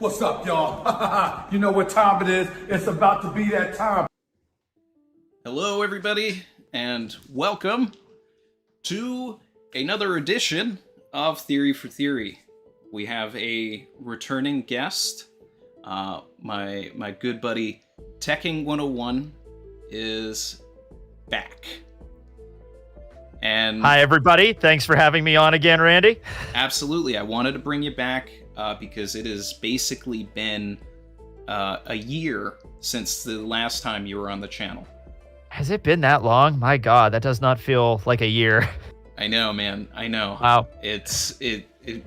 What's up, y'all? You know what time it is. It's about to be that time. Hello, everybody, and welcome to another edition of Theory for Theory. We have a returning guest. My good buddy Tekking 101 is back. And hi, everybody. Thanks for having me on again, Randy. Absolutely. I wanted to bring you back because it has basically been a year since the last time you were on the channel. Has it been that long? My God, that does not feel like a year. I know, man. I know. Wow.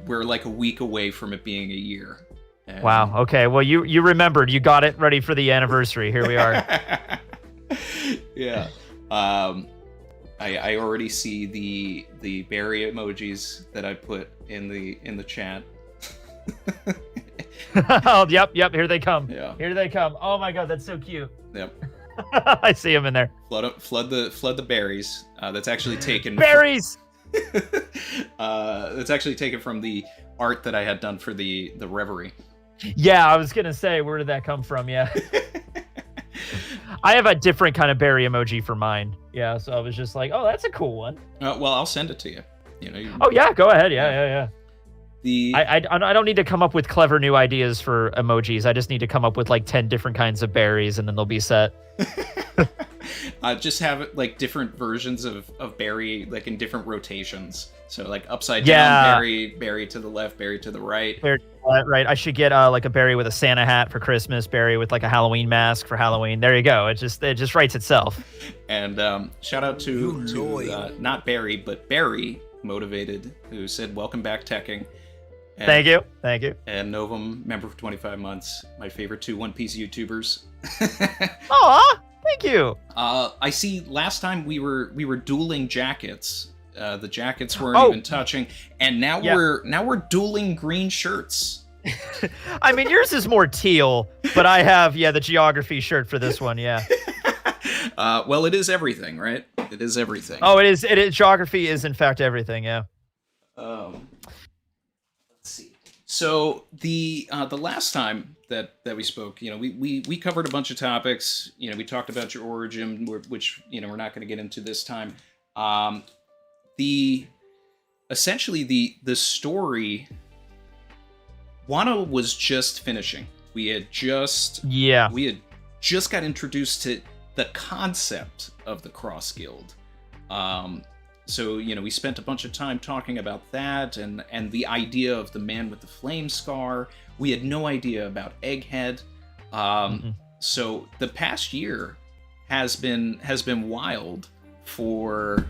We're like a week away from it being a year. And... Wow. Okay. Well, you remembered. You got it ready for the anniversary. Here we are. Yeah. I already see the berry emojis that I put in the chat. Oh, yep. Here they come. Yeah. Here they come. Oh my God, that's so cute. Yep. I see them in there. Flood the berries. That's actually taken. Berries. That's actually taken from the art that I had done for the Reverie. Yeah, I was gonna say, where did that come from? Yeah. I have a different kind of berry emoji for mine. Yeah, so I was just like, oh, that's a cool one. Well, I'll send it to you. Oh yeah, go ahead. Yeah. I don't need to come up with clever new ideas for emojis. I just need to come up with like 10 different kinds of berries, and then they'll be set. Just have like different versions of berry, like in different rotations. So like upside down berry to the left, berry to the right. Right. I should get like a berry with a Santa hat for Christmas, berry with like a Halloween mask for Halloween. There you go. It just writes itself. And shout out to not Barry, but Barry Motivated, who said, "Welcome back, Tekking." Thank you. And Novum, member for 25 months. My favorite two One Piece YouTubers. Aw, thank you. I see. Last time we were dueling jackets. The jackets weren't even touching, and now we're dueling green shirts. I mean, yours is more teal, but I have the geography shirt for this one. Yeah. Well, it is everything, right? It is everything. Oh, it is. It is. Geography is in fact everything. Yeah. Let's see. So the last time that we spoke, we covered a bunch of topics. We talked about your origin, which we're not going to get into this time. Essentially the story, Wano was just finishing. We had just got introduced to the concept of the Cross Guild. So we spent a bunch of time talking about that and the idea of the man with the flame scar. We had no idea about Egghead. So the past year has been wild for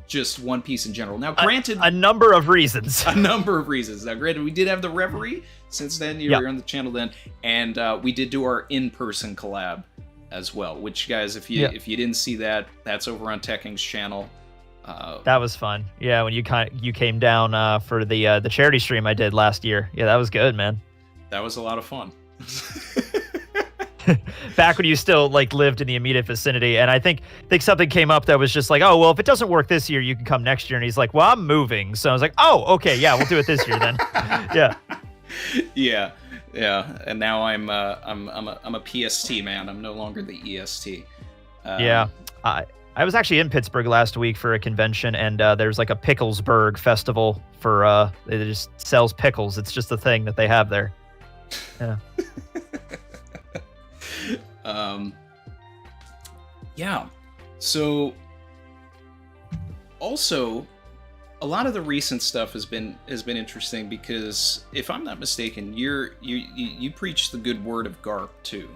just One Piece in general. Now, granted... A number of reasons. Now, granted, we did have the Reverie. Since then, you were on the channel then. And we did do our in-person collab as well. Which, guys, if you didn't see that, that's over on Tekking's channel. That was fun. Yeah, when you came down for the charity stream I did last year. Yeah, that was good, man. That was a lot of fun. Back when you still lived in the immediate vicinity, and I think something came up that was just like, oh well, if it doesn't work this year, you can come next year. And he's like, well, I'm moving, so I was like, oh, okay, yeah, we'll do it this year then. Yeah. And now I'm a PST man. I'm no longer the EST. I was actually in Pittsburgh last week for a convention, and there's like a Picklesburg festival for it just sells pickles. It's just a thing that they have there. Yeah. So also a lot of the recent stuff has been interesting because if I'm not mistaken, you preach the good word of Garp too.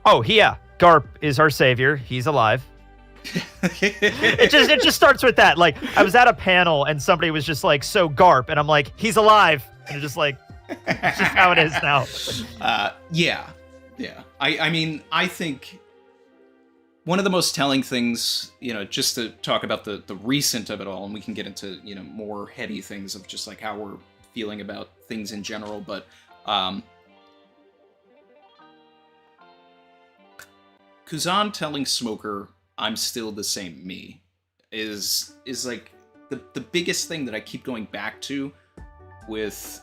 Oh yeah, Garp is our savior. He's alive. it just starts with that. Like, I was at a panel and somebody was just like, so Garp, and I'm like, he's alive. And just like, it's just how it is now. Yeah. I mean, I think one of the most telling things, just to talk about the recent of it all, and we can get into, more heady things of just like how we're feeling about things in general, but Kuzan telling Smoker, I'm still the same me, is like the biggest thing that I keep going back to with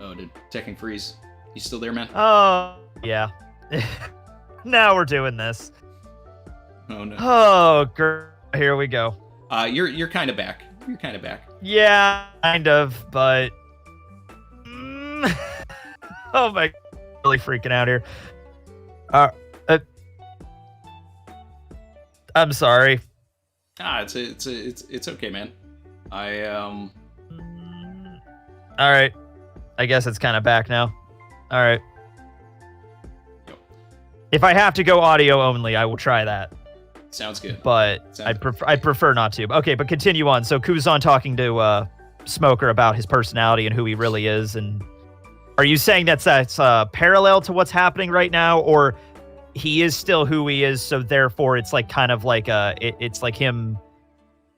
Oh, did Tekking freeze? You still there, man? Oh, yeah. Now we're doing this. Oh no. Oh, here we go. You're kind of back. You're kind of back. Yeah, kind of, but oh my, really freaking out here. I'm sorry. It's okay, man. All right. I guess it's kind of back now. All right. If I have to go audio only, I will try that. Sounds good. But I prefer not to. Okay, but continue on. So Kuzan talking to Smoker about his personality and who he really is, and are you saying that's parallel to what's happening right now, or he is still who he is, so therefore it's like kind of like it's like him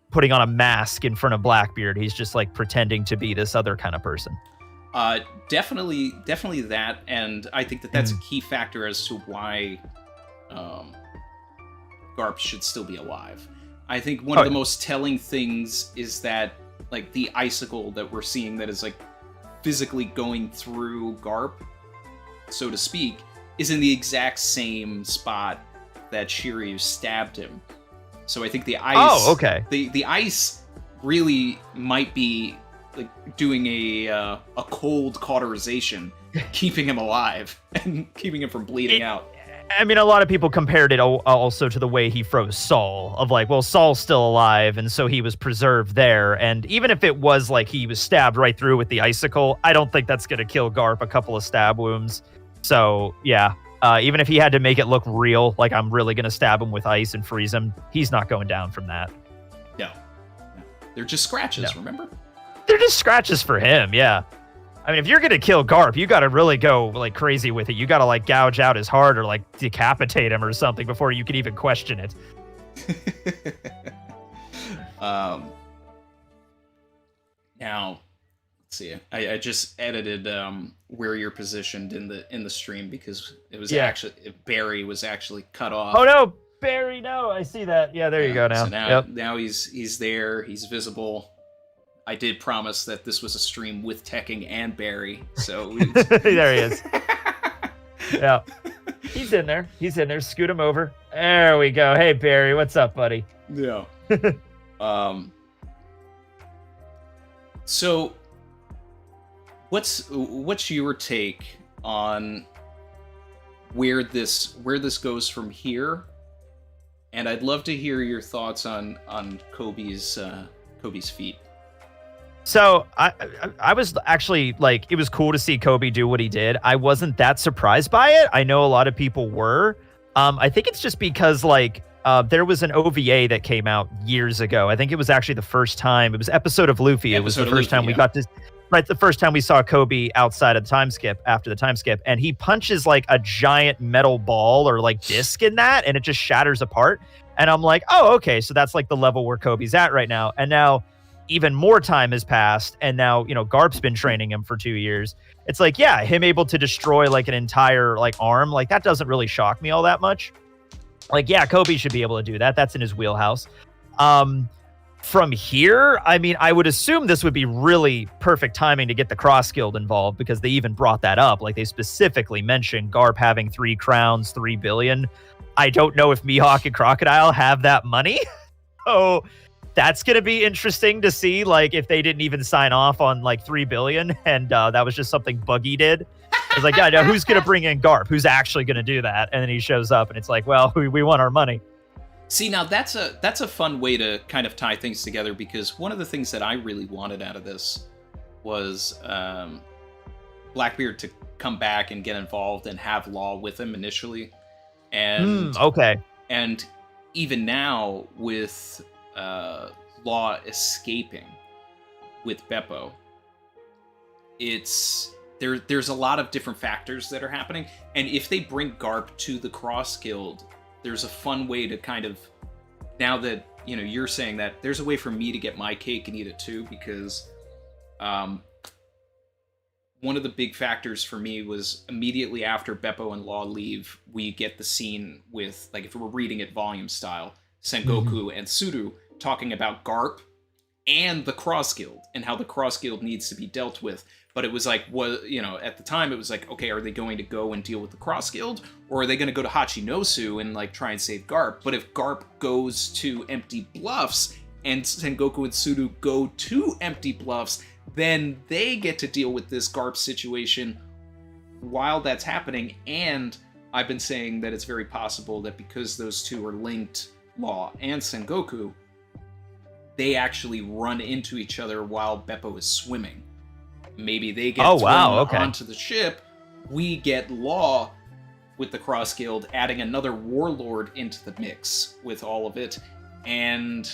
putting on a mask in front of Blackbeard. He's just like pretending to be this other kind of person. Definitely that, and I think that's a key factor as to why Garp should still be alive. I think one of the most telling things is that, like, the icicle that we're seeing that is, like, physically going through Garp, so to speak, is in the exact same spot that Shiryu stabbed him. So I think the ice... The ice really might be, like, doing a cold cauterization, keeping him alive and keeping him from bleeding out. I mean, a lot of people compared it also to the way he froze Saul, of like, well, Saul's still alive, and so he was preserved there. And even if it was like he was stabbed right through with the icicle, I don't think that's going to kill Garp a couple of stab wounds. So, yeah, even if he had to make it look real, like I'm really going to stab him with ice and freeze him, he's not going down from that. No. They're just scratches, remember? They're just scratches for him, yeah. I mean, if you're gonna kill Garp, you gotta really go like crazy with it. You gotta like gouge out his heart or like decapitate him or something before you can even question it. Now, let's see. I just edited where you're positioned in the stream because it was actually Barry was actually cut off. Oh no, Barry! No, I see that. Yeah, there you go now. So now he's there. He's visible. I did promise that this was a stream with Tekking and Barry, so... There he is. Yeah. He's in there. Scoot him over. There we go. Hey, Barry, what's up, buddy? Yeah. So, what's your take on where this goes from here? And I'd love to hear your thoughts on Kobe's feat. So I was actually like, it was cool to see Kobe do what he did. I wasn't that surprised by it. I know a lot of people were. I think it's just because like there was an OVA that came out years ago. I think it was actually the first time. It was Episode of Luffy. It was the first time we got to, right, the first time we saw Kobe outside of the time skip, after the time skip, and he punches like a giant metal ball or like disc in that, and it just shatters apart. And I'm like, oh, okay, so that's like the level where Kobe's at right now. And now even more time has passed, and now, you know, Garp's been training him for 2 years. It's like, yeah, him able to destroy like an entire like arm, like that doesn't really shock me all that much. Like, yeah, Kobe should be able to do that. That's in his wheelhouse. From here, I mean, I would assume this would be really perfect timing to get the Cross Guild involved, because they even brought that up. Like, they specifically mentioned Garp having 3 crowns, 3 billion. I don't know if Mihawk and Crocodile have that money. So that's going to be interesting to see, like, if they didn't even sign off on, like, 3 billion, and that was just something Buggy did. I was like, yeah, no, who's going to bring in Garp? Who's actually going to do that? And then he shows up, and it's like, well, we want our money. See, now that's a fun way to kind of tie things together, because one of the things that I really wanted out of this was Blackbeard to come back and get involved and have Law with him initially. And okay. And even now, with Law escaping with Beppo, there's a lot of different factors that are happening, and if they bring Garp to the Cross Guild, there's a fun way to kind of, now that, you know, you're saying that, there's a way for me to get my cake and eat it too, because one of the big factors for me was immediately after Beppo and Law leave, we get the scene with, like, if we're reading it volume style, Sengoku and Suru talking about Garp and the Cross Guild, and how the Cross Guild needs to be dealt with. But it was like, at the time, it was like, okay, are they going to go and deal with the Cross Guild, or are they going to go to Hachinosu and like try and save Garp? But if Garp goes to Empty Bluffs and Sengoku and Suru go to Empty Bluffs, then they get to deal with this Garp situation while that's happening. And I've been saying that it's very possible that because those two are linked, Law and Sengoku, they actually run into each other while Beppo is swimming. Maybe they get onto the ship. We get Law with the Cross Guild, adding another warlord into the mix with all of it. And,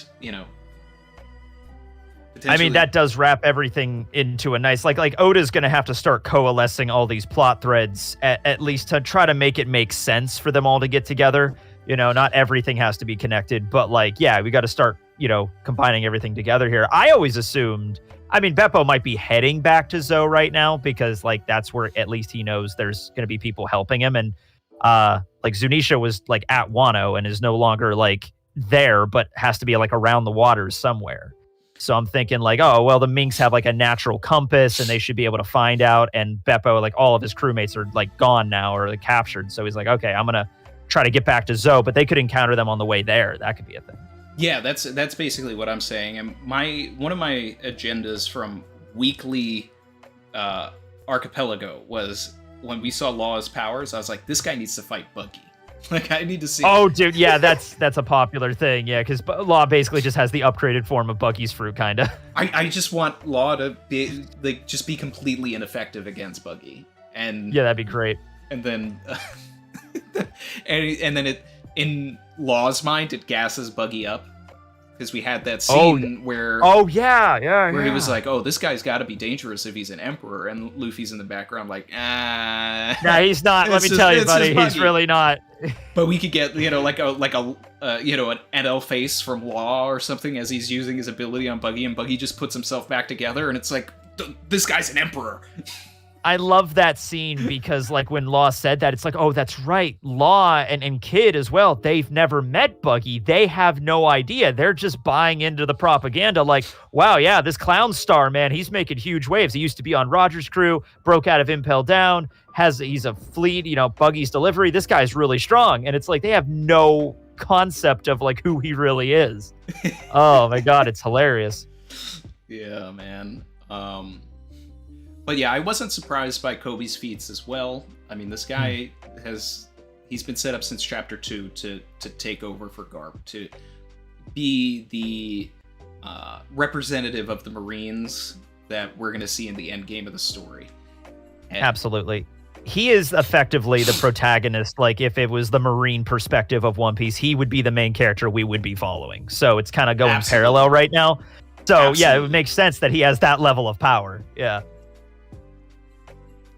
I mean, that does wrap everything into a nice, like Oda's going to have to start coalescing all these plot threads, at least to try to make it make sense for them all to get together. Not everything has to be connected, but we got to start, combining everything together here. I always assumed, Beppo might be heading back to Zo right now because that's where at least he knows there's going to be people helping him. And Zunisha was at Wano and is no longer there, but has to be around the waters somewhere. So I'm thinking the Minks have a natural compass and they should be able to find out. And Beppo, all of his crewmates are gone now or captured. So he's okay, I'm going to try to get back to Zo, but they could encounter them on the way there. That could be a thing. Yeah, that's basically what I'm saying. And one of my agendas from Weekly Archipelago was when we saw Law's powers, I was like, this guy needs to fight Buggy. I need to see. Oh, dude, yeah, that's a popular thing. Yeah, because Law basically just has the upgraded form of Buggy's fruit, kind of. I just want Law to be just be completely ineffective against Buggy, and yeah, that'd be great. And then, and then it. In Law's mind, it gasses Buggy up because we had that scene where he was like, "Oh, this guy's got to be dangerous if he's an emperor," and Luffy's in the background like, Nah, he's not. Let me tell you, buddy, he's really not. But we could get an NL face from Law or something as he's using his ability on Buggy, and Buggy just puts himself back together, and it's like, this guy's an emperor. I love that scene because when Law said that, it's oh, that's right. Law and Kid as well, they've never met Buggy. They have no idea. They're just buying into the propaganda wow, yeah, this clown star, man, he's making huge waves. He used to be on Roger's crew, broke out of Impel Down, he's a fleet, Buggy's delivery. This guy's really strong. And it's they have no concept of who he really is. Oh my God, it's hilarious. Yeah, man. But yeah, I wasn't surprised by Kobe's feats as well. This guy he's been set up since chapter 2 to take over for Garp, to be the representative of the Marines that we're going to see in the end game of the story. And absolutely. He is effectively the protagonist. If it was the Marine perspective of One Piece, he would be the main character we would be following. So it's kind of going parallel right now. So yeah, it would make sense that he has that level of power. Yeah.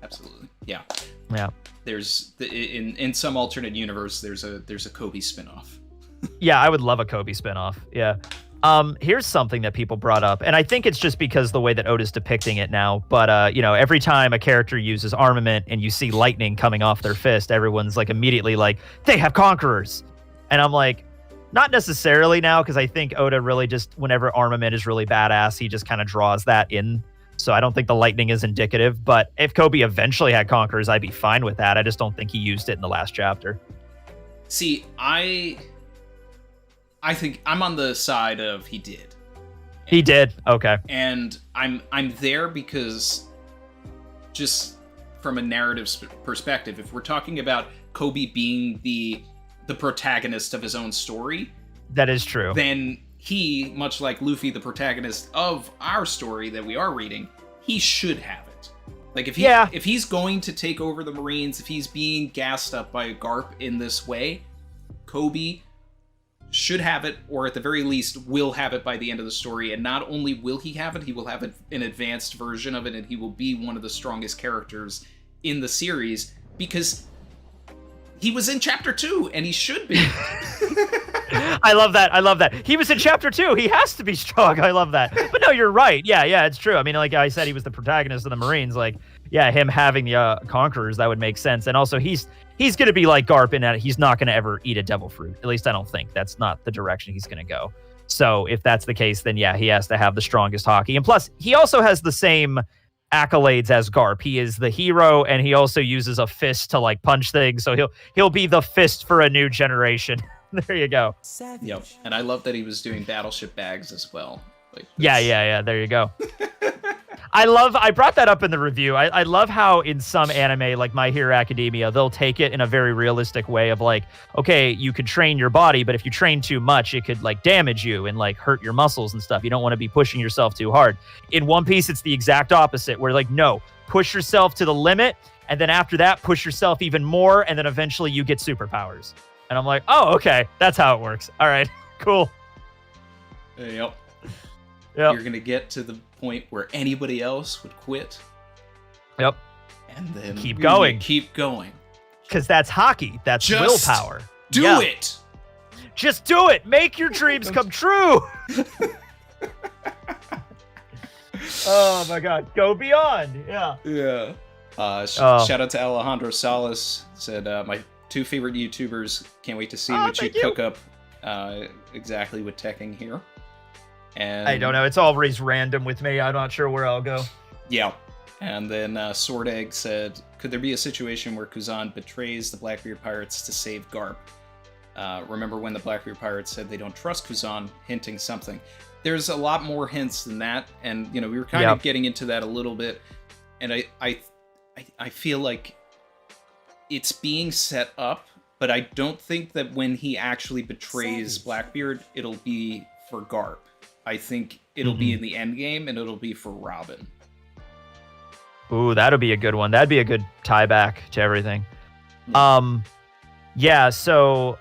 Absolutely. Yeah. Yeah. There's in some alternate universe there's a Kobe spinoff. Yeah, I would love a Kobe spinoff. Yeah. Here's something that people brought up, and I think it's just because the way that Oda's depicting it now, but every time a character uses armament and you see lightning coming off their fist, everyone's immediately they have conquerors. And I'm not necessarily now, because I think Oda really just, whenever armament is really badass, he just kind of draws that in. So I don't think the lightning is indicative, but if Kobe eventually had conquerors, I'd be fine with that. I just don't think he used it in the last chapter. See, I think I'm on the side of he did. He did. Okay. And I'm there because just from a narrative perspective, if we're talking about Kobe being the protagonist of his own story, that is true. Then he, much like Luffy, the protagonist of our story that we are reading, he should have it. If he's going to take over the Marines, if he's being gassed up by Garp in this way, Kobe should have it, or at the very least will have it by the end of the story. And not only will he have it, he will have an advanced version of it, and he will be one of the strongest characters in the series, because he was in chapter 2 and he should be. I love that. He was in chapter 2. He has to be strong. I love that. But no, you're right. Yeah, it's true. Like I said, he was the protagonist of the Marines. Him having the conquerors, that would make sense. And also he's going to be like Garp in that he's not going to ever eat a devil fruit. At least I don't think. That's not the direction he's going to go. So if that's the case, then yeah, he has to have the strongest hockey. And plus, he also has the same accolades as Garp. He is the hero, and he also uses a fist to like punch things. So he'll be the fist for a new generation. There you go. Yep. And I love that he was doing battleship bags as well. Like yeah. There you go. I brought that up in the review. I love how in some anime, like My Hero Academia, they'll take it in a very realistic way of like, okay, you could train your body, but if you train too much, it could like damage you and like hurt your muscles and stuff. You don't want to be pushing yourself too hard. In One Piece, it's the exact opposite, where like, no, push yourself to the limit, and then after that, push yourself even more, and then eventually you get superpowers. And I'm like, oh, okay, that's how it works. All right, cool. Yep. You're going to get to the point where anybody else would quit. Yep. And then keep going. Keep going. Because that's hockey. That's just willpower. Do it. Just do it. Make your dreams come true. Oh my God. Go beyond. Yeah. Yeah. Shout out to Alejandro Salas. Said, my 2 favorite YouTubers. Can't wait to see what you cook up exactly with Tekking here. And I don't know. It's always random with me. I'm not sure where I'll go. Yeah. And then Sword Egg said, could there be a situation where Kuzan betrays the Blackbeard Pirates to save Garp? Remember when the Blackbeard Pirates said they don't trust Kuzan, hinting something. There's a lot more hints than that. And, we were kind of getting into that a little bit. And I feel like it's being set up, but I don't think that when he actually betrays Blackbeard, it'll be for Garp. I think it'll be in the end game, and it'll be for Robin. Ooh, that'll be a good one. That'd be a good tie back to everything. Yeah, so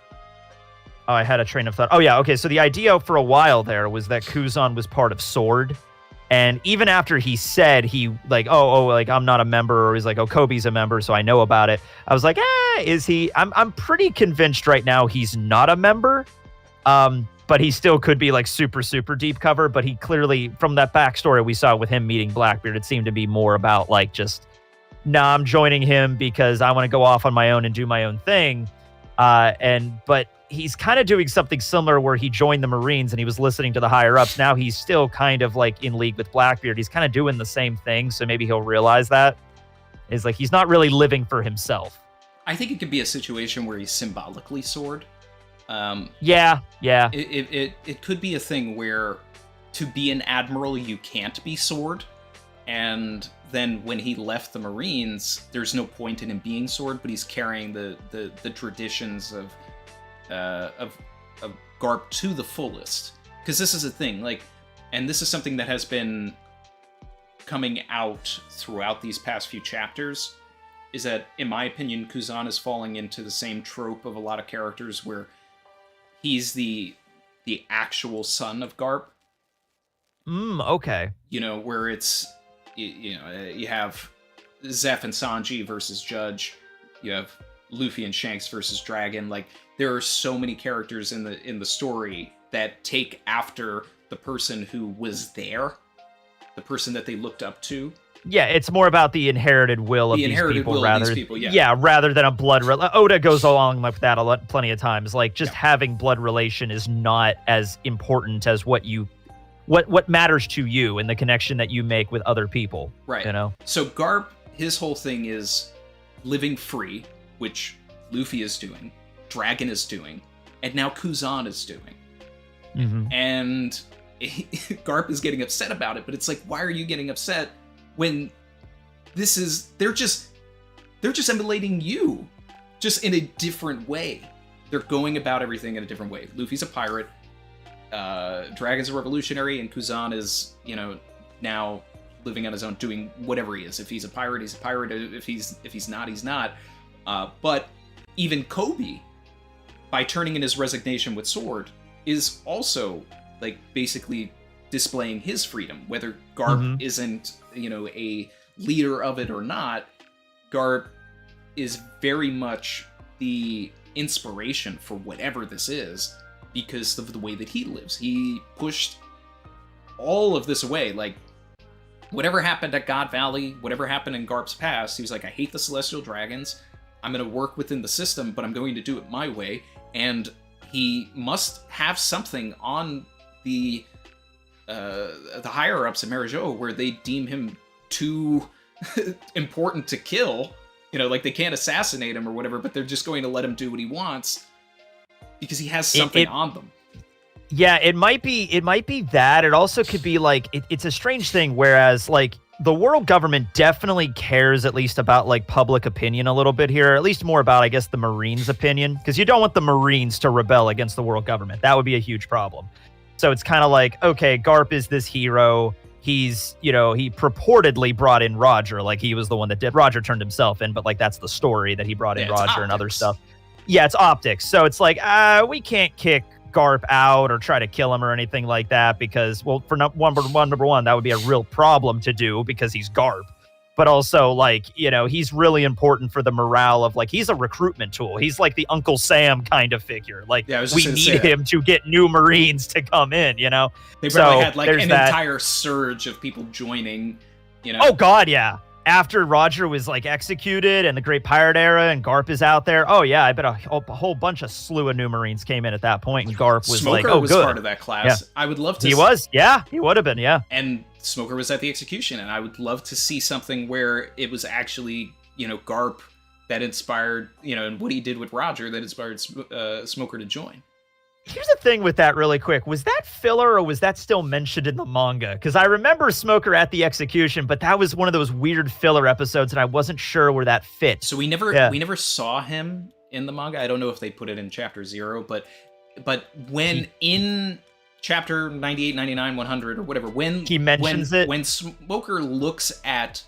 I had a train of thought. Oh, yeah, okay, so the idea for a while there was that Kuzan was part of Sword, and even after he said he, like, like, I'm not a member, or he's like, oh, Kobe's a member, so I know about it, I was like, is he? I'm pretty convinced right now he's not a member. But he still could be like super, super deep cover. But he clearly, from that backstory we saw with him meeting Blackbeard, it seemed to be more about like just, nah, I'm joining him because I want to go off on my own and do my own thing. But he's kind of doing something similar where he joined the Marines and he was listening to the higher ups. Now he's still kind of like in league with Blackbeard. He's kind of doing the same thing. So maybe he'll realize that. Is like he's not really living for himself. I think it could be a situation where he's symbolically Sword. Yeah. It could be a thing where to be an admiral you can't be Sword, and then when he left the Marines, there's no point in him being Sword, but he's carrying the traditions of Garp to the fullest. Because this is a thing, like, and this is something that has been coming out throughout these past few chapters, is that, in my opinion, Kuzan is falling into the same trope of a lot of characters where he's the actual son of Garp. Okay. Where it's, you have Zeph and Sanji versus Judge. You have Luffy and Shanks versus Dragon. Like, there are so many characters in the story that take after the person who was there, the person that they looked up to. Yeah, it's more about the inherited will of these people, rather than a blood. Oda goes along with that plenty of times. Like, just having blood relation is not as important as what matters to you and the connection that you make with other people. Right. So Garp, his whole thing is living free, which Luffy is doing, Dragon is doing, and now Kuzan is doing. Mm-hmm. And Garp is getting upset about it, but it's like, why are you getting upset? When they're just emulating you, just in a different way. They're going about everything in a different way. Luffy's a pirate, Dragon's a revolutionary, and Kuzan is, now living on his own, doing whatever he is. If he's a pirate, he's a pirate. If he's not, he's not. But even Kobe, by turning in his resignation with Sword, is also like basically displaying his freedom, whether Garp isn't, a leader of it or not. Garp is very much the inspiration for whatever this is because of the way that he lives. He pushed all of this away. Like, whatever happened at God Valley, whatever happened in Garp's past, he was like, I hate the Celestial Dragons. I'm going to work within the system, but I'm going to do it my way. And he must have something on the higher ups in Marigeau, where they deem him too important to kill. You know, like they can't assassinate him or whatever, but they're just going to let him do what he wants because he has something on them. Yeah, it might be that. It also could be like it's a strange thing. Whereas like the world government definitely cares at least about like public opinion a little bit here, at least more about, I guess, the Marines' opinion, because you don't want the Marines to rebel against the world government. That would be a huge problem. So it's kind of like, okay, Garp is this hero. He's, you know, he purportedly brought in Roger, like he was the one that did. Roger turned himself in, but like that's the story that he brought in Roger and other stuff. Yeah, it's optics. So it's like, we can't kick Garp out or try to kill him or anything like that because, well, for number one, that would be a real problem to do because he's Garp. But also, like, you know, he's really important for the morale of, like, he's a recruitment tool. He's like the Uncle Sam kind of figure. Like, we need him to get new Marines to come in, you know? They probably had, like, an entire surge of people joining, you know? Oh, God, yeah. After Roger was, like, executed and the Great Pirate Era and Garp is out there, oh, yeah, I bet a whole bunch of slew of new Marines came in at that point, and Garp was Smoker like, oh, was good. part of that class. Yeah. I would love to... He was, yeah. He would have been, yeah. And Smoker was at the execution, and I would love to see something where it was actually, you know, Garp that inspired, you know, and what he did with Roger that inspired Smoker to join. Here's the thing with that really quick. Was that filler or was that still mentioned in the manga? Because I remember Smoker at the execution, but that was one of those weird filler episodes, and I wasn't sure where that fit. So we never saw him in the manga. I don't know if they put it in Chapter 0, but when in Chapter 98, 99, 100, or whatever, when he mentions it, when Smoker looks at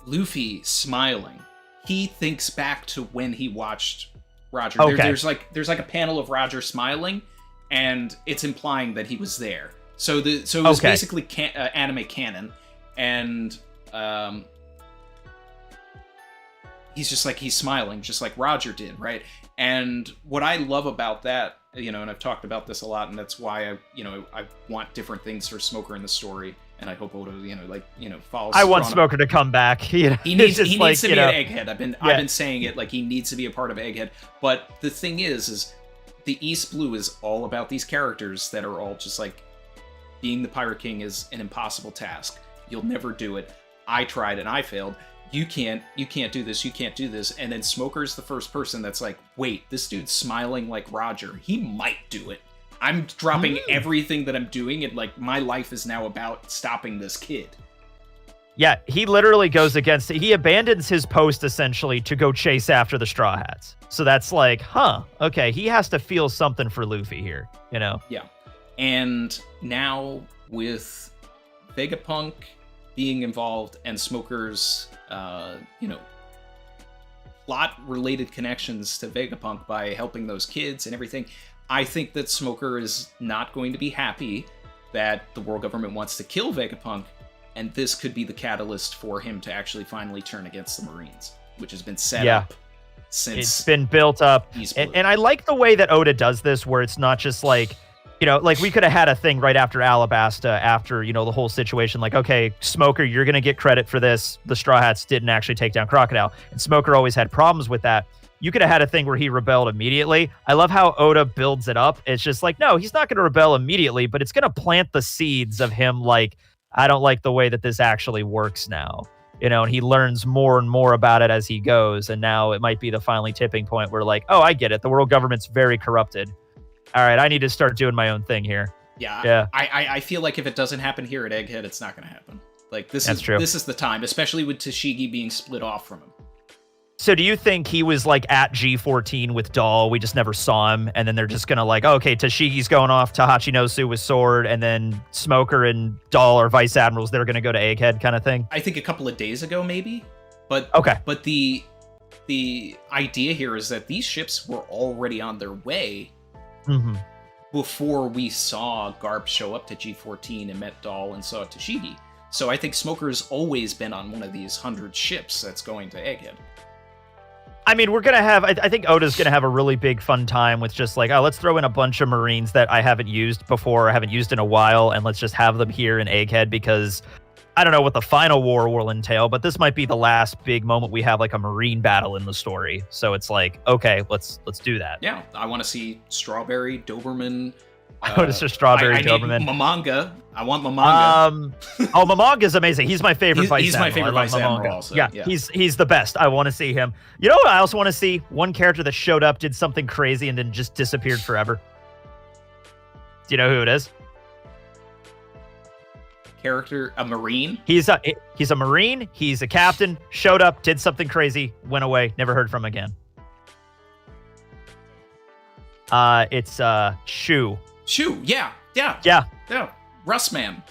Luffy smiling, he thinks back to when he watched Roger. Okay. There's like a panel of Roger smiling, and it's implying that he was there. So it was basically anime canon, and he's just like, he's smiling just like Roger did, right? And what I love about that, you know, and I've talked about this a lot, and that's why I want different things for Smoker in the story, and I hope Oda, follows. I want Smoker to come back. You know, he needs to be an Egghead. I've been saying it, like, he needs to be a part of Egghead. But the thing is the East Blue is all about these characters that are all just like, being the Pirate King is an impossible task. You'll never do it. I tried and I failed. You can't do this, you can't do this. And then Smoker's the first person that's like, wait, this dude's smiling like Roger. He might do it. I'm dropping everything that I'm doing, and like, my life is now about stopping this kid. Yeah, he literally goes against it. He abandons his post essentially to go chase after the Straw Hats. So that's like, okay, he has to feel something for Luffy here, you know? Yeah. And now with Vegapunk being involved and Smoker's plot-related connections to Vegapunk by helping those kids and everything, I think that Smoker is not going to be happy that the world government wants to kill Vegapunk, and this could be the catalyst for him to actually finally turn against the Marines, which has been set up since... It's been built up. And I like the way that Oda does this, where it's not just like, you know, like we could have had a thing right after Alabasta, after, you know, the whole situation, like, okay, Smoker, you're going to get credit for this. The Straw Hats didn't actually take down Crocodile. And Smoker always had problems with that. You could have had a thing where he rebelled immediately. I love how Oda builds it up. It's just like, no, he's not going to rebel immediately, but it's going to plant the seeds of him like, I don't like the way that this actually works now. You know, and he learns more and more about it as he goes. And now it might be the finally tipping point where like, oh, I get it. The world government's very corrupted. All right, I need to start doing my own thing here. Yeah. I feel like if it doesn't happen here at Egghead, it's not going to happen. Like, this is the time, especially with Tashigi being split off from him. So do you think he was like at G14 with Doll? We just never saw him, and then they're just gonna like, okay, Tashigi's going off to Hachinosu with Sword, and then Smoker and Doll are vice admirals. They're gonna go to Egghead, kind of thing. I think a couple of days ago, maybe. But okay. But the idea here is that these ships were already on their way before we saw Garp show up to G14 and met Doll and saw Tashigi. So I think Smoker's always been on one of these 100 ships that's going to Egghead. I mean, we're going to have, I think Oda's going to have a really big fun time with just like, oh, let's throw in a bunch of Marines that I haven't used before, I haven't used in a while, and let's just have them here in Egghead, because I don't know what the final war will entail, but this might be the last big moment we have like a Marine battle in the story. So it's like, okay, let's do that. Yeah, I want to see Strawberry, Doberman, What is your strawberry I need Doberman? Mamanga. I want Mamanga. Mamanga's amazing. He's my favorite Vice Admiral. He's my favorite Vice Admiral also. Yeah, he's the best. I want to see him. You know what I also want to see? One character that showed up, did something crazy, and then just disappeared forever. Do you know who it is? Character, a Marine? He's a Marine. He's a captain. Showed up, did something crazy, went away, never heard from again. It's Shu. Shu, yeah. Rustman.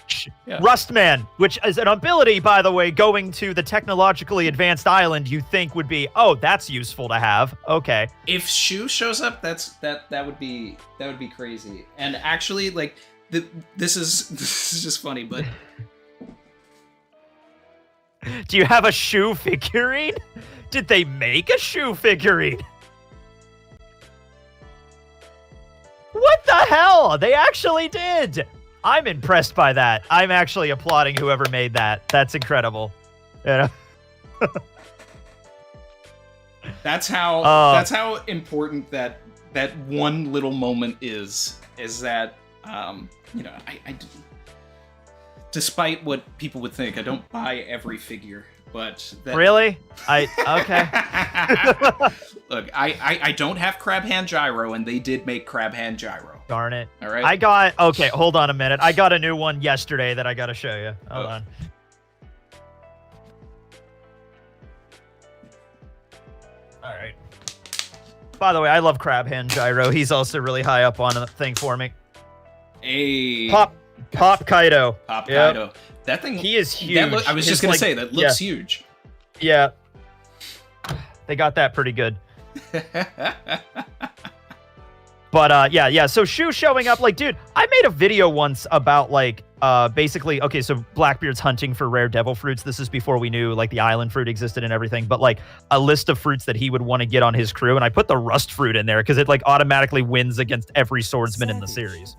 Yeah. Rustman, which is an ability, by the way, going to the technologically advanced island you think would be, oh, that's useful to have. Okay. If Shu shows up, that would be crazy. And actually, like, this is just funny, but do you have a Shu figurine? Did they make a Shu figurine? What the hell? They actually did. I'm impressed by that. I'm actually applauding whoever made that. That's incredible. You know? That's how important that one little moment is that you know, I despite what people would think, I don't buy every figure, but really? Okay. Look, I don't have Crab Hand Gyro, and they did make Crab Hand Gyro. Darn it. All right. Okay, hold on a minute. I got a new one yesterday that I got to show you. Hold on. All right. By the way, I love Crab Hand Gyro. He's also really high up on the thing for me. Hey. Pop Kaido. Pop Kaido. That thing. He is huge. I was just going to say, that looks huge. Yeah. They got that pretty good. But yeah. So Shu showing up, like, dude, I made a video once about like basically, okay, so Blackbeard's hunting for rare devil fruits. This is before we knew like the island fruit existed and everything, but like a list of fruits that he would want to get on his crew, and I put the rust fruit in there because it like automatically wins against every swordsman in the series.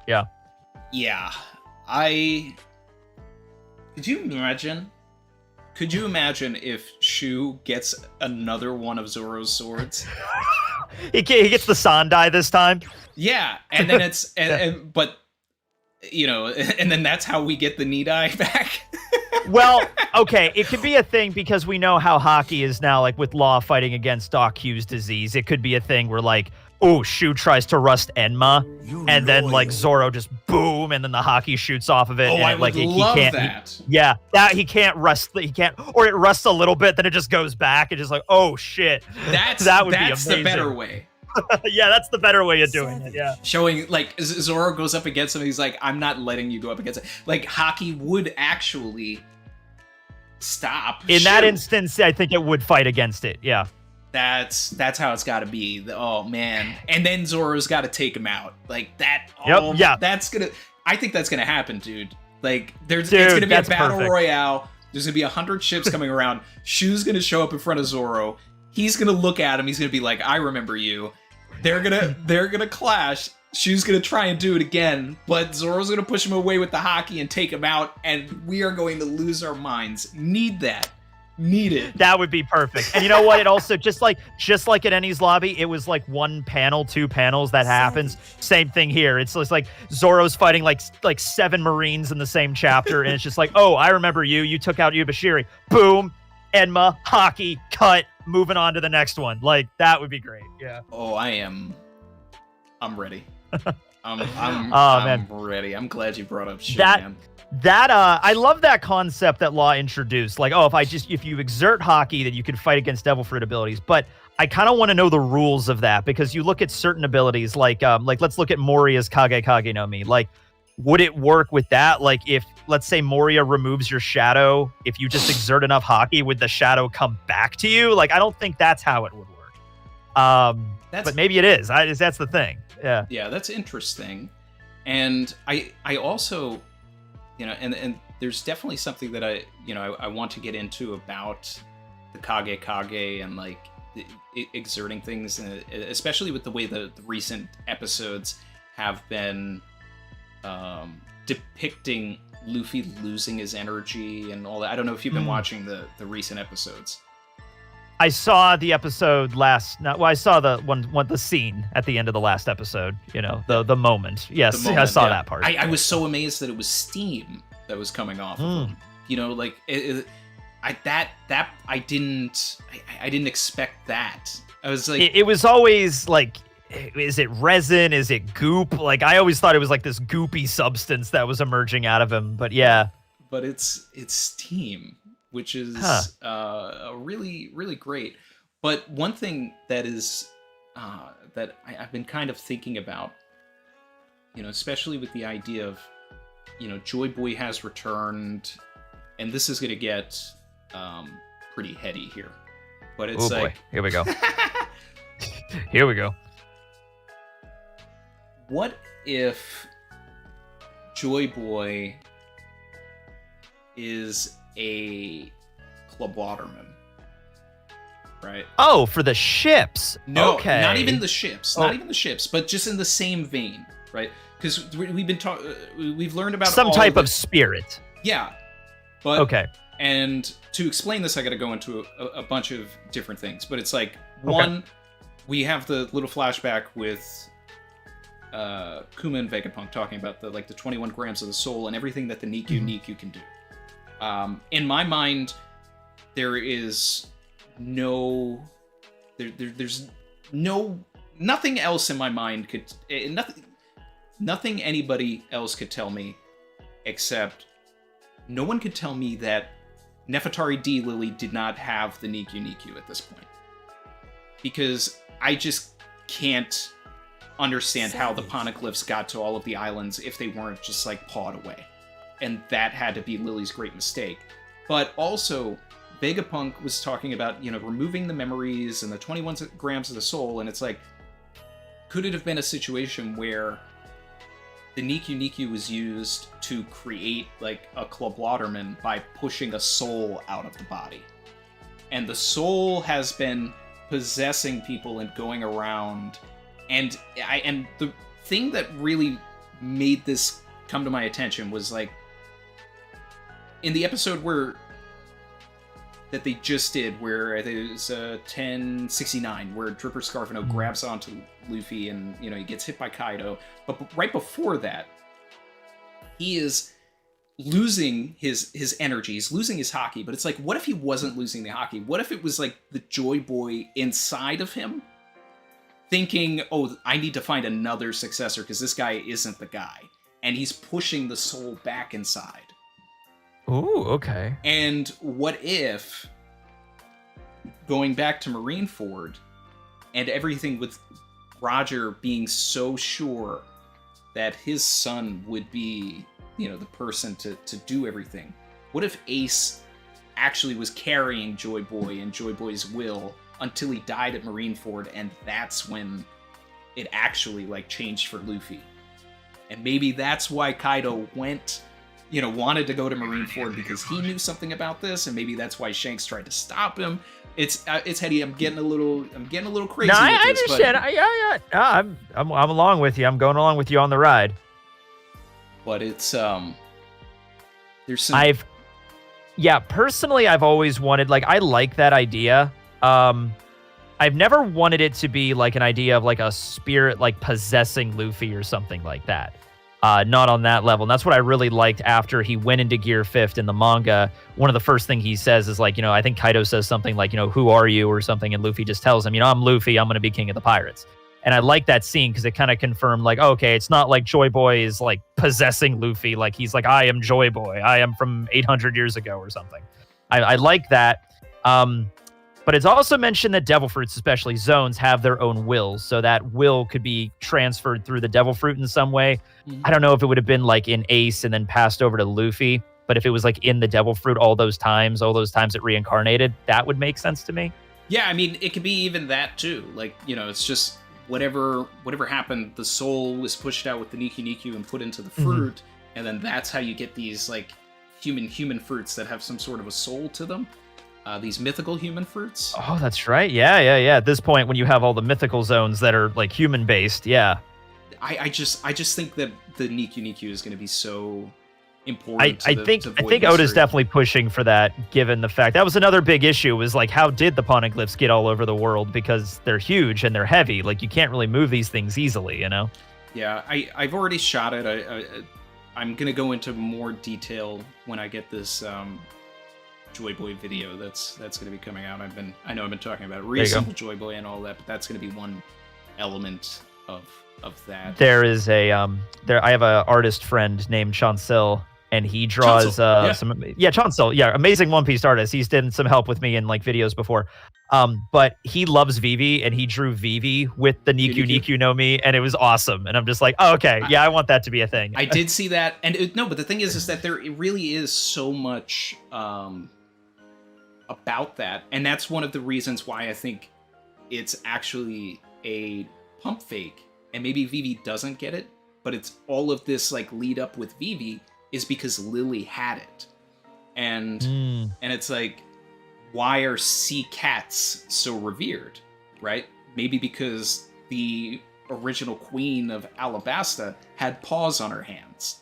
Yeah. Yeah. Could you imagine if Shu gets another one of Zoro's swords? He gets the Sandai this time. Yeah, and then it's but you know, and then that's how we get the Nidai back. Well, okay, it could be a thing because we know how hockey is now, like with Law fighting against Doc Q's disease. It could be a thing where like, oh, Shu tries to rust Enma, and then like Zoro just boom, and then the hockey shoots off of it. Oh, and I would love that. He can't rust. He can't, or it rusts a little bit, then it just goes back, and just like, oh shit. That would be amazing. The better way. Yeah, that's the better way of doing it. Yeah, showing like Zoro goes up against him, he's like, I'm not letting you go up against it. Like hockey would actually stop. In that instance, I think it would fight against it. Yeah. That's how it's got to be. Oh man, and then Zoro's got to take him out like that. Yep. Yeah, I think that's gonna happen, dude. Like it's gonna be a battle royale. There's gonna be 100 ships coming around. Shu's gonna show up in front of Zoro. He's gonna look at him. He's gonna be like, "I remember you." They're gonna clash. Shu's gonna try and do it again, but Zoro's gonna push him away with the hockey and take him out, and we are going to lose our minds. Need it. That would be perfect. And you know what? It also just like at Eni's lobby, it was like one panel, 2 panels that happens. Same thing here. It's just like Zoro's fighting like 7 Marines in the same chapter, and it's just like, oh, I remember you. You took out Yubashiri. Boom, Enma, hockey, cut. Moving on to the next one. Like that would be great. Yeah. Oh, I'm ready. I'm ready. I'm glad you brought up shit, man. I love that concept that Law introduced. Like, oh, if you exert hockey, then you can fight against devil fruit abilities. But I kind of want to know the rules of that, because you look at certain abilities, like let's look at Moria's Kage no Mi. Like, would it work with that? Like, if let's say Moria removes your shadow, if you just exert enough hockey, would the shadow come back to you? Like, I don't think that's how it would work. But maybe it is. That's the thing. Yeah. Yeah, that's interesting. And I also, you know, and there's definitely something that I want to get into about the Kage and like exerting things, especially with the way the recent episodes have been depicting Luffy losing his energy and all that. I don't know if you've been watching the recent episodes. I saw the episode I saw the scene at the end of the last episode. You know, the moment. Yes, the moment, I saw that part. I was so amazed that it was steam that was coming off of him. You know, like I didn't expect that. I was like, it was always like, is it resin? Is it goop? Like I always thought it was like this goopy substance that was emerging out of him. But yeah, but it's steam, which is really, really great. But one thing that is that I've been kind of thinking about, you know, especially with the idea of, you know, Joy Boy has returned, and this is going to get pretty heady here. But it's like, here we go. Here we go. What if Joy Boy is a club waterman? Right? Oh, for the ships. No, okay. Not even the ships. Not even the ships, but just in the same vein, right? Because we've learned about some type of spirit. Yeah. But okay. And to explain this, I got to go into a bunch of different things. But it's like, one, we have the little flashback with Kuma and Vegapunk talking about the 21 grams of the soul and everything that the Nikyu can do. In my mind, there is there's nothing else in my mind could nothing anybody else could tell me, except no one could tell me that Nefertari D. Lily did not have the Nikyu at this point. Because I just can't understand how the Poneglyphs got to all of the islands if they weren't just like pawed away. And that had to be Lily's great mistake. But also, Vegapunk was talking about, you know, removing the memories and the 21 grams of the soul, and it's like, could it have been a situation where the Nikyu was used to create like a club waterman by pushing a soul out of the body? And the soul has been possessing people and going around, and the thing that really made this come to my attention was like in the episode that they just did, where I think it was 1069, where Dripper Scarfino grabs onto Luffy and, you know, he gets hit by Kaido. But right before that, he is losing his energy, he's losing his haki. But it's like, what if he wasn't losing the haki? What if it was like the Joy Boy inside of him thinking, oh, I need to find another successor because this guy isn't the guy. And he's pushing the soul back inside. Ooh, okay. And what if, going back to Marineford, and everything with Roger being so sure that his son would be, you know, the person to do everything, what if Ace actually was carrying Joy Boy and Joy Boy's will until he died at Marineford, and that's when it actually, like, changed for Luffy? And maybe that's why Kaido went, you know, wanted to go to Marineford, because he knew something about this, and maybe that's why Shanks tried to stop him. It's heady. I'm getting a little crazy. No, with I this, understand. Yeah. I'm along with you. I'm going along with you on the ride. But it's there's some. Personally, I've always wanted, like, I like that idea. I've never wanted it to be like an idea of like a spirit like possessing Luffy or something like that. Not on that level. And that's what I really liked after he went into Gear 5th in the manga. One of the first things he says is like, you know, I think Kaido says something like, you know, who are you or something? And Luffy just tells him, you know, I'm Luffy. I'm going to be king of the pirates. And I like that scene because it kind of confirmed like, okay, it's not like Joy Boy is like possessing Luffy. Like he's like, I am Joy Boy. I am from 800 years ago or something. I like that. But it's also mentioned that devil fruits, especially zones, have their own wills. So that will could be transferred through the devil fruit in some way. Mm-hmm. I don't know if it would have been like in Ace and then passed over to Luffy. But if it was like in the devil fruit all those times it reincarnated, that would make sense to me. Yeah, I mean, it could be even that too. Like, you know, it's just whatever happened, the soul was pushed out with the Nikyu and put into the fruit. Mm-hmm. And then that's how you get these like human fruits that have some sort of a soul to them. These mythical human fruits. Oh, that's right. Yeah. At this point, when you have all the mythical zones that are like human based, yeah. I just think that the Nikyu is going to be so important. I think Oda's definitely pushing for that, given the fact that was another big issue. Was like, how did the poneglyphs get all over the world? Because they're huge and they're heavy. Like, you can't really move these things easily, you know? Yeah, I've already shot it. I'm gonna go into more detail when I get this Joy Boy video that's gonna be coming out. I know I've been talking about Reasonable Joy Boy and all that, but that's gonna be one element of that. There is I have a artist friend named Chancel, and he draws Chancel, amazing One Piece artist. He's done some help with me in like videos before. But he loves Vivi, and he drew Vivi with the Niku no Mi, and it was awesome. And I'm just like, oh, okay, I want that to be a thing. I did see that, and but the thing is that there really is so much about that, and that's one of the reasons why I think it's actually a pump fake, and maybe Vivi doesn't get it, but it's all of this like lead up with Vivi is because Lily had it, and it's like, why are sea cats so revered, right? Maybe because the original queen of Alabasta had paws on her hands.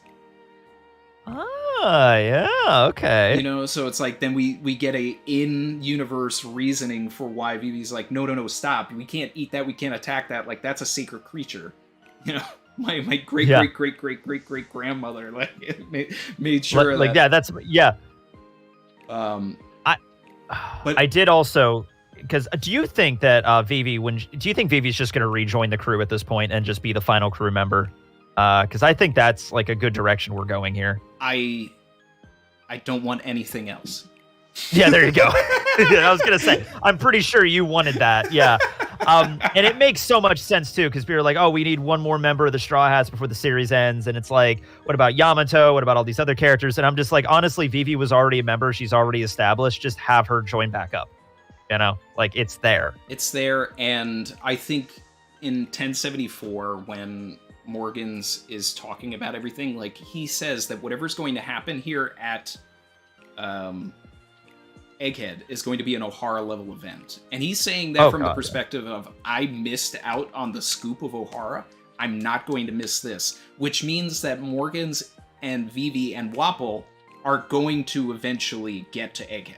Ah, yeah, okay. You know, so it's like then we get a in-universe reasoning for why Vivi's like, no, stop. We can't eat that. We can't attack that. Like, that's a sacred creature. You know, my great grandmother like made sure like that. That's But I did also, because do you think that do you think Vivi's just going to rejoin the crew at this point and just be the final crew member? Because I think that's like a good direction we're going here. I don't want anything else. Yeah, there you go. I was gonna say, I'm pretty sure you wanted that. Yeah, and it makes so much sense too, because people are like, oh, we need one more member of the Straw Hats before the series ends, and it's like, what about Yamato? What about all these other characters? And I'm just like, honestly, Vivi was already a member. She's already established. Just have her join back up. You know, like it's there. It's there, and I think in 1074 when Morgans is talking about everything, like he says that whatever's going to happen here at Egghead is going to be an Ohara level event. And he's saying that from the perspective of, I missed out on the scoop of Ohara. I'm not going to miss this. Which means that Morgans and Vivi and Wapol are going to eventually get to Egghead.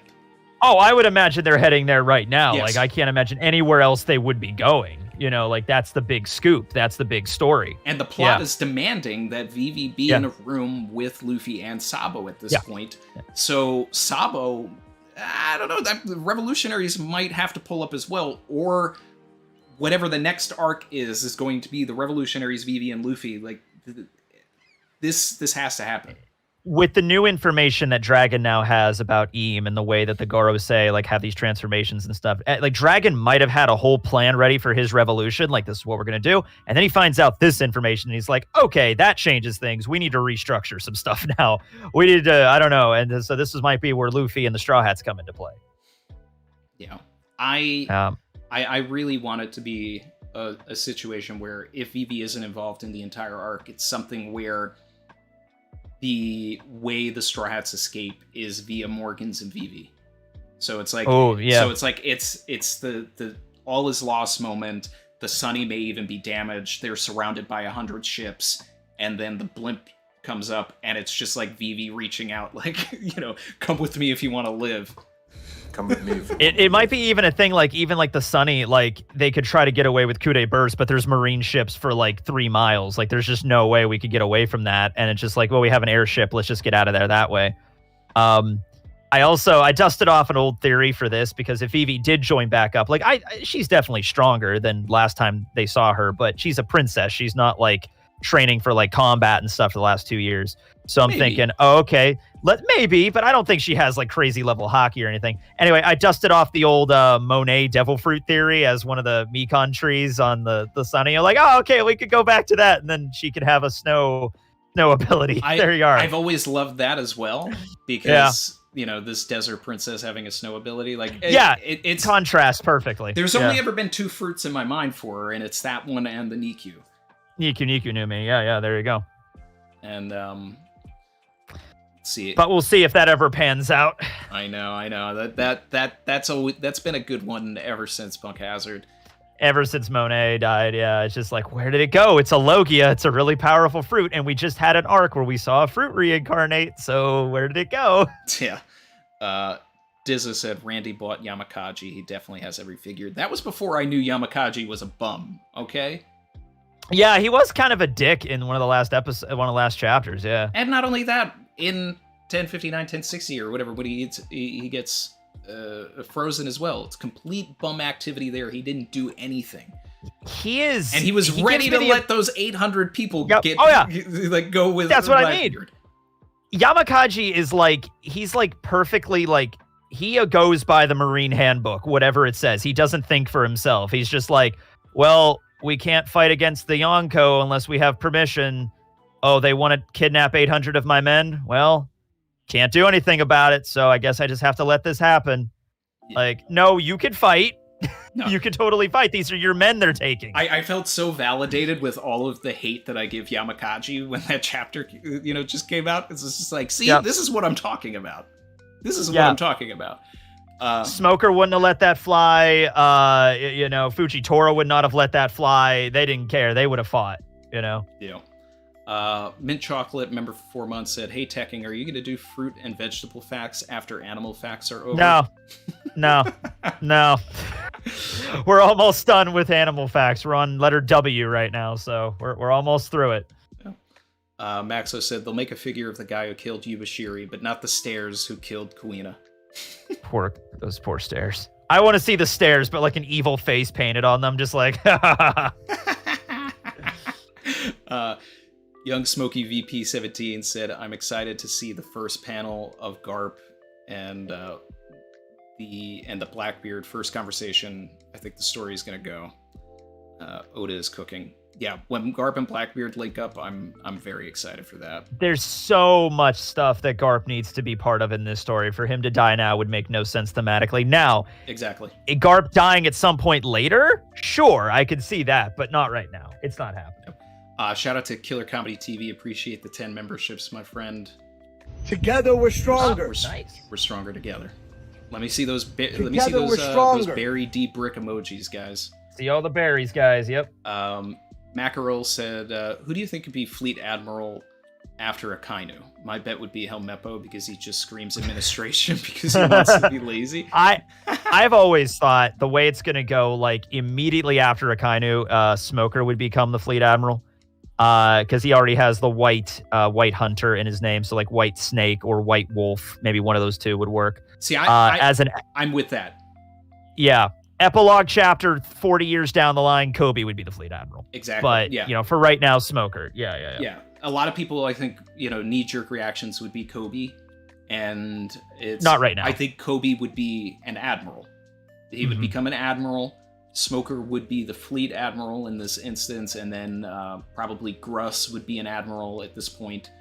Oh, I would imagine they're heading there right now. Yes. Like, I can't imagine anywhere else they would be going. You know, like, that's the big scoop. That's the big story. And the plot is demanding that Vivi be in a room with Luffy and Sabo at this point. So Sabo, I don't know, the revolutionaries might have to pull up as well, or whatever the next arc is going to be the revolutionaries, Vivi and Luffy. Like, this has to happen. With the new information that Dragon now has about Eam and the way that the Gorosei like have these transformations and stuff, like Dragon might have had a whole plan ready for his revolution, like this is what we're gonna do, and then he finds out this information and he's like, okay, that changes things. We need to restructure some stuff now. We need to, I don't know, and so this might be where Luffy and the Straw Hats come into play. Yeah, I really want it to be a situation where if Vivi isn't involved in the entire arc, it's something where the way the Straw Hats escape is via Morgans and Vivi. So it's like, so it's like, it's the all is lost moment. The Sunny may even be damaged. They're surrounded by 100 ships. And then the blimp comes up and it's just like Vivi reaching out, like, you know, come with me if you want to live. Come with me. It might be even a thing, like, even like the Sunny, like, they could try to get away with Kude Burst, but there's marine ships for like 3 miles. Like, there's just no way we could get away from that. And it's just like, well, we have an airship. Let's just get out of there that way. I dusted off an old theory for this, because if Vivi did join back up, like, she's definitely stronger than last time they saw her, but she's a princess. She's not like training for like combat and stuff for the last 2 years. So I'm thinking, oh, okay, maybe, but I don't think she has like crazy level hockey or anything. Anyway, I dusted off the old Monet devil fruit theory as one of the Mekon trees on the Sunny. I'm like, oh, okay, we could go back to that, and then she could have a snow ability. There you are. I've always loved that as well, because you know, this desert princess having a snow ability, like it's contrasts perfectly. There's only ever been 2 fruits in my mind for her, and it's that one and the Niku. Niku no Mi. Yeah, there you go. And see, but we'll see if that ever pans out. I know that's been a good one ever since Punk Hazard. Ever since Monet died, yeah, it's just like, where did it go? It's a Logia. It's a really powerful fruit, and we just had an arc where we saw a fruit reincarnate, so where did it go? Yeah. Dizza said Randy bought Yamakaji. He definitely has every figure. That was before I knew Yamakaji was a bum, okay? Yeah, he was kind of a dick in one of the last chapters, yeah. And not only that, in 1059, 1060 or whatever, when he gets frozen as well. It's complete bum activity there. He didn't do anything. He is, and he was ready to let those 800 people get like go with. That's what I mean. Yamakaji is like, he's like perfectly like, he goes by the Marine Handbook, whatever it says. He doesn't think for himself. He's just like, well, we can't fight against the Yonko unless we have permission. Oh, they want to kidnap 800 of my men? Well, can't do anything about it, so I guess I just have to let this happen. Like, no, you could fight. No. You could totally fight. These are your men they're taking. I felt so validated with all of the hate that I give Yamakaji when that chapter, just came out. It's just like, see, This is what I'm talking about. This is what I'm talking about. Smoker wouldn't have let that fly. Fujitora would not have let that fly. They didn't care. They would have fought, Yeah. Mint Chocolate, member for 4 months, said, hey, Tekking, are you going to do fruit and vegetable facts after animal facts are over? No. We're almost done with animal facts. We're on letter W right now, so we're almost through it. Yeah. Maxo said, they'll make a figure of the guy who killed Yubashiri, but not the stairs who killed Kuina. Those poor stairs. I want to see the stairs, but like an evil face painted on them, just like... Young Smoky VP17 said, I'm excited to see the first panel of Garp and the Blackbeard first conversation. I think the story is going to go. Oda is cooking. Yeah, when Garp and Blackbeard link up, I'm very excited for that. There's so much stuff that Garp needs to be part of in this story. For him to die now would make no sense thematically. Now, exactly. Garp dying at some point later? Sure, I could see that, but not right now. It's not happening. Yep. Shout out to Killer Comedy TV. Appreciate the 10 memberships, my friend. Together we're stronger. We're stronger together. Let me see those. Those berry deep brick emojis, guys. See all the berries, guys. Yep. Mackerel said, "Who do you think could be Fleet Admiral after Akainu? My bet would be Helmeppo because he just screams administration because he wants to be lazy." I've always thought the way it's gonna go, like immediately after Akainu, Smoker would become the Fleet Admiral. Because he already has the white hunter in his name, so like white snake or white wolf, maybe one of those two would work. See, I'm with that. Yeah, epilogue chapter 40 years down the line, Kobe would be the Fleet Admiral. Exactly. But for right now, Smoker. Yeah. A lot of people, I think, knee-jerk reactions would be Kobe, and it's not right now. I think Kobe would be an admiral. He would become an admiral. Smoker would be the Fleet Admiral in this instance, and then probably Gruss would be an admiral at this point,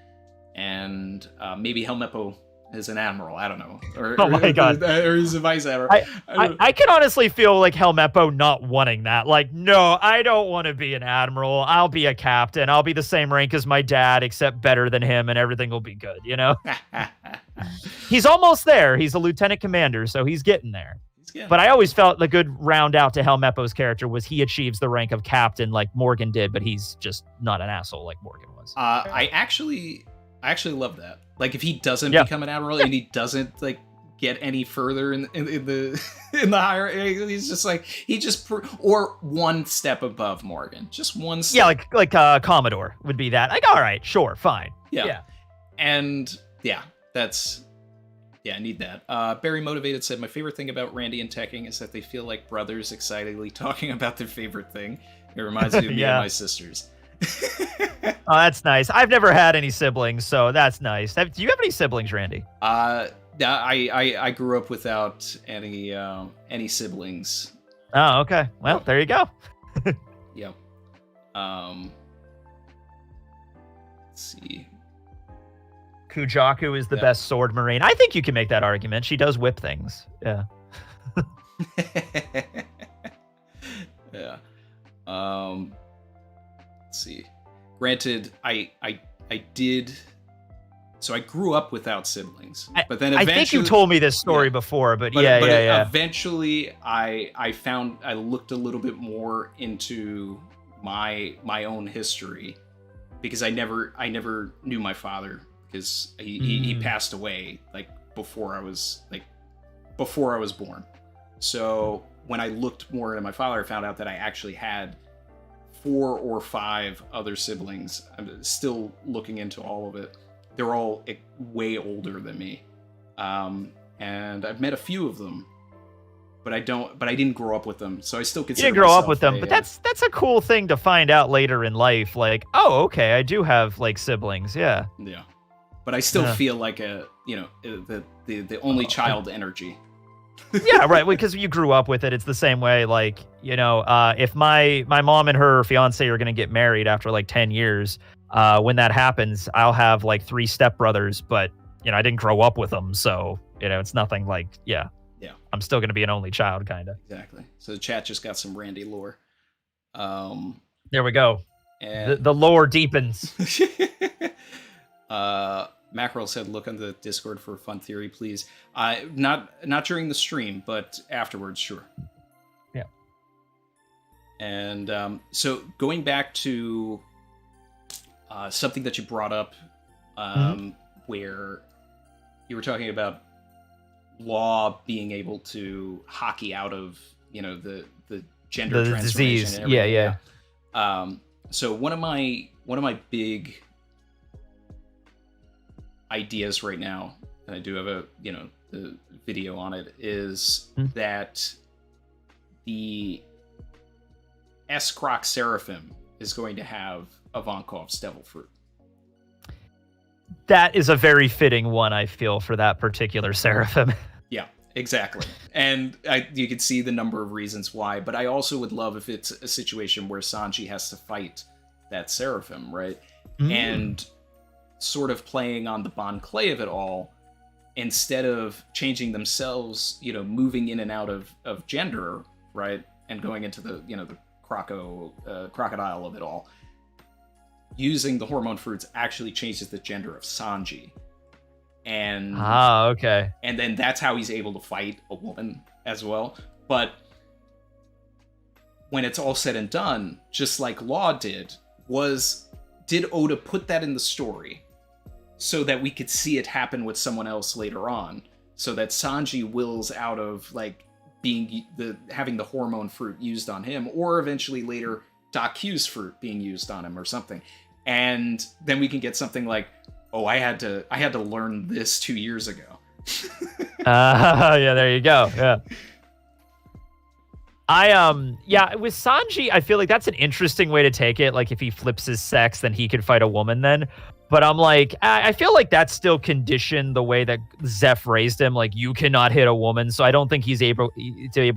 and maybe Helmeppo is an admiral. I don't know. Oh my god! Or he's a vice admiral. I can honestly feel like Helmeppo not wanting that. Like, no, I don't want to be an admiral. I'll be a captain. I'll be the same rank as my dad, except better than him, and everything will be good. He's almost there. He's a lieutenant commander, so he's getting there. But I always felt the good round out to Helmeppo's character was he achieves the rank of captain like Morgan did, but he's just not an asshole like Morgan was. I actually love that. Like if he doesn't become an admiral and he doesn't like get any further in the higher, he's just like or one step above Morgan, just one step. Yeah, like Commodore would be that. Like, all right, sure, fine. Yeah. And that's. Yeah, I need that. Barry Motivated said, my favorite thing about Randy and Tekking is that they feel like brothers excitedly talking about their favorite thing. It reminds me of me and my sisters. Oh, that's nice. I've never had any siblings, so that's nice. Do you have any siblings, Randy? I grew up without any siblings. Oh, okay. Well, there you go. Yep. Let's see. Kujaku is the best sword marine. I think you can make that argument. She does whip things. Yeah. Yeah. Let's see. Granted, I did So I grew up without siblings, but then I think you told me this story before, but eventually I looked a little bit more into my own history, because I never knew my father, because he passed away like before I was born. So when I looked more into my father, I found out that I actually had 4 or 5 other siblings. I'm still looking into all of it. They're all way older than me, and I've met a few of them, but I didn't grow up with them, so I still consider. You didn't grow up with them, but that's a cool thing to find out later in life. Like, oh, okay, I do have like siblings. Yeah. Yeah, but I still feel like the only child energy. Yeah, right. Because you grew up with it. It's the same way. Like, if my mom and her fiance are gonna get married after like 10 years. When that happens, I'll have like 3 stepbrothers, but I didn't grow up with them, so it's nothing like I'm still gonna be an only child, kind of. Exactly. So the chat just got some Randy lore. There we go. And the lore deepens. Mackerel said, "Look on the Discord for fun theory, please." Not during the stream, but afterwards, sure. Yeah. And so going back to. Something that you brought up, where you were talking about law being able to hockey out of the gender the transformation disease. And Yeah. So one of my big ideas right now, and I do have the video on it, is that the S-Croc Seraphim is going to have Ivankov's Devil Fruit. That is a very fitting one, I feel, for that particular Seraphim. Yeah, exactly. And you can see the number of reasons why, but I also would love if it's a situation where Sanji has to fight that Seraphim, right? And sort of playing on the Bon Clay of it all, instead of changing themselves, moving in and out of gender, right? And going into the, the crocodile of it all. Using the hormone fruits actually changes the gender of Sanji. And okay. And then that's how he's able to fight a woman as well. But when it's all said and done, just like Law did Oda put that in the story so that we could see it happen with someone else later on, so that Sanji wills out of like having the hormone fruit used on him, or eventually later Doc Q's fruit being used on him or something. And then we can get something like, oh, I had to learn this 2 years ago. Yeah, there you go. Yeah. With Sanji, I feel like that's an interesting way to take it. Like if he flips his sex, then he could fight a woman then. But I'm like, I feel like that's still conditioned the way that Zeph raised him. Like you cannot hit a woman. So I don't think he's able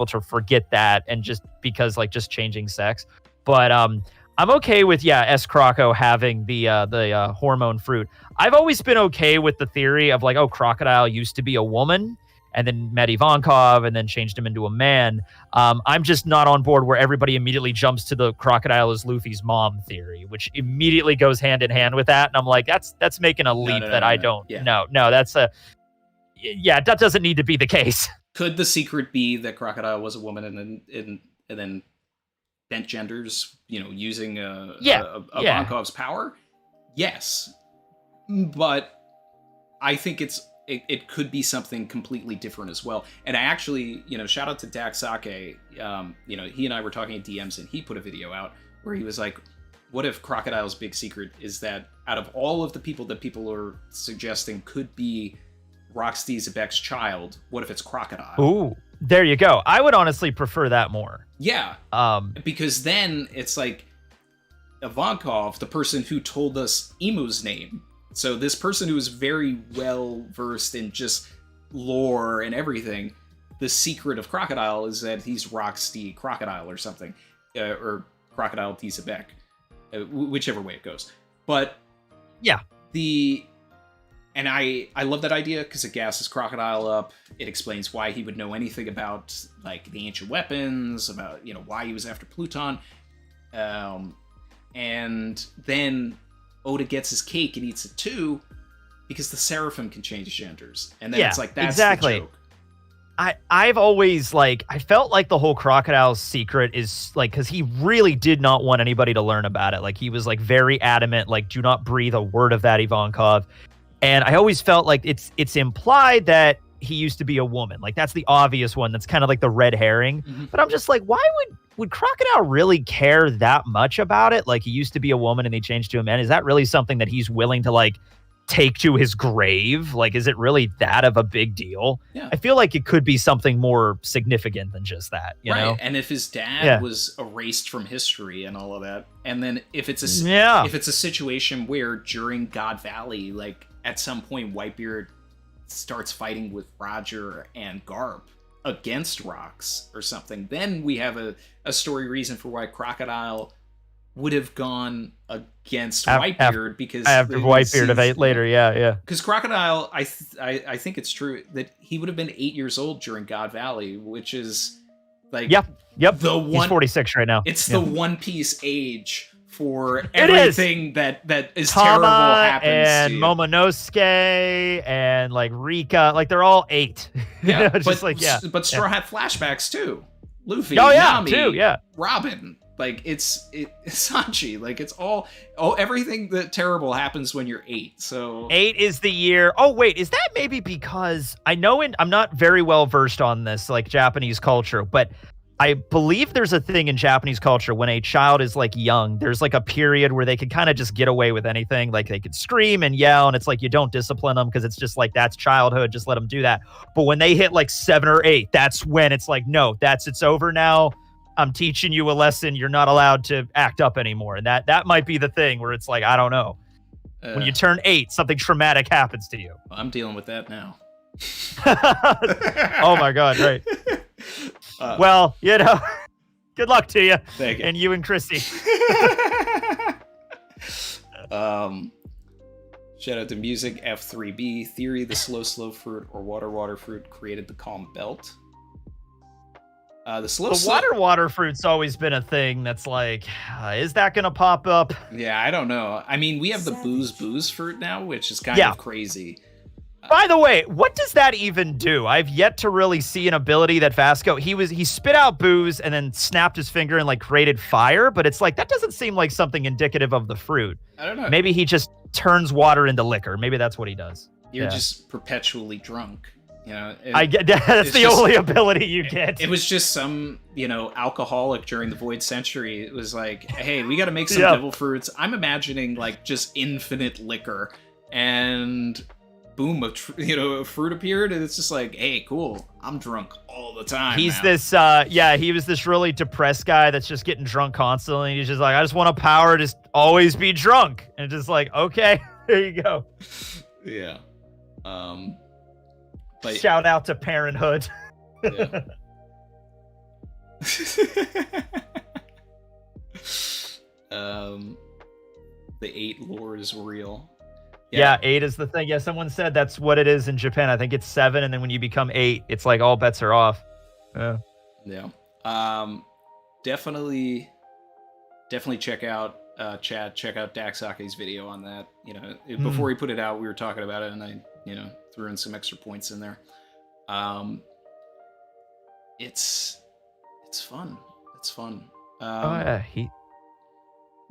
to forget that, and just because like just changing sex. But I'm okay with S. Croco having the hormone fruit. I've always been okay with the theory of like, oh, Crocodile used to be a woman and then met Ivankov and then changed him into a man. I'm just not on board where everybody immediately jumps to the Crocodile is Luffy's mom theory, which immediately goes hand in hand with that. And I'm like, that's making a leap I don't. Yeah. No, that's that doesn't need to be the case. Could the secret be that Crocodile was a woman and then bent genders, using Ivankov's power? Yes. But I think it could be something completely different as well. And I actually, shout out to Dak Sake. He and I were talking at DMs, and he put a video out where he was like, what if Crocodile's big secret is that out of all of the people that people are suggesting could be Rocksteady Zebek's child, what if it's Crocodile? Ooh, there you go. I would honestly prefer that more. Yeah. Because then it's like Ivankov, the person who told us Emu's name. So this person who is very well versed in just lore and everything, the secret of Crocodile is that he's Rocksteady Crocodile or something, or Crocodile D. Zebek, whichever way it goes. But yeah, and I love that idea because it gasses Crocodile up. It explains why he would know anything about like the ancient weapons, about why he was after Pluton, and then Oda gets his cake and eats it too, because the Seraphim can change genders, and then it's like that's exactly. the joke. I've always like I felt like the whole Crocodile's secret is like because he really did not want anybody to learn about it. Like he was like very adamant, like do not breathe a word of that, Ivankov. And I always felt like it's implied that he used to be a woman. Like that's the obvious one. That's kind of like the red herring. Mm-hmm. But I'm just like, why would Crocodile really care that much about it? Like he used to be a woman and they changed to a man. Is that really something that he's willing to like take to his grave? Like, is it really that of a big deal? Yeah. I feel like it could be something more significant than just that, you know? And if his dad was erased from history and all of that, and then if it's a situation where during God Valley, like at some point Whitebeard starts fighting with Roger and Garp against rocks or something, then we have a story reason for why Crocodile would have gone against Whitebeard because after Whitebeard of 8 later, because Crocodile, I think it's true that he would have been 8 years old during God Valley, which is like the one. He's 46 right now. It's the One Piece age for everything that is Tama terrible happens and to you. Momonosuke and like Rika, like they're all 8. Yeah, but Straw Hat flashbacks too. Luffy, Nami, too, Robin. Like it's Sanji, like it's all everything that terrible happens when you're 8. So 8 is the year. Oh wait, is that maybe because I'm not very well versed on this like Japanese culture, but I believe there's a thing in Japanese culture when a child is like young, there's like a period where they can kind of just get away with anything. Like they could scream and yell and it's like you don't discipline them because it's just like that's childhood, just let them do that. But when they hit like 7 or 8, that's when it's like, no, it's over now. I'm teaching you a lesson. You're not allowed to act up anymore. And that might be the thing where it's like, I don't know. When you turn 8, something traumatic happens to you. I'm dealing with that now. Oh my God, right. Well, you know, good luck to you. Thank you. And you and Chrissy. Shout out to Music F3B. Theory, the slow fruit or water fruit created the calm belt. The water fruit's always been a thing that's like, is that going to pop up? Yeah, I don't know. I mean, we have the booze fruit now, which is kind of crazy. By the way, what does that even do? I've yet to really see an ability that Vasco, he spit out booze and then snapped his finger and like created fire, but it's like, that doesn't seem like something indicative of the fruit. I don't know. Maybe he just turns water into liquor. Maybe that's what he does. You're just perpetually drunk. You know, I get that's the only ability you get. It was just some, alcoholic during the Void Century. It was like, hey, we got to make some devil fruits. I'm imagining like just infinite liquor, and boom, a fruit appeared, and it's just like, hey, cool, I'm drunk all the time. He's now. He was this really depressed guy that's just getting drunk constantly. And he's just like, I just want a power, just always be drunk, and just like, okay, there you go. Yeah. But, shout out to Parenthood. Yeah. The 8 lore is real. Yeah, 8 is the thing. Yeah, someone said that's what it is in Japan. I think it's 7, and then when you become 8, it's like all bets are off. Yeah. Definitely check out Chad. Check out Daxake's video on that. Before he put it out, we were talking about it, and I threw in some extra points in there. It's fun. It's fun.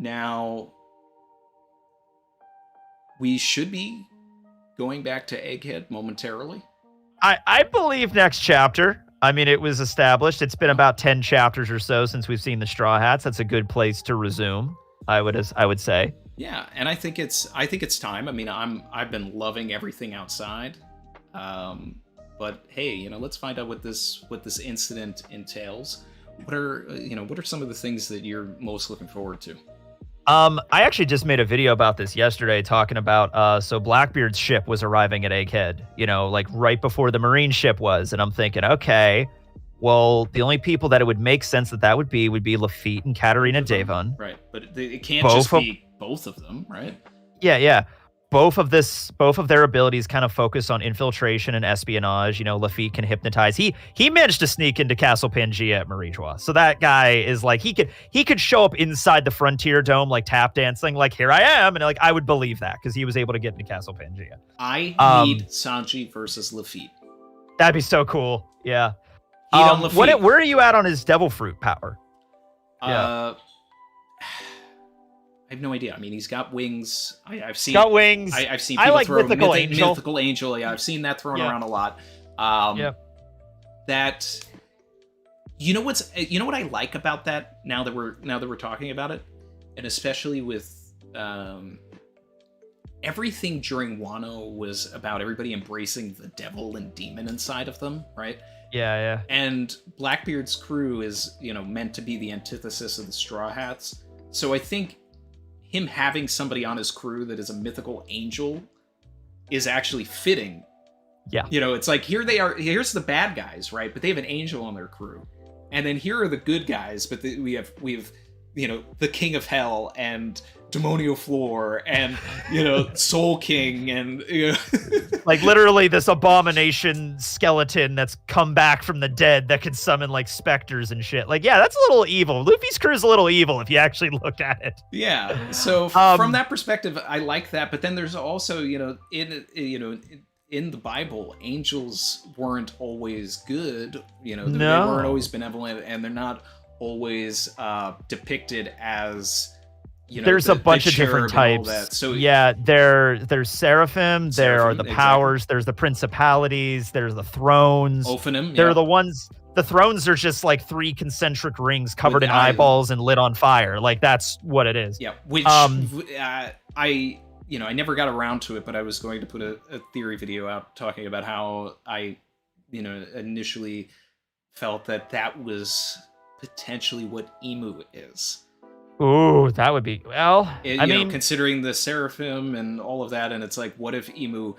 Now we should be going back to Egghead momentarily. I believe next chapter. I mean, it was established. It's been about 10 chapters or so since we've seen the Straw Hats. That's a good place to resume. I would say. Yeah, and I think it's time. I mean, I've been loving everything outside, but hey, let's find out what this incident entails. What are some of the things that you're most looking forward to? I actually just made a video about this yesterday, talking about so Blackbeard's ship was arriving at Egghead, like right before the Marine ship was, and I'm thinking, okay, well, the only people that it would make sense that would be Lafitte and Katarina Devon. Right, but it can't just be both of them, right? Yeah. both of their abilities kind of focus on infiltration and espionage. You know, Lafitte can hypnotize. He managed to sneak into Castle Pangea at Marijois. So that guy is like, he could show up inside the Frontier Dome, like tap dancing, like, here I am. And like, I would believe that because he was able to get into Castle Pangea. I need Sanji versus Lafitte. That'd be so cool. Yeah. On Lafitte. Where are you at on his Devil Fruit power? I have no idea. I mean, he's got wings. I've seen. Got wings. I've seen people throw Mythical Angel. Mythical Angel. Yeah, I've seen that thrown around a lot. That. You know what I like about that now that we're talking about it, and especially with everything during Wano was about everybody embracing the devil and demon inside of them, right? Yeah. And Blackbeard's crew is, meant to be the antithesis of the Straw Hats. So I think him having somebody on his crew that is a mythical angel is actually fitting. Yeah. It's like, here they are, here's the bad guys, right? But they have an angel on their crew. And then here are the good guys, but we have the King of Hell and Demonio Floor and Soul King and like literally this abomination skeleton that's come back from the dead that can summon like specters and shit. Like, yeah, that's a little evil. Luffy's crew is a little evil if you actually look at it. Yeah. So from that perspective, I like that. But then there's also in the Bible, angels weren't always good. They weren't always benevolent, and they're not always depicted as. There's a bunch of different types. So yeah, there's seraphim. There are the powers. Exactly. There's the principalities. There's the thrones. Ophanim. They're the ones. The thrones are just like 3 concentric rings covered in eyeballs and lit on fire. Like that's what it is. Yeah. Which I never got around to it, but I was going to put a theory video out talking about how I, initially felt that was potentially what Emu is. Ooh, that would be, considering the seraphim and all of that, and it's like, what if Emu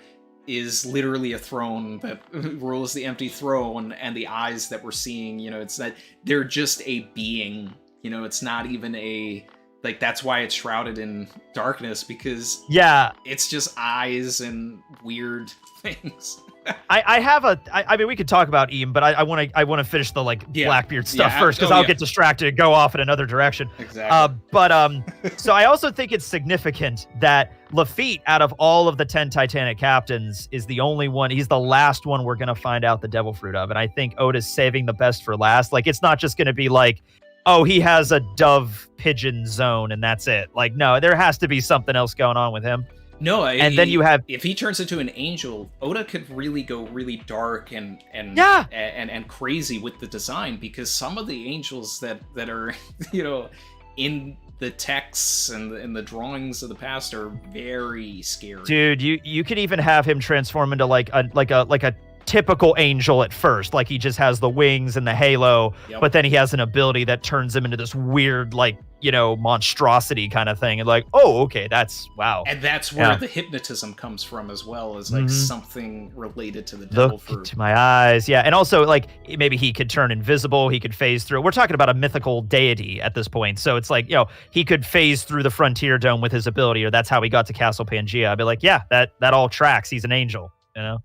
is literally a throne that rules the empty throne, and the eyes that we're seeing, it's that they're just a being, it's not even a, like, that's why it's shrouded in darkness, because it's just eyes and weird things. I mean, we could talk about Eam, but I want to finish the Blackbeard stuff first, because I'll get distracted and go off in another direction. Exactly. So I also think it's significant that Lafitte, out of all of the 10 Titanic captains, is the only one. He's the last one we're gonna find out the devil fruit of, and I think Oda's saving the best for last. Like, it's not just gonna be like, oh, he has a dove pigeon zone and that's it. Like, no, there has to be something else going on with him. No, then you have, if he turns into an angel, Oda could really go really dark and crazy with the design, because some of the angels that are in the texts and in the drawings of the past are very scary. Dude, you could even have him transform into like a typical angel at first, like he just has the wings and the halo, but then he has an ability that turns him into this weird monstrosity kind of thing, and like, oh, okay, that's wow. And that's where the hypnotism comes from as well, as like something related to the devil fruit. Look to my eyes. Yeah. And also, like, maybe he could turn invisible, he could phase through. We're talking about a mythical deity at this point, so it's like, he could phase through the Frontier Dome with his ability, or that's how he got to Castle Pangea. I'd be like, yeah, that all tracks. He's an angel, Yeah.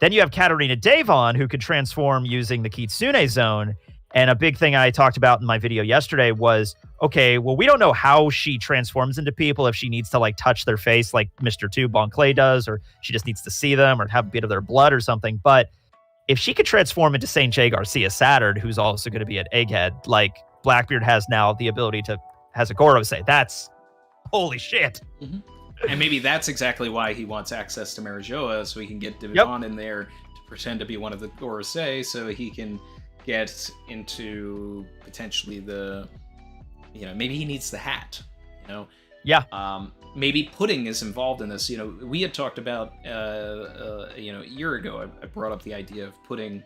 Then you have Katarina Devon, who could transform using the Kitsune zone. And a big thing I talked about in my video yesterday was, okay, well, we don't know how she transforms into people, if she needs to like touch their face like Mr. 2 Bon Clay does, or she just needs to see them or have a bit of their blood or something. But if she could transform into St. J. Garcia Saturn, who's also going to be at Egghead, like, Blackbeard has now the ability to, as Agoro say, that's holy shit. Mm-hmm. And maybe that's exactly why he wants access to Marijoa, so he can get Devon in there to pretend to be one of the Gorosei, so he can get into potentially the, maybe he needs the hat, maybe Pudding is involved in this. We had talked about, a year ago, I brought up the idea of Pudding,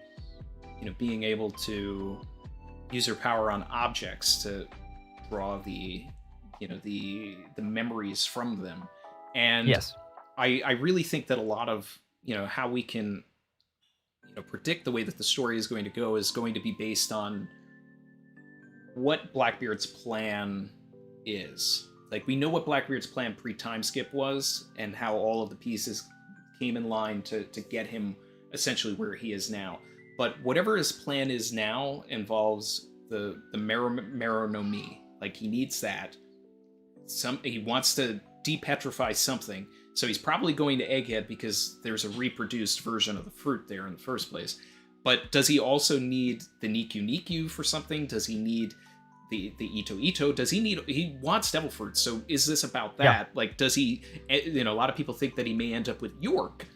being able to use her power on objects to draw the memories from them. And yes, I really think that a lot of, how we can, predict the way that the story is going to go is going to be based on what Blackbeard's plan is. Like, we know what Blackbeard's plan pre-time skip was, and how all of the pieces came in line to get him essentially where he is now. But whatever his plan is now involves the Amanomoon. Like, he needs that. He wants to depetrify something. So he's probably going to Egghead because there's a reproduced version of the fruit there in the first place. But does he also need the Niku for something? Does he need the Ito? Does he need... He wants devil fruits, so is this about that? Yeah. Like, does he... You know, a lot of people think that he may end up with York.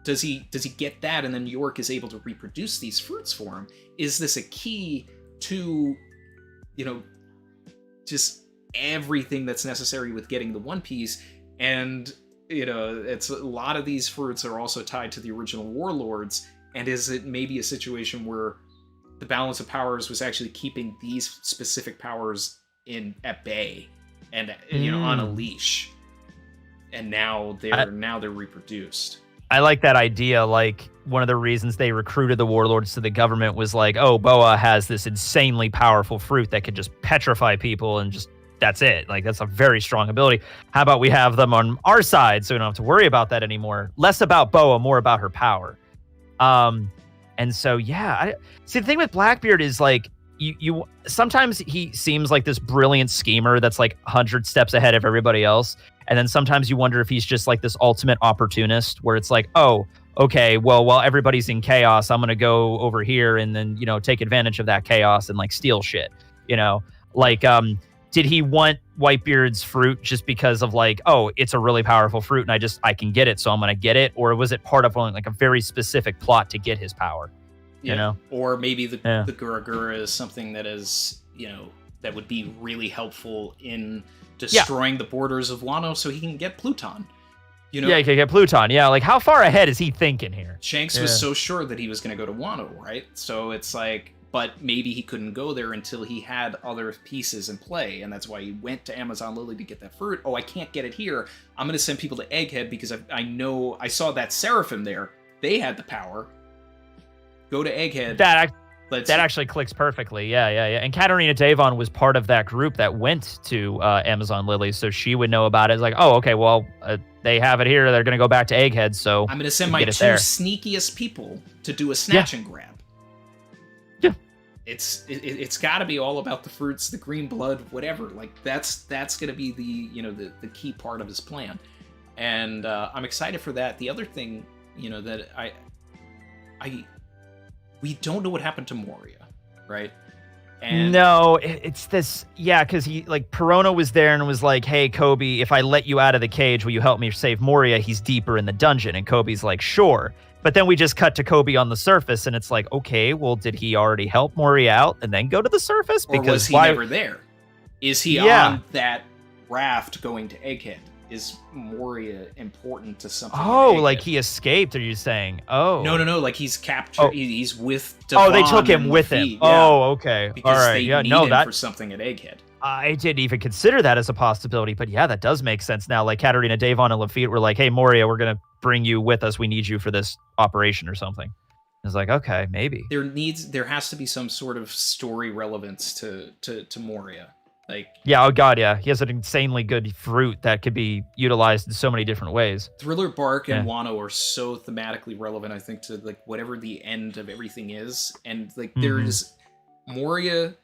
Does he get that, and then York is able to reproduce these fruits for him? Is this a key to, you know, just everything that's necessary with getting the One Piece? And, you know, it's a lot of these fruits are also tied to the original warlords. And is it maybe a situation where the balance of powers was actually keeping these specific powers at bay and you know, on a leash, and now they're reproduced? I like that idea. Like, one of the reasons they recruited the warlords to the government was like, oh, Boa has this insanely powerful fruit that could just petrify people, and just that's it. Like, that's a very strong ability. How about we have them on our side so we don't have to worry about that anymore? Less about Boa, more about her power. And so, yeah, see, the thing with Blackbeard is, like, you sometimes he seems like this brilliant schemer that's like 100 steps ahead of everybody else. And then sometimes you wonder if he's just like this ultimate opportunist where it's like, oh, okay, well, while everybody's in chaos, I'm going to go over here and then, you know, take advantage of that chaos and like steal shit, you know, like, did he want Whitebeard's fruit just because of like, oh, it's a really powerful fruit and I can get it, so I'm going to get it? Or was it part of like a very specific plot to get his power? Yeah. You know? Or maybe the Gura Gura is something that is, you know, that would be really helpful in destroying the borders of Wano so he can get Pluton. You know? Yeah, he can get Pluton. Yeah, like, how far ahead is he thinking here? Shanks was so sure that he was going to go to Wano, right? So it's like, but maybe he couldn't go there until he had other pieces in play, and that's why he went to Amazon Lily to get that fruit. Oh, I can't get it here. I'm going to send people to Egghead because I know I saw that Seraphim there. They had the power. Go to Egghead. That actually clicks perfectly. Yeah. And Katarina Devon was part of that group that went to Amazon Lily, so she would know about it. It's like, oh, okay, well, they have it here. They're going to go back to Egghead, so I'm going to send my two sneakiest people to do a snatch and grab. Yeah. It's got to be all about the fruits, the green blood, whatever. Like, that's going to be the, you know, the key part of his plan. And I'm excited for that. The other thing, you know, that we don't know what happened to Moria, right? And no, it's this, because he, like, Perona was there and was like, hey, Kobe, if I let you out of the cage, will you help me save Moria? He's deeper in the dungeon. And Kobe's like, sure. But then we just cut to Kobe on the surface, and it's like, okay, well, did he already help Moria out and then go to the surface? Because or was he never there? Is he on that raft going to Egghead? Is Moria important to something? Oh, like he escaped, are you saying? Oh. No, like he's captured. Oh. He's with Devon. Oh, they took him with him. Yeah. Oh, okay. Because all right. They need him for something at Egghead. I didn't even consider that as a possibility, but yeah, that does make sense now. Like, Katarina Devon and Lafitte were like, hey, Moria, we're going to bring you with us. We need you for this operation or something. It's like, okay, maybe. There has to be some sort of story relevance to Moria. Like, yeah, oh god, yeah. He has an insanely good fruit that could be utilized in so many different ways. Thriller Bark and Wano are so thematically relevant, I think, to like whatever the end of everything is. And like there's Moria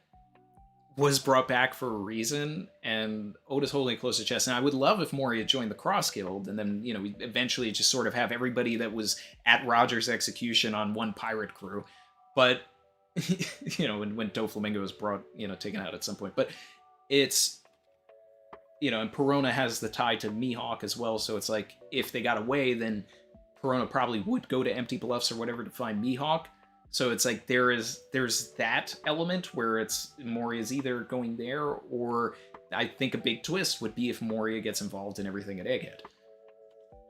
was brought back for a reason, and Oda's holding it close to chest. And I would love if Moria joined the Cross Guild, and then, you know, we eventually just sort of have everybody that was at Roger's execution on one pirate crew. But you know, when Doflamingo was taken out at some point. But it's, you know, and Perona has the tie to Mihawk as well, so it's like, if they got away, then Perona probably would go to Empty Bluffs or whatever to find Mihawk. So it's like there's that element where it's Moria's either going there, or I think a big twist would be if Moria gets involved in everything at Egghead.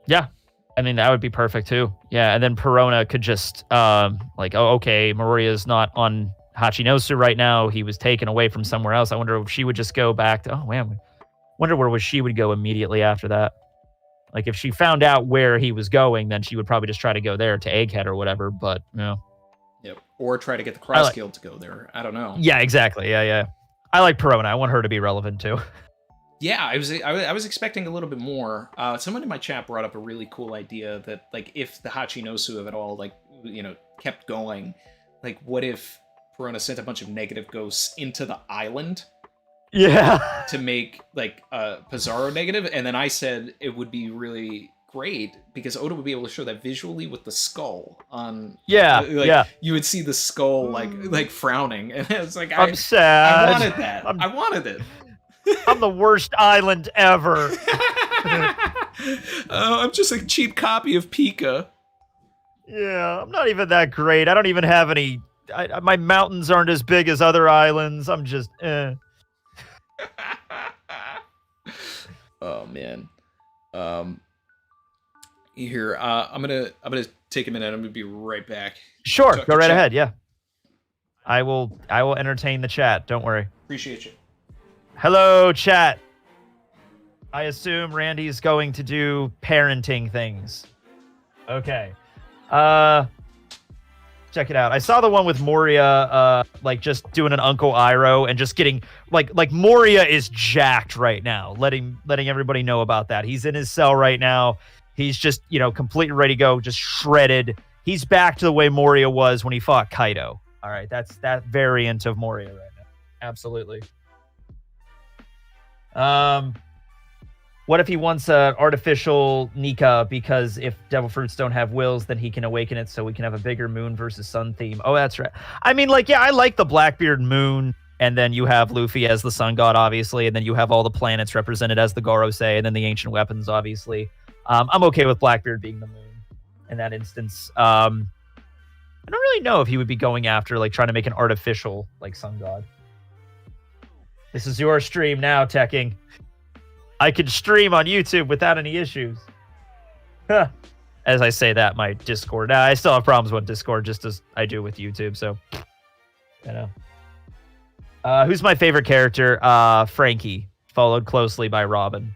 Yeah, I mean, that would be perfect too. Yeah, and then Perona could just like, oh, okay, Moria's not on Hachinosu right now. He was taken away from somewhere else. I wonder if she would just go back to, oh man, wonder where she would go immediately after that. Like, if she found out where he was going, then she would probably just try to go there to Egghead or whatever, but, you know. Yep. Or try to get the Cross Guild to go there. I don't know. Yeah, exactly. Yeah. I like Perona. I want her to be relevant too. Yeah, I was expecting a little bit more. Someone in my chat brought up a really cool idea that, like, if the Hachinosu of it all, like, kept going, like, what if Perona sent a bunch of negative ghosts into the island? Yeah. To make, like, Pizarro negative, and then I said it would be really great because Oda would be able to show that visually with the skull on. Yeah, you would see the skull like frowning, and it's like I'm sad. I wanted that. I wanted it. I'm the worst island ever. I'm just a cheap copy of Pika. Yeah, I'm not even that great. I don't even have any. My mountains aren't as big as other islands. I'm just. Oh man. Here, I'm gonna take a minute. I'm gonna be right back. Sure, go right ahead. Yeah, I will entertain the chat. Don't worry. Appreciate you. Hello, chat. I assume Randy's going to do parenting things. Okay. Check it out. I saw the one with Moria, like just doing an Uncle Iroh and just getting like Moria is jacked right now. Letting everybody know about that. He's in his cell right now. He's just, completely ready to go, just shredded. He's back to the way Moria was when he fought Kaido. All right, that's that variant of Moria right now. Absolutely. What if he wants an artificial Nika because if devil fruits don't have wills, then he can awaken it so we can have a bigger moon versus sun theme. Oh, that's right. I mean, I like the Blackbeard moon, and then you have Luffy as the sun god, obviously, and then you have all the planets represented as the Gorosei, and then the ancient weapons, obviously. I'm okay with Blackbeard being the moon in that instance. I don't really know if he would be going after, trying to make an artificial, sun god. This is your stream now, Tekking. I can stream on YouTube without any issues. As I say that, my Discord. I still have problems with Discord, just as I do with YouTube, so, who's my favorite character? Frankie, followed closely by Robin.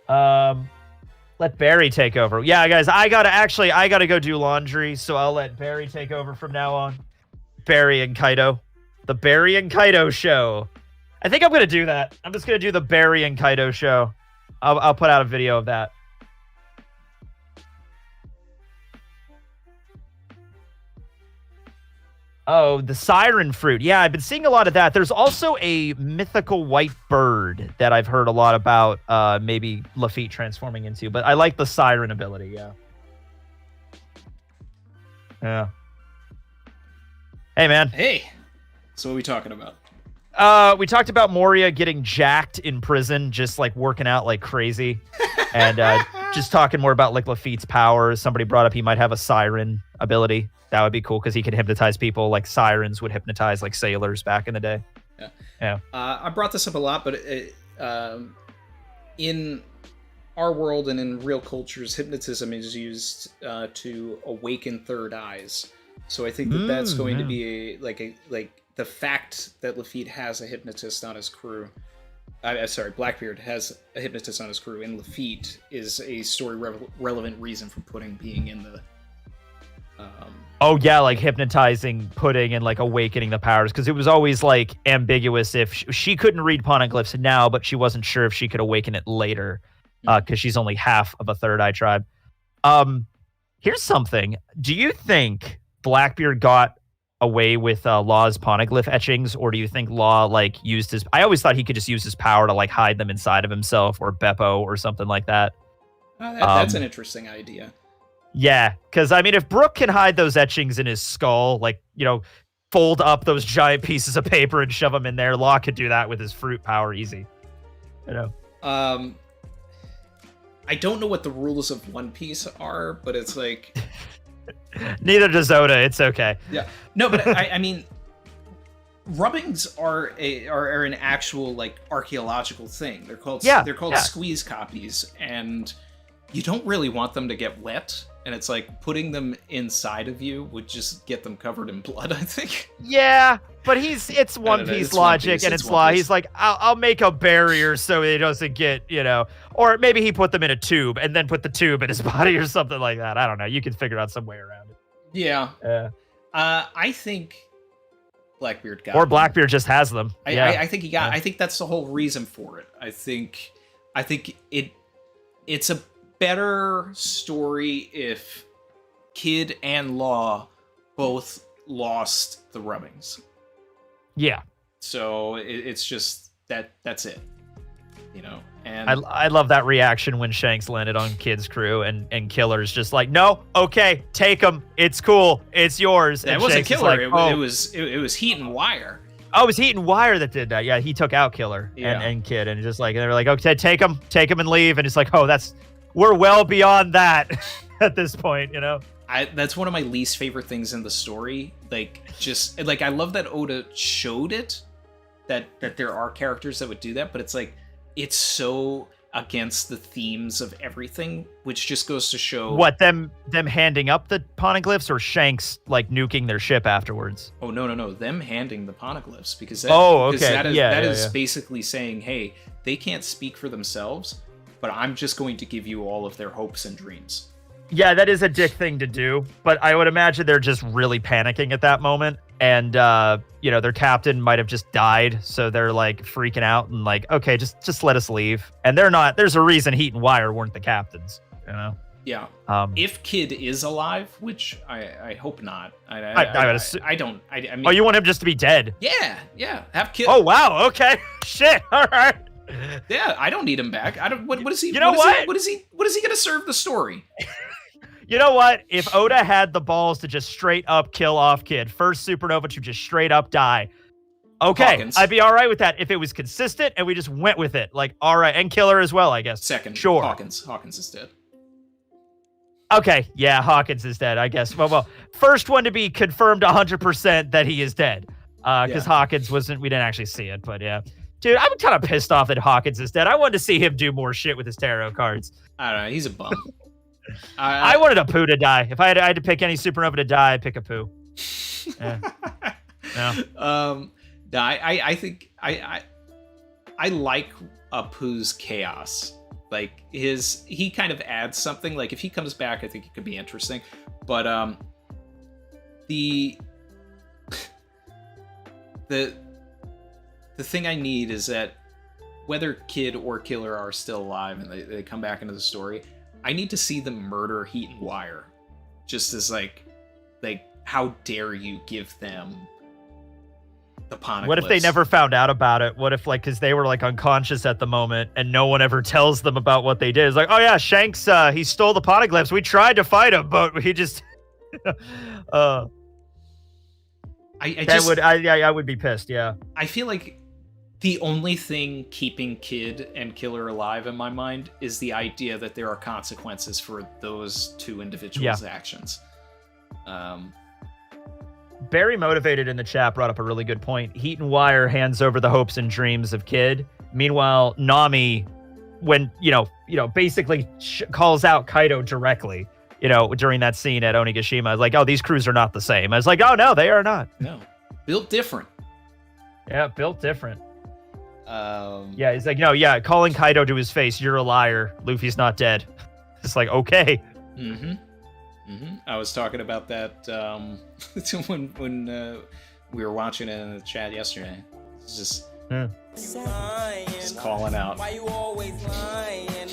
Let Barry take over. Yeah, guys, I gotta go do laundry, so I'll let Barry take over from now on. Barry and Kaido. The Barry and Kaido show. I think I'm going to do that. I'm just going to do the Barry and Kaido show. I'll put out a video of that. Oh, the siren fruit. Yeah, I've been seeing a lot of that. There's also a mythical white bird that I've heard a lot about, maybe Lafitte transforming into. But I like the siren ability, yeah. Yeah. Hey, man. Hey. So what are we talking about? We talked about Moria getting jacked in prison, just working out like crazy. And just talking more about Lafitte's powers. Somebody brought up he might have a siren ability. That would be cool because he could hypnotize people like sirens would hypnotize sailors back in the day. Yeah. I brought this up a lot, but in our world and in real cultures, hypnotism is used to awaken third eyes. So I think that's going to be the fact that Lafitte has a hypnotist on his crew. Blackbeard has a hypnotist on his crew, and Lafitte is a story relevant reason for Pudding being in the. Hypnotizing Pudding and awakening the powers, because it was always ambiguous if she couldn't read poneglyphs now, but she wasn't sure if she could awaken it later, because she's only half of a third eye tribe. Here's something. Do you think Blackbeard got away with Law's poneglyph etchings, or do you think Law used his... I always thought he could just use his power to hide them inside of himself or Beppo or something like that. That's an interesting idea. Yeah, because if Brook can hide those etchings in his skull, fold up those giant pieces of paper and shove them in there, Law could do that with his fruit power easy. I don't know what the rules of One Piece are, but it's Neither does Oda. It's okay. Yeah. No, but I mean, rubbings are an actual archaeological thing. They're called squeeze copies, and you don't really want them to get wet. And it's putting them inside of you would just get them covered in blood, I think. Yeah, but it's One Piece logic, and it's Law. He's I'll make a barrier so it doesn't get, or maybe he put them in a tube and then put the tube in his body or something like that. I don't know. You can figure out some way around it. Yeah. I think Blackbeard got or them. Blackbeard just has them. I think he got. I think that's the whole reason for it. I think it's a better story if Kid and Law both lost the rubbings. Yeah. So it's just that's it. You know, and I love that reaction when Shanks landed on Kid's crew and Killer's just like, no, okay, take him. It's cool. It's yours. That and wasn't Shanks Killer. Is like, it was Heat and Wire. Oh, it was Heat and Wire that did that. Yeah, he took out Killer and Kid, and just like, and they were like, okay, take him and leave. And it's like, oh, we're well beyond that at this point, you know. That's one of my least favorite things in the story. Like, just like, I love that Oda showed it, that there are characters that would do that, but it's like, it's so against the themes of everything, which just goes to show what them handing up the poneglyphs or Shanks like nuking their ship afterwards. Oh no, them handing the poneglyphs, because that is basically saying, hey, they can't speak for themselves, but I'm just going to give you all of their hopes and dreams. Yeah, that is a dick thing to do, but I would imagine they're just really panicking at that moment, and their captain might have just died, so they're like freaking out and like, okay, just let us leave. And they're not. There's a reason Heat and Wire weren't the captains, you know. Yeah. If Kid is alive, which I hope not. I mean, oh, you want him just to be dead? Yeah. Have Kid. Oh wow. Okay. Shit. All right. Yeah, I don't need him back. I don't. What is he? You know what? What is he going to serve the story? You know what? If Oda had the balls to just straight up kill off Kid, first supernova to just straight up die, okay, Hawkins. I'd be all right with that if it was consistent and we just went with it. Like, all right, and Killer as well, I guess. Second, sure. Hawkins is dead. Okay, yeah, Hawkins is dead, I guess. Well, first one to be confirmed 100% that he is dead, because Hawkins wasn't. We didn't actually see it, but yeah. Dude, I'm kind of pissed off that Hawkins is dead. I wanted to see him do more shit with his tarot cards. I don't know. He's a bum. I wanted a Pooh to die. If I had to pick any supernova to die, I'd pick a Pooh. Yeah. I think I like a Pooh's chaos. Like he kind of adds something. Like if he comes back, I think it could be interesting. But the thing I need is that whether Kid or Killer are still alive and they come back into the story, I need to see them murder Heat and Wire. Just as like how dare you give them the poneglyphs? What if they never found out about it? What if because they were like unconscious at the moment and no one ever tells them about what they did? It's like, oh yeah, Shanks, he stole the poneglyphs. We tried to fight him, but he just I would be pissed, yeah. I feel like the only thing keeping Kid and Killer alive in my mind is the idea that there are consequences for those two individuals' actions. Barry Motivated in the chat brought up a really good point. Heat and Wire hands over the hopes and dreams of Kid. Meanwhile, Nami, when, basically calls out Kaido directly, during that scene at Onigashima, I was like, oh, these crews are not the same. I was like, oh, no, they are not. No. Built different. Yeah, built different. He's like, no, yeah, calling Kaido to his face, you're a liar. Luffy's not dead. It's like, okay. I was talking about that when we were watching it in the chat yesterday. It's just calling out. Why you always lying?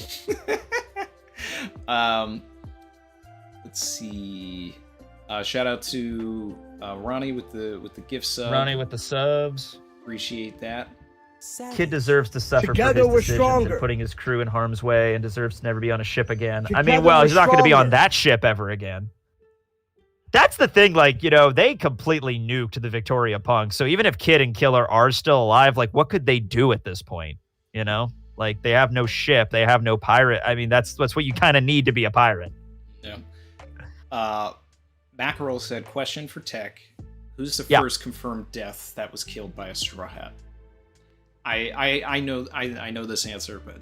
Let's see. Shout out to Ronnie with the gift sub. Ronnie with the subs. Appreciate that. Kid deserves to suffer for his decisions and putting his crew in harm's way and deserves to never be on a ship again. He's not going to be on that ship ever again. That's the thing, they completely nuked the Victoria Punk. So even if Kid and Killer are still alive, what could they do at this point? They have no ship, they have no pirate. I mean, that's what you kind of need to be a pirate. Yeah. Mackerel said, question for Tech. Who's the first confirmed death that was killed by a Straw Hat? I know this answer, but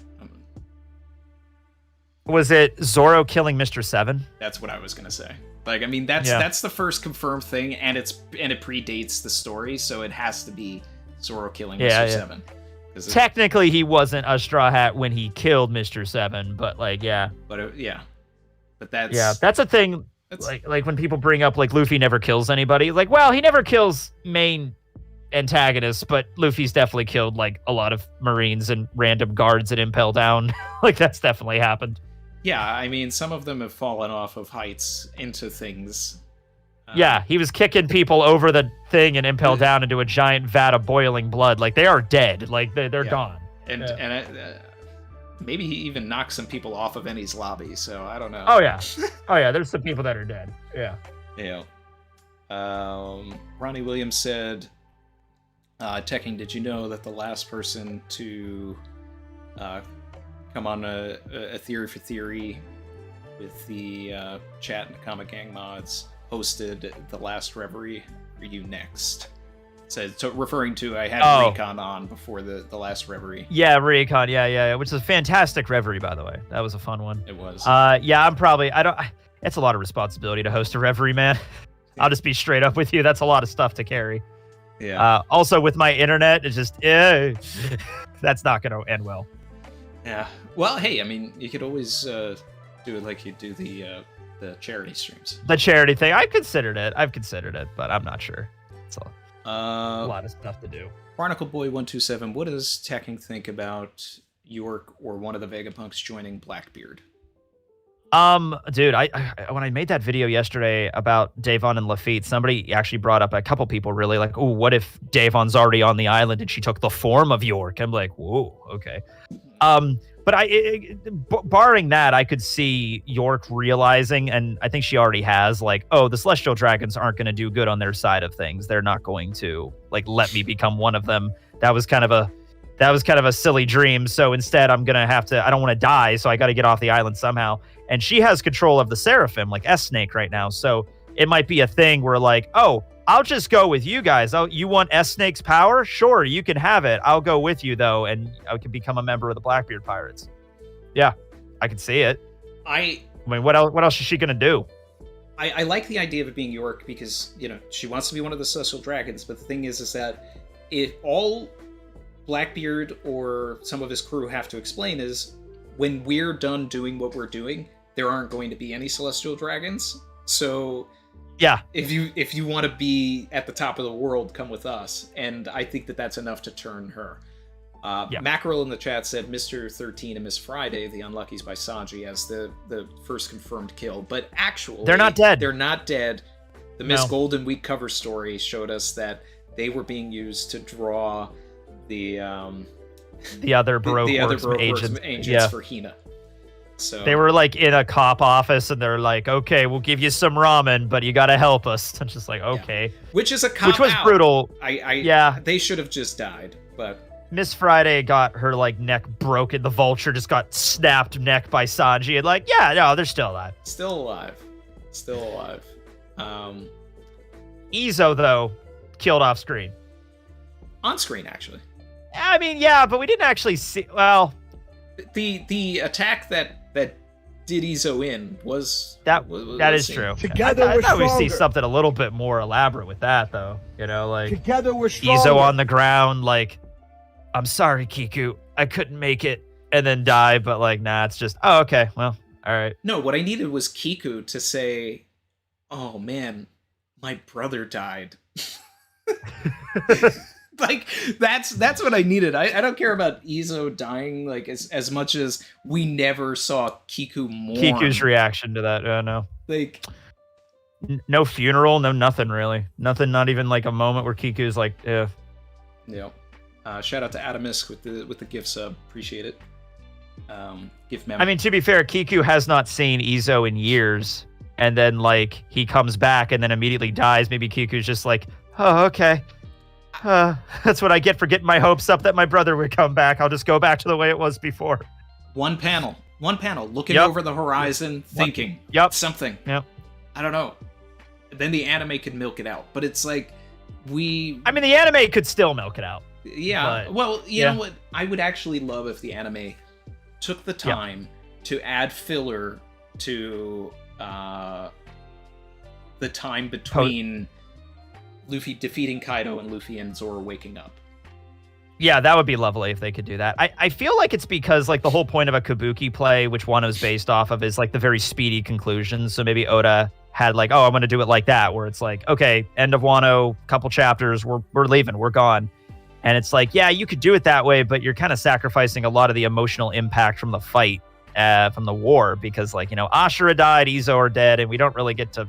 was it Zoro killing Mr. Seven? That's what I was gonna say. That's the first confirmed thing, and it predates the story, so it has to be Zoro killing Mr. Seven. Technically, he wasn't a Straw Hat when he killed Mr. Seven, but But that's a thing. Like when people bring up Luffy never kills anybody, he never kills main antagonists, but Luffy's definitely killed like a lot of Marines and random guards at Impel Down. Like that's definitely happened. Yeah, I mean, some of them have fallen off of heights into things. Yeah, he was kicking people over the thing and Impel Down into a giant vat of boiling blood. Like they are dead. Like they're gone. And maybe he even knocked some people off of Ennie's lobby. So I don't know. Oh yeah. There's some people that are dead. Yeah. Yeah. Ronnie Williams said, Tekking, did you know that the last person to come on a Theory for Theory with the chat and Comic Gang mods hosted the last Reverie? Are you next? So referring to I had Recon on before the last Reverie. Yeah, Recon. Yeah. Which is a fantastic Reverie, by the way. That was a fun one. It was. Yeah, it's a lot of responsibility to host a Reverie, man. I'll just be straight up with you. That's a lot of stuff to carry. Yeah. Also, with my internet, it's just, that's not going to end well. Yeah. Well, hey, I mean, you could always do it like you do the charity streams. The charity thing, I've considered it, but I'm not sure. It's a lot of stuff to do. Barnacle Boy 127, what does Tekking think about York or one of the Vegapunks joining Blackbeard? Dude, I when I made that video yesterday about Davon and Lafitte, somebody actually brought up, a couple people really like, oh, what if Davon's already on the island and she took the form of York? I'm like, whoa, okay. But barring that, I could see York realizing, and I think she already has, like, oh, the Celestial Dragons aren't going to do good on their side of things. They're not going to like let me become one of them. That was kind of a silly dream. So instead, I don't want to die, so I got to get off the island somehow. And she has control of the Seraphim, like S-Snake right now. So it might be a thing where like, oh, I'll just go with you guys. Oh, you want S-Snake's power? Sure, you can have it. I'll go with you, though, and I can become a member of the Blackbeard Pirates. Yeah, I can see it. I mean, what else is she going to do? I like the idea of it being York because, you know, she wants to be one of the Celestial Dragons. But the thing is that if all Blackbeard or some of his crew have to explain is when we're done doing what we're doing, there aren't going to be any Celestial Dragons. So yeah, if you want to be at the top of the world, come with us. And I think that's enough to turn her. Mackerel in the chat said Mr. 13 and Miss Friday, the Unluckies by Sanji, as the first confirmed kill. But actually, they're not dead. They're not dead. The Miss Golden Week cover story showed us that they were being used to draw the other Baroque agents for Hina. So they were like in a cop office and they're like, okay, we'll give you some ramen, but you got to help us. I'm just like, okay. Yeah. Which is a cop Which was out. Brutal. Yeah. They should have just died, but Miss Friday got her like neck broken. The Vulture just got snapped neck by Sanji, and like, yeah, no, they're still alive. Still alive. Izo though, killed off screen. On screen, actually. I mean, yeah, but we didn't actually see. Well, the attack that did Izo in was that is true. Together I thought we'd see something a little bit more elaborate with that, though. You know, like together we're stronger. Izo on the ground, like, I'm sorry, Kiku, I couldn't make it, and then die. But like, nah, it's just, oh, okay, well, all right. No, what I needed was Kiku to say, "Oh man, my brother died." Like that's what I needed. I don't care about Izo dying like as much as we never saw Kiku mourn. Kiku's reaction to that, no. Like no funeral, no nothing really. Nothing, not even like a moment where Kiku's like, yeah. Yeah. Shout out to Adamisk with the gift sub. Appreciate it. Gift memo. I mean, to be fair, Kiku has not seen Izo in years, and then like he comes back and then immediately dies. Maybe Kiku's just like, oh, okay. That's what I get for getting my hopes up that my brother would come back. I'll just go back to the way it was before. One panel, looking over the horizon, thinking something. Yep. I don't know. Then the anime could milk it out, but it's like I mean, the anime could still milk it out. Yeah. But, well, you know what? I would actually love if the anime took the time to add filler to the time between Luffy defeating Kaido and Luffy and Zoro waking up. Yeah, that would be lovely if they could do that. I feel like it's because like the whole point of a Kabuki play, which Wano's based off of, is like the very speedy conclusion. So maybe Oda had like, oh, I'm going to do it like that, where it's like, okay, end of Wano, couple chapters, we're leaving, we're gone. And it's like, yeah, you could do it that way, but you're kind of sacrificing a lot of the emotional impact from the fight, from the war, because like, Ashura died, Izo are dead, and we don't really get to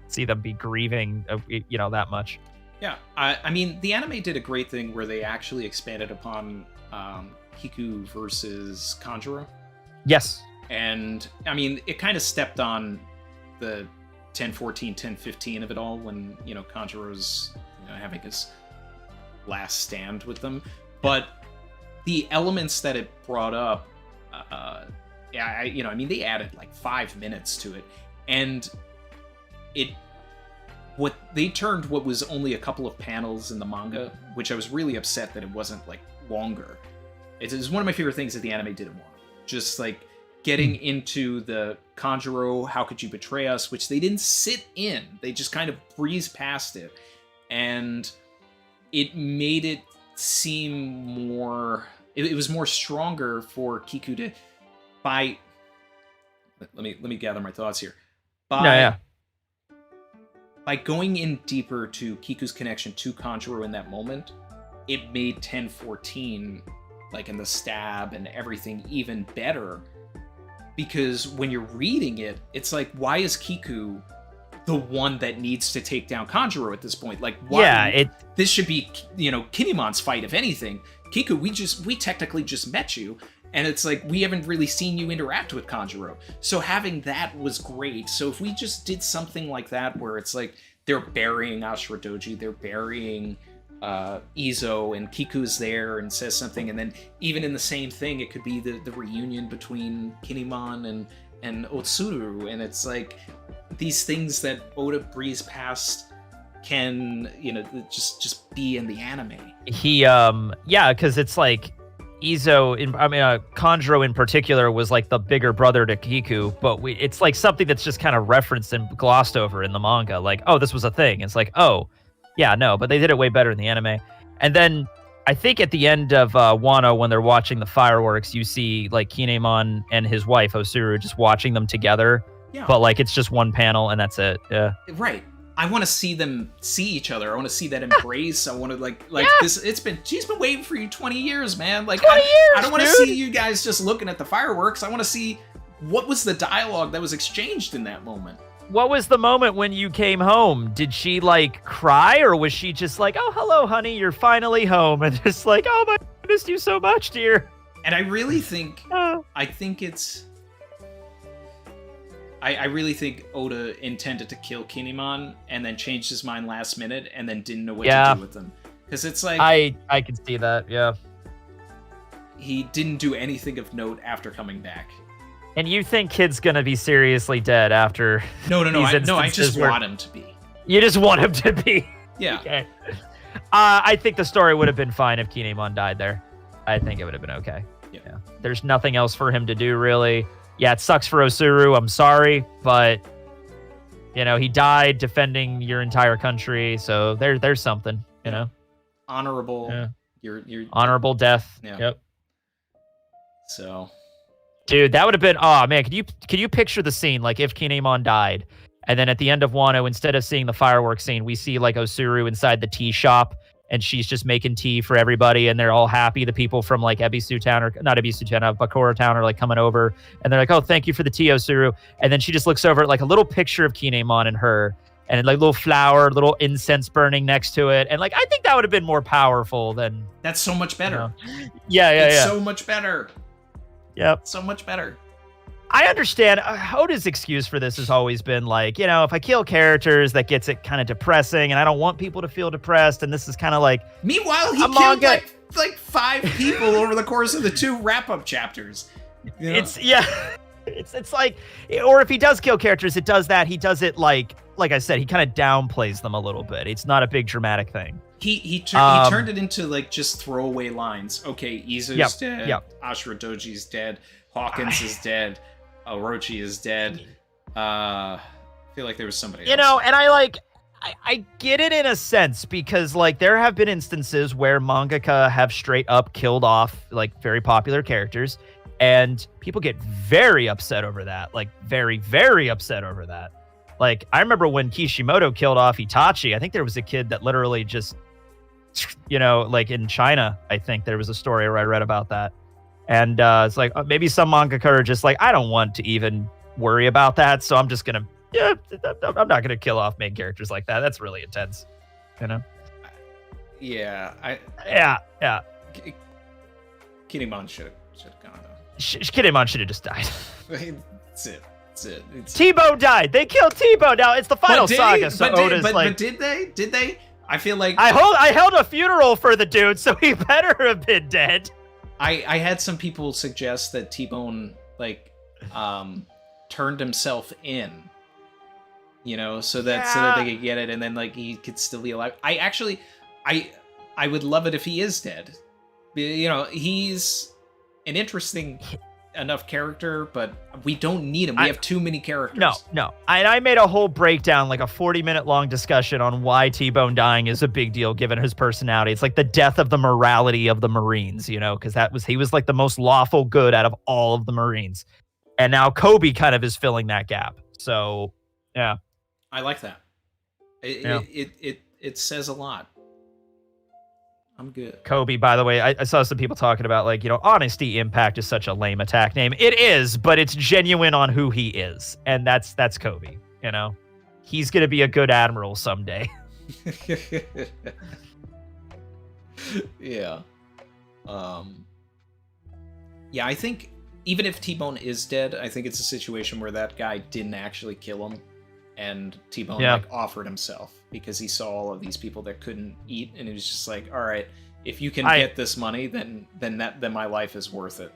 see them be grieving, that much. Yeah, I mean, the anime did a great thing where they actually expanded upon Kiku versus Kanjuro. Yes. And, I mean, it kind of stepped on the 10-14, 10-15 of it all when, Kanjuro's having his last stand with them. But the elements that it brought up, they added like 5 minutes to it. And they turned what was only a couple of panels in the manga, which I was really upset that it wasn't like longer. It is one of my favorite things that the anime did in Wano. Just like getting into the Kanjuro, how could you betray us, which they didn't sit in. They just kind of breezed past it. And it made it seem more... It was more stronger for Kiku to... Let me gather my thoughts here. By going in deeper to Kiku's connection to Kanjuro in that moment, it made 10-14, like in the stab and everything, even better. Because when you're reading it, it's like, why is Kiku the one that needs to take down Kanjuro at this point? Like, why? Yeah, this should be, Kinemon's fight, if anything. Kiku, we technically just met you. And it's like, we haven't really seen you interact with Kanjuro. So having that was great. So if we just did something like that, where it's like, they're burying Ashura Doji, they're burying Izo, and Kiku's there and says something, and then even in the same thing, it could be the reunion between Kinemon and Otsuru, and it's like, these things that Oda breezed past can, just be in the anime. Because it's like, Kanjuro in particular was like the bigger brother to Kiku, but it's like something that's just kind of referenced and glossed over in the manga. Like, oh, this was a thing. It's like, oh, yeah, no, but they did it way better in the anime. And then I think at the end of Wano, when they're watching the fireworks, you see like Kinemon and his wife Otsuru just watching them together. Yeah. But like it's just one panel and that's it. Yeah. Right. I want to see them see each other. I want to see that embrace. I want to this. She's been waiting for you 20 years, man. Like 20 years, I don't want to see you guys just looking at the fireworks. I want to see what was the dialogue that was exchanged in that moment. What was the moment when you came home? Did she like cry, or was she just like, "Oh, hello, honey, you're finally home," and just like, "Oh my, I missed you so much, dear." And I really think, I really think Oda intended to kill Kinemon and then changed his mind last minute and then didn't know what to do with them. Because it's like... I can see that, yeah. He didn't do anything of note after coming back. And you think Kid's gonna be seriously dead after... No, I just want him to be. You just want him to be? Yeah. Okay. I think the story would have been fine if Kinemon died there. I think it would have been okay. Yeah. There's nothing else for him to do, really. Yeah, it sucks for Otsuru. I'm sorry, but he died defending your entire country, so there's something, honorable. Yeah. Your honorable death. Yeah. Yep. So, dude, that would have been. Oh man, can you picture the scene like if Kinemon died, and then at the end of Wano, instead of seeing the fireworks scene, we see like Otsuru inside the tea shop. And she's just making tea for everybody, and they're all happy. The people from like Ebisu Town, or not Ebisu Town, Bakura Town, are like coming over, and they're like, "Oh, thank you for the tea, Otsuru." And then she just looks over at like a little picture of Kinemon and her, and like little flower, little incense burning next to it, and like I think that would have been more powerful than. That's so much better. Yeah. It's so much better. Yep. So much better. I understand. Oda's excuse for this has always been like, if I kill characters, that gets it kind of depressing, and I don't want people to feel depressed. And this is kind of like. Meanwhile, he killed like 5 people over the course of the 2 wrap-up chapters. It's like, or if he does kill characters, it does that. He does it like I said, he kind of downplays them a little bit. It's not a big dramatic thing. He turned it into like just throwaway lines. Okay, Izu's dead. Yep. Ashura Doji's dead. Hawkins is dead. Orochi is dead. I feel like there was somebody else. And I get it in a sense, because like there have been instances where mangaka have straight up killed off like very popular characters, and people get very upset over that, like very, very upset over that. Like, I remember when Kishimoto killed off Itachi, I think there was a kid that literally just, like in China, I think there was a story where I read about that. And it's like, maybe some mangaka are just like, I don't want to even worry about that, so I'm just going to, I'm not going to kill off main characters like that. That's really intense, Yeah, Yeah. Kinemon should have gone though. Kinemon should have just died. That's it. Tebow died. They killed Tebow. Now it's the final saga. But did they? Did they? I feel like I held a funeral for the dude, so he better have been dead. I had some people suggest that T-Bone turned himself in, so that they could get it, and then he could still be alive. I would love it if he is dead. He's an interesting enough character, but we don't need him. We have too many characters. No. I made a whole breakdown, like a 40-minute long discussion on why T-Bone dying is a big deal given his personality. It's like the death of the morality of the Marines, because he was like the most lawful good out of all of the Marines. And now Kobe kind of is filling that gap. So, yeah. I like that. It says a lot. I'm good. Kobe, by the way, I saw some people talking about Honesty Impact is such a lame attack name. It is, but it's genuine on who he is, and that's Kobe. He's gonna be a good admiral someday. Yeah. Yeah, I think even if T-Bone is dead, I think it's a situation where that guy didn't actually kill him, and T-Bone offered himself because he saw all of these people that couldn't eat, and he was just like, all right, if you can get this money, then my life is worth it.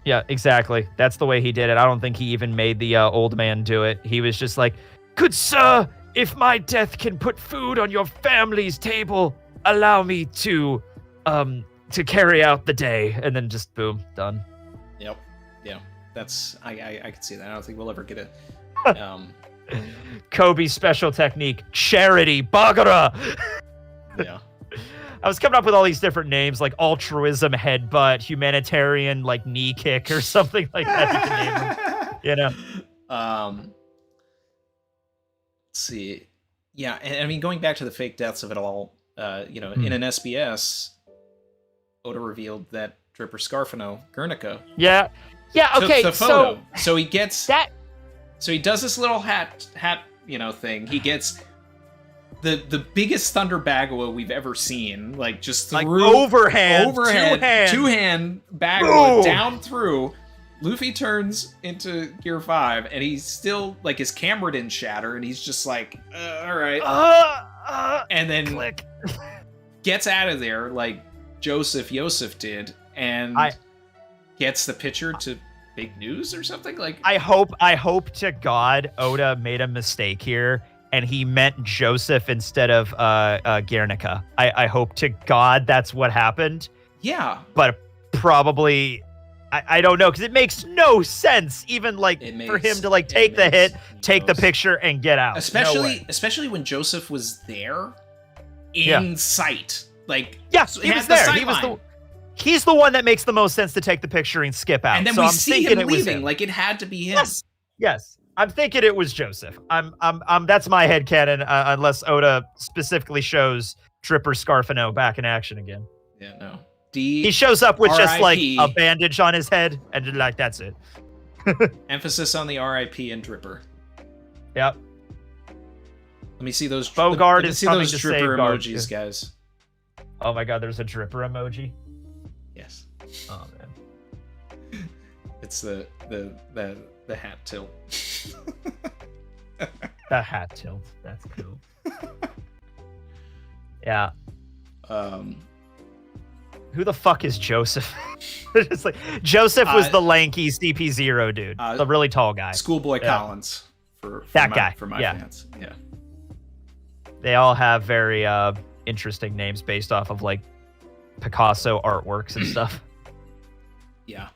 Yeah, exactly. That's the way he did it. I don't think he even made the old man do it. He was just like, good sir, if my death can put food on your family's table, allow me to carry out the day, and then just boom, done. Yep. Yeah. That's I could see that. I don't think we'll ever get a Kobe's special technique, charity, Bagara. Yeah. I was coming up with all these different names, like altruism headbutt, humanitarian knee kick, or something like that. Let's see. Yeah, and I mean, going back to the fake deaths of it all, in an SBS, Oda revealed that Dripper Scarfino, Guernica, okay, took the photo. So he gets that. So he does this little hat, thing. He gets the biggest Thunder Bagua we've ever seen, just through overhand, two-hand Bagua down through. Luffy turns into Gear 5, and he's still his camera didn't shatter, and he's just like, all right, and then gets out of there like Yosef did, and gets the picture to big news or something. I hope to God Oda made a mistake here and he meant Joseph instead of Guernica. I hope to God that's what happened. Yeah, but probably I don't know, because it makes no sense even for him to take the hit, take the picture, and get out. Especially when Joseph was there in sight. He was there. He's the one that makes the most sense to take the picture and skip out. And then we see him leaving. It had to be him. Yes. I'm thinking it was Joseph. I'm that's my headcanon, unless Oda specifically shows Dripper Scarfino back in action again. Yeah, no. He shows up with just a bandage on his head, and that's it. Emphasis on the RIP and Dripper. Yep. Let me see those. Bogart is coming to save Dripper emojis, guys. Oh my God, there's a Dripper emoji. Yes. Oh man. It's the hat tilt. The hat tilt. That's cool. Yeah. Who the fuck is Joseph? It's Joseph was the lanky CP0 dude, the really tall guy. Schoolboy Collins for guy. For my fans. Yeah. They all have very interesting names based off of Picasso artworks and stuff. Yeah.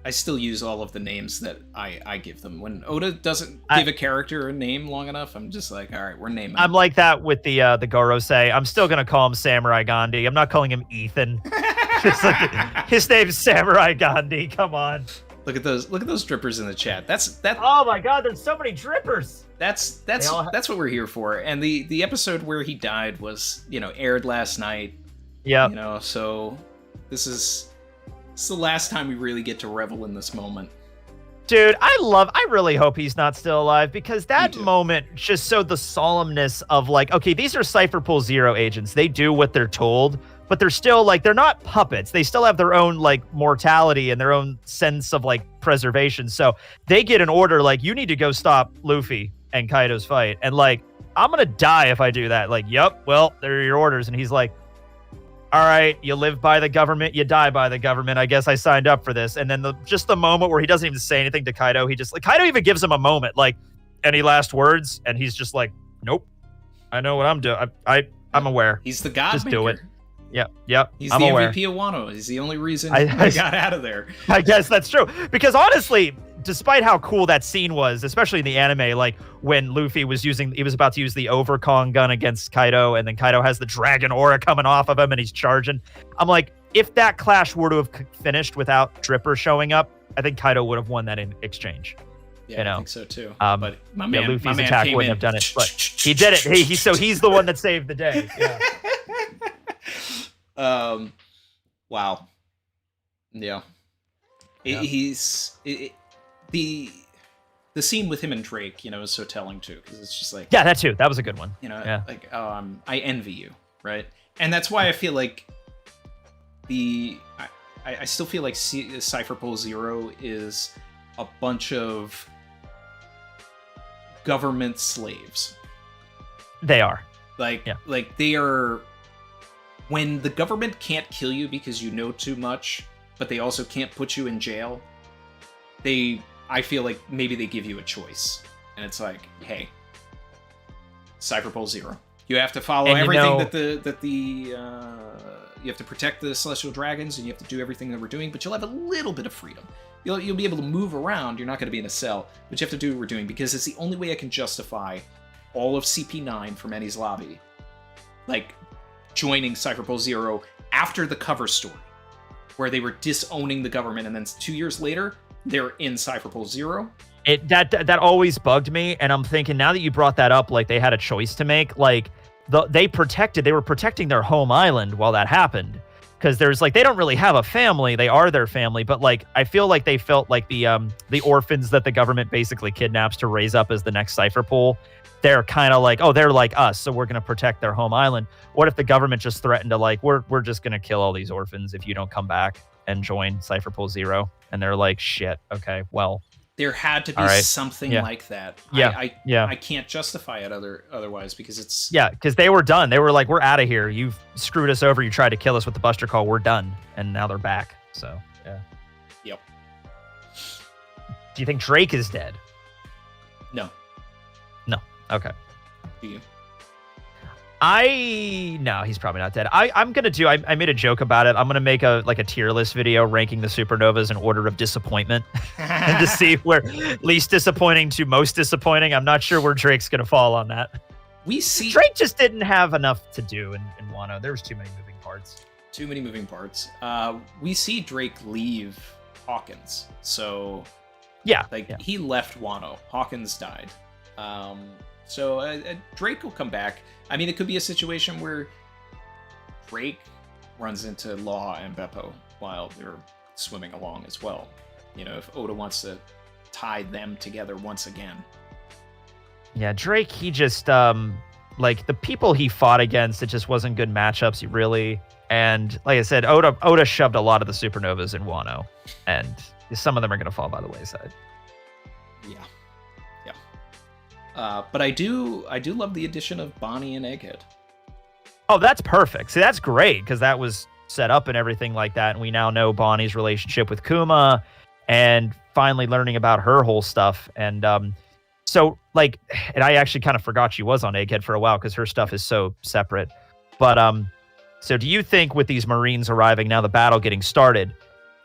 I still use all of the names that I give them. When Oda doesn't give a character a name long enough, I'm just like, all right, we're naming. I'm like that with the Gorosei. I'm still gonna call him Samurai Gandhi. I'm not calling him Ethan. Just his name's Samurai Gandhi. Come on. Look at those drippers in the chat. That. Oh my God, there's so many drippers. That's what we're here for. And the episode where he died was, aired last night. Yeah. So this is the last time we really get to revel in this moment. Dude, I really hope he's not still alive, because that moment just showed the solemnness of like, okay, these are Cypher Pool Zero agents. They do what they're told, but they're still like, they're not puppets. They still have their own like mortality and their own sense of like preservation. So they get an order like, you need to go stop Luffy and Kaido's fight. And like, I'm going to die if I do that. Like, yep, well, there are your orders. And he's like, all right, you live by the government, you die by the government. I guess I signed up for this. And then the moment where he doesn't even say anything to Kaido, he just like, Kaido even gives him a moment, like, any last words? And he's just like, nope, I know what I'm doing. I'm aware. He's the god Just maker. do it. Yep. He's I'm the aware. MVP of Wano. He's the only reason I got out of there. I guess that's true. Because honestly, despite how cool that scene was, especially in the anime, like when Luffy was about to use the Overkong gun against Kaido, and then Kaido has the dragon aura coming off of him and he's charging. I'm like, if that clash were to have finished without Dripper showing up, I think Kaido would have won that in exchange. Yeah, I think so too. But Luffy's attack wouldn't have done it, but he did it. He's the one that saved the day. Yeah. Wow. Yeah. The scene with him and Drake, is so telling too, because it's just like, yeah, that too. That was a good one. Like, I envy you, right? And that's why I feel like I still feel like Cypher Pool Zero is a bunch of government slaves. They are. Like they are. When the government can't kill you because you know too much, but they also can't put you in jail, I feel like maybe they give you a choice. And it's like, hey, Cypher Pool Zero. You have to follow everything you have to protect the Celestial Dragons, and you have to do everything that we're doing, but you'll have a little bit of freedom. You'll be able to move around. You're not going to be in a cell, but you have to do what we're doing, because it's the only way I can justify all of CP9 from Enies Lobby. Like, joining Cypher Pool Zero after the cover story, where they were disowning the government, and then 2 years later, they're in Cypher Pool Zero. That always bugged me, and I'm thinking, now that you brought that up, like they had a choice to make. Like they were protecting their home island while that happened, because there's like, they don't really have a family. They are their family, but like I feel like they felt like the orphans that the government basically kidnaps to raise up as the next Cypher Pool. They're kind of like, oh, they're like us, so we're going to protect their home island. What if the government just threatened to like, we're just going to kill all these orphans if you don't come back and join Cypher Pool Zero? And they're like, shit, okay, well. There had to be something like that. I can't justify it otherwise, because it's... Yeah, because they were done. They were like, we're out of here. You've screwed us over. You tried to kill us with the Buster Call. We're done. And now they're back. So, yeah. Yep. Do you think Drake is dead? No. Okay. Do you? No, he's probably not dead. I made a joke about it. I'm gonna make a tier list video ranking the supernovas in order of disappointment, and to see where least disappointing to most disappointing. I'm not sure where Drake's gonna fall on that. Drake just didn't have enough to do in Wano. There was too many moving parts. We see Drake leave Hawkins. So he left Wano. Hawkins died. So Drake will come back. I mean, it could be a situation where Drake runs into Law and Beppo while they're swimming along as well. If Oda wants to tie them together once again. Yeah, Drake, he just, like, the people he fought against, it just wasn't good matchups, really. And like I said, Oda shoved a lot of the supernovas in Wano, and some of them are going to fall by the wayside. Yeah. But I do love the addition of Bonnie and Egghead. Oh, that's perfect. See, that's great, because that was set up and everything like that, and we now know Bonnie's relationship with Kuma, and finally learning about her whole stuff. And so, like, and I actually kind of forgot she was on Egghead for a while, because her stuff is so separate. But so do you think with these Marines arriving, now the battle getting started,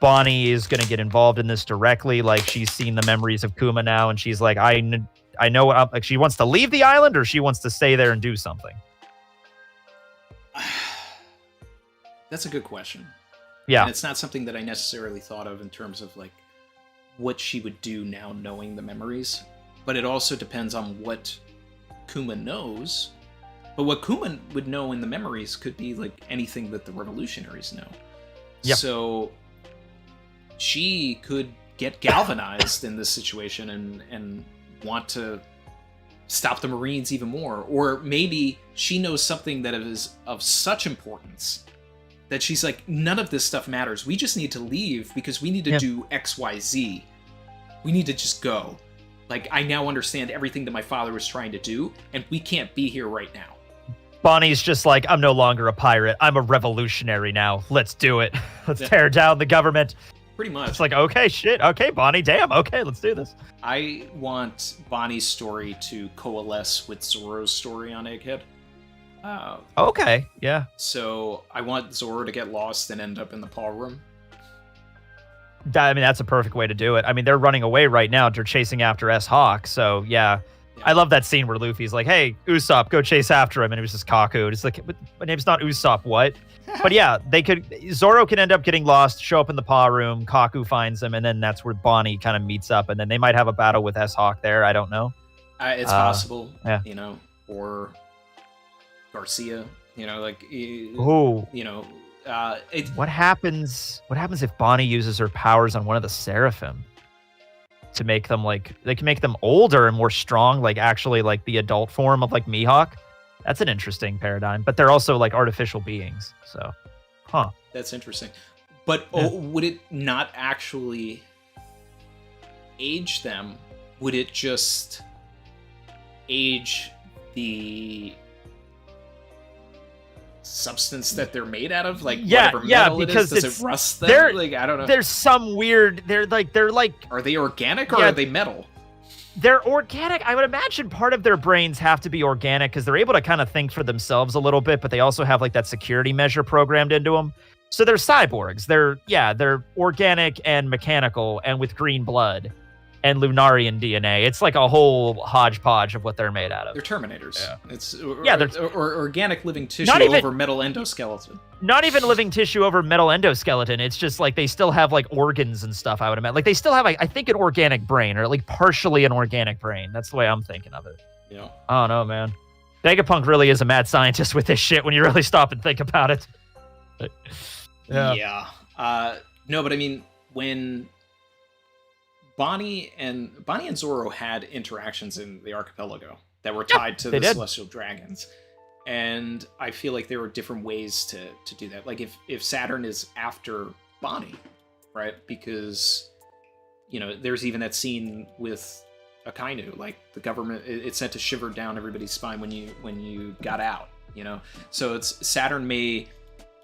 Bonnie is going to get involved in this directly? Like, she's seen the memories of Kuma now, and she's like, I know what, like, she wants to leave the island, or she wants to stay there and do something? That's a good question. Yeah. And it's not something that I necessarily thought of in terms of like what she would do now knowing the memories, but it also depends on what Kuma knows. But what Kuma would know in the memories could be like anything that the revolutionaries know. Yep. So she could get galvanized in this situation and want to stop the Marines even more. Or maybe she knows something that is of such importance that she's like, none of this stuff matters. We just need to leave because we need to do X, Y, Z. We need to just go. Like, I now understand everything that my father was trying to do, and we can't be here right now. Bonnie's just like, I'm no longer a pirate. I'm a revolutionary now. Let's do it. Let's tear down the government. Pretty much. It's like, okay, shit. Okay, Bonnie, damn. Okay, let's do this. I want Bonnie's story to coalesce with Zoro's story on Egghead. Okay, yeah. So I want Zoro to get lost and end up in the paw room. I mean, that's a perfect way to do it. I mean, they're running away right now. They're chasing after S-Hawk, so yeah. I love that scene where Luffy's like, hey, Usopp, go chase after him, and it was just Kaku. It's like, my name's not Usopp, what? But yeah, Zoro can end up getting lost, show up in the paw room, Kaku finds him, and then that's where Bonnie kind of meets up, and then they might have a battle with S-Hawk there, I don't know. It's possible, you know, or Garcia, you know, like, you know, what happens if Bonnie uses her powers on one of the Seraphim to make them like, they can make them older and more strong, like actually like the adult form of like Mihawk? That's an interesting paradigm, but they're also like artificial beings, so that's interesting. But would it not actually age them? Would it just age the substance that they're made out of, like whatever metal because it is? Does it rust them? Like, I don't know. There's some weird. They're like. Are they organic or are they metal? They're organic. I would imagine part of their brains have to be organic because they're able to kind of think for themselves a little bit, but they also have like that security measure programmed into them. So they're cyborgs. They're organic and mechanical and with green blood and Lunarian DNA. It's like a whole hodgepodge of what they're made out of. They're Terminators. Yeah. It's they're organic living tissue over metal endoskeleton. Not even living tissue over metal endoskeleton. It's just like they still have like organs and stuff, I would imagine. Like they still have, I think, an organic brain, or like partially an organic brain. That's the way I'm thinking of it. Yeah. I don't know, man. Vegapunk really is a mad scientist with this shit when you really stop and think about it. Yeah. No, but I mean, when Bonnie and Zoro had interactions in the archipelago that were tied to the Celestial Dragons. And I feel like there were different ways to do that. Like if Saturn is after Bonnie, right? Because, you know, there's even that scene with Akainu, like the government, it sent a shiver down everybody's spine when you got out, you know? So it's Saturn may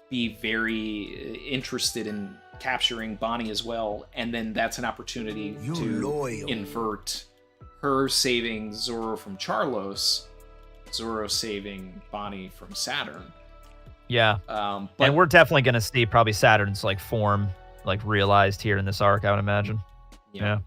be very interested in capturing Bonnie as well, and then that's an opportunity to invert her saving Zoro from Charlos, Zoro saving Bonnie from Saturn. Yeah. And we're definitely going to see probably Saturn's like form like realized here in this arc, I would imagine. Yeah.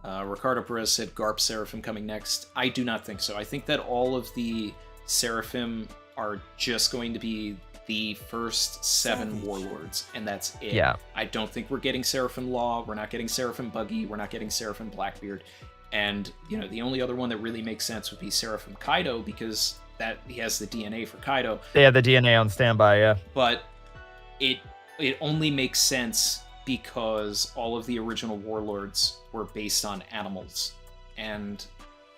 Ricardo Perez said Garp Seraphim coming next. I do not think so. I think that all of the Seraphim are just going to be the first 7 warlords, and that's it. Yeah. I don't think we're getting Seraphim Law, we're not getting Seraphim Buggy, we're not getting Seraphim Blackbeard, and, you know, the only other one that really makes sense would be Seraphim Kaido, because that he has the DNA for Kaido. They have the DNA on standby, yeah. But it only makes sense because all of the original warlords were based on animals, and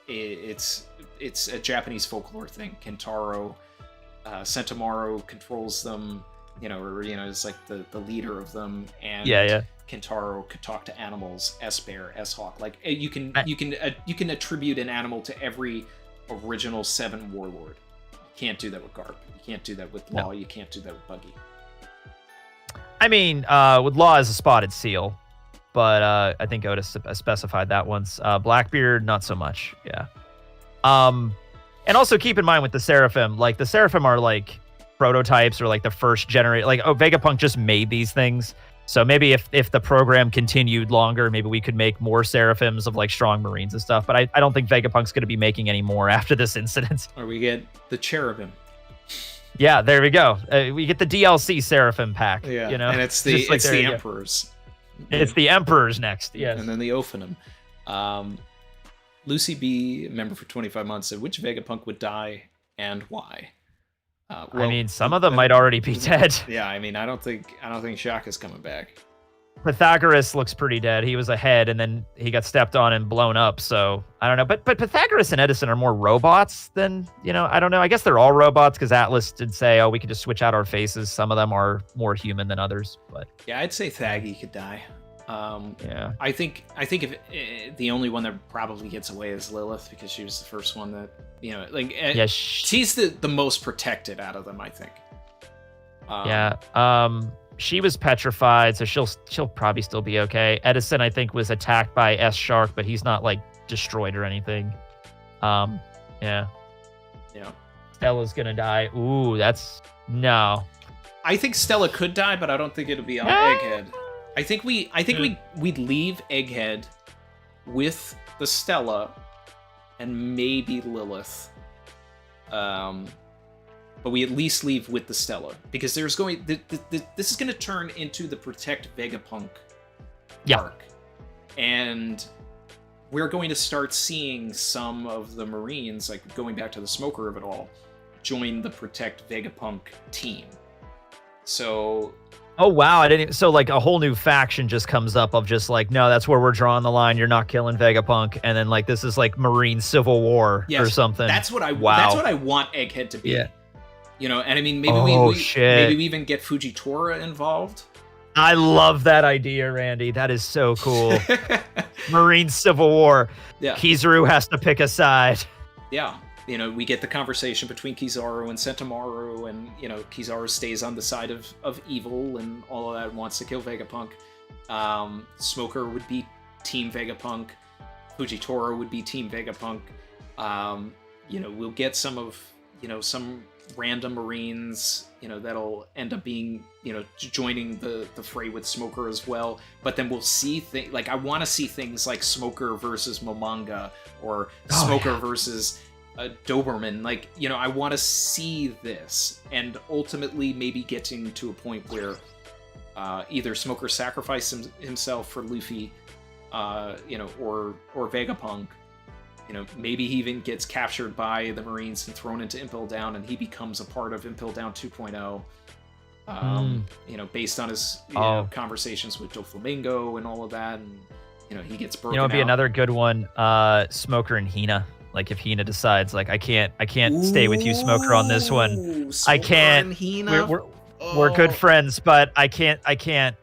it's a Japanese folklore thing. Kentaro, Sentomaru controls them, you know, or, you know, is like the leader of them, and Kentaro could talk to animals. S-Bear, S-Hawk, like you can attribute an animal to every original 7 warlord. You can't do that with Garp. You can't do that with Law. No. You can't do that with Buggy. I mean, with Law is a spotted seal, but I think Otis specified that once. Blackbeard, not so much. Yeah. And also keep in mind with the Seraphim, like the Seraphim are like prototypes or like the first generation. Like, Vegapunk just made these things. So maybe if the program continued longer, maybe we could make more Seraphims of like strong Marines and stuff. But I don't think Vegapunk's going to be making any more after this incident. Or we get the Cherubim. Yeah, there we go. We get the DLC Seraphim pack. Yeah, you know, and it's the Emperors. It's the Emperor's next, yes. And then the Ophanum. Lucy B, member for 25 months, said, which Vegapunk would die and why? Well, I mean, some of them might already be dead. Yeah, I mean, I don't think Shaka's coming back. Pythagoras looks pretty dead. He was ahead, and then he got stepped on and blown up. So I don't know. But Pythagoras and Edison are more robots than, I don't know. I guess they're all robots because Atlas did say, oh, we could just switch out our faces. Some of them are more human than others. But yeah, I'd say Thaggy could die. Yeah, I think if the only one that probably gets away is Lilith because she was the first one that she's the most protected out of them, I think. She was petrified, so she'll probably still be okay. Edison, I think, was attacked by S Shark, but he's not like destroyed or anything. Yeah. Stella's gonna die. Ooh, no. I think Stella could die, but I don't think it'll be on Egghead. I think we'd leave Egghead with the Stella and maybe Lilith. But we at least leave with the Stella because this is going to turn into the Protect Vegapunk arc, and we're going to start seeing some of the Marines, like going back to the Smoker of it all, join the Protect Vegapunk team. So, oh wow, I didn't even, so like a whole new faction just comes up of just like, no, that's where we're drawing the line. You're not killing Vegapunk, and then like this is like Marine Civil War or something. That's what I want Egghead to be. Yeah. And I mean, maybe maybe we even get Fujitora involved. I love that idea, Randy. That is so cool. Marine Civil War. Yeah. Kizaru has to pick a side. Yeah. We get the conversation between Kizaru and Sentomaru, and, Kizaru stays on the side of evil and all of that, wants to kill Vegapunk. Smoker would be Team Vegapunk. Fujitora would be Team Vegapunk. We'll get some of, some random Marines, that'll end up being, joining the fray with Smoker as well. But then we'll see I want to see things like Smoker versus Momonga, or Smoker versus Doberman. I want to see this, and ultimately maybe getting to a point where either Smoker sacrifices himself for Luffy, or Vegapunk. Maybe he even gets captured by the Marines and thrown into Impel Down, and he becomes a part of Impel Down 2.0. Based on his conversations with Doflamingo and all of that, and he gets broken. It'd be another good one. Smoker and Hina. Like if Hina decides, like I can't stay with you, Smoker, on this one. I can't. And Hina? We're good friends, but I can't. They're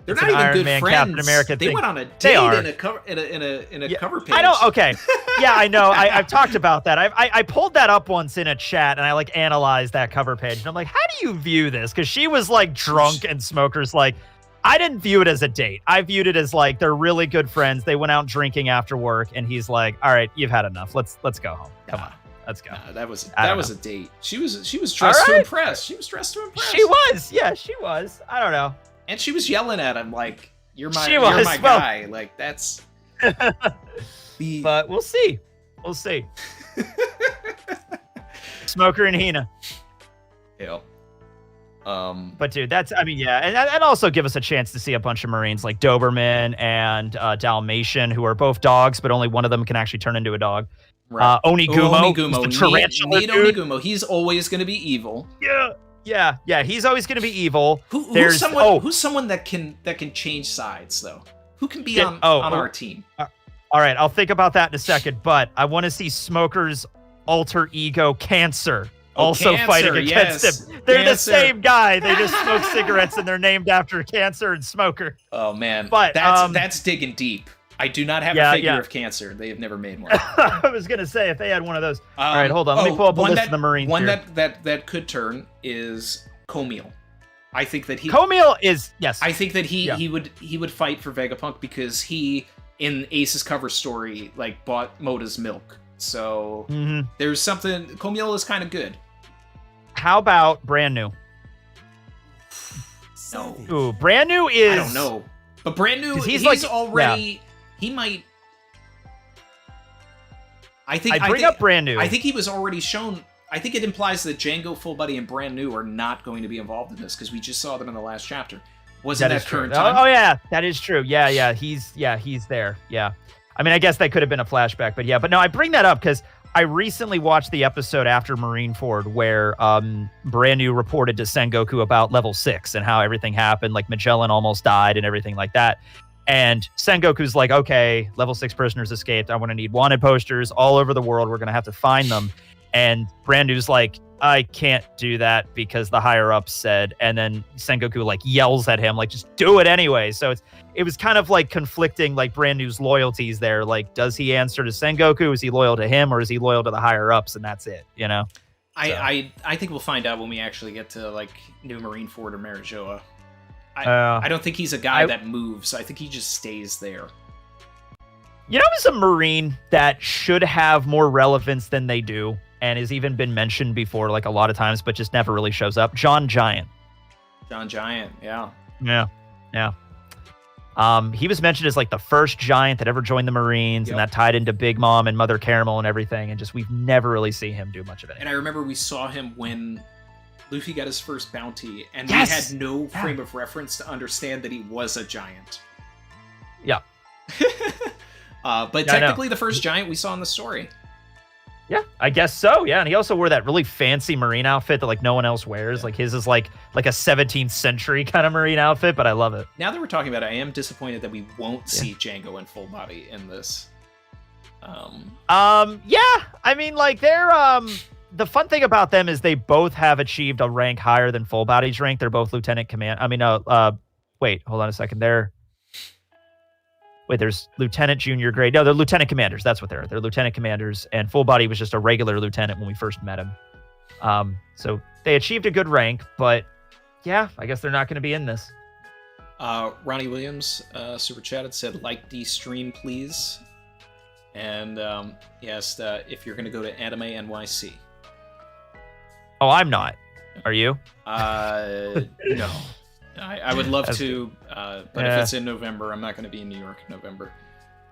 it's not an even Iron good Man, friends. Captain America they thing. went on a date in a cover cover page. I know. Okay. Yeah, I know. I've talked about that. I pulled that up once in a chat, and I like analyzed that cover page, and I'm like, how do you view this? Because she was like drunk, and Smoker's like, I didn't view it as a date. I viewed it as like they're really good friends. They went out drinking after work, and he's like, all right, you've had enough. Let's go home. Come on. Let's go. That was a date. She was dressed to impress. She was dressed to impress. She was. Yeah, she was. I don't know. And she was yelling at him like, "You're my guy." Like that's. But we'll see. We'll see. Smoker and Hina. Yeah. But dude, and also give us a chance to see a bunch of Marines like Doberman and Dalmatian, who are both dogs, but only one of them can actually turn into a dog. Right. Onigumo, the tarantula need Onigumo. He's always going to be evil. Yeah. He's always going to be evil. Who's someone that can change sides though? Who can be on our team? All right, I'll think about that in a second. But I want to see Smoker's alter ego, Cancer, Cancer, fighting against him. They're the same guy. They just smoke cigarettes and they're named after Cancer and Smoker. Oh man, but that's digging deep. I do not have a figure of Cancer. They have never made one. I was gonna say if they had one of those. All right, hold on. Let me pull up a list of the Marines. One that could turn is Comiel. I think that Comiel is yes. I think that he would fight for Vegapunk because he in Ace's cover story like bought Moda's milk. So there's something. Comiel is kind of good. How about Brand New? No. Ooh, Brand New is. I don't know. But Brand New, he's already. Yeah. He might. I think up Brand New. I think he was already shown. I think it implies that Django, Full Buddy, and Brand New are not going to be involved in this because we just saw them in the last chapter. Wasn't that current true. time? Oh yeah, that is true. Yeah, he's there. Yeah. I mean, I guess that could have been a flashback, but yeah. But no, I bring that up because I recently watched the episode after Marineford where Brand New reported to Sengoku about level 6 and how everything happened, like Magellan almost died and everything like that. And Sengoku's like, okay, level 6 prisoners escaped. I want to need wanted posters all over the world. We're going to have to find them. And Brand New's like, I can't do that because the higher ups said, and then Sengoku like yells at him, like, just do it anyway. So it was kind of like conflicting, like Brand New's loyalties there. Like, does he answer to Sengoku? Is he loyal to him or is he loyal to the higher ups? And that's it, you know? I think we'll find out when we actually get to like New Marineford or Marijoa. I don't think he's a guy that moves. I think he just stays there. You know, there's a Marine that should have more relevance than they do, and has even been mentioned before, like a lot of times, but just never really shows up. John Giant. John Giant, yeah. He was mentioned as like the first Giant that ever joined the Marines, and that tied into Big Mom and Mother Caramel and everything, and just we've never really seen him do much of it. And I remember we saw him when Luffy got his first bounty, and we had no frame of reference to understand that he was a giant. Yeah. But technically the first giant we saw in the story. Yeah, I guess so. Yeah, and he also wore that really fancy Marine outfit that like no one else wears. Yeah. Like his is like a 17th century kind of Marine outfit, but I love it. Now that we're talking about it, I am disappointed that we won't see Django in full body in this. Yeah, I mean, like they're the fun thing about them is they both have achieved a rank higher than full body's rank. They're both lieutenant command. I mean, wait, hold on a second. There's lieutenant, junior grade. No, they're lieutenant commanders. That's what they're. They're lieutenant commanders, and full body was just a regular lieutenant when we first met him. So they achieved a good rank, but yeah, I guess they're not going to be in this. Ronnie Williams super chatted, said, like the stream, please. And he asked if you're going to go to Anime NYC. Oh, I'm not. Are you? No. I would love to, but if it's in November, I'm not going to be in New York in November.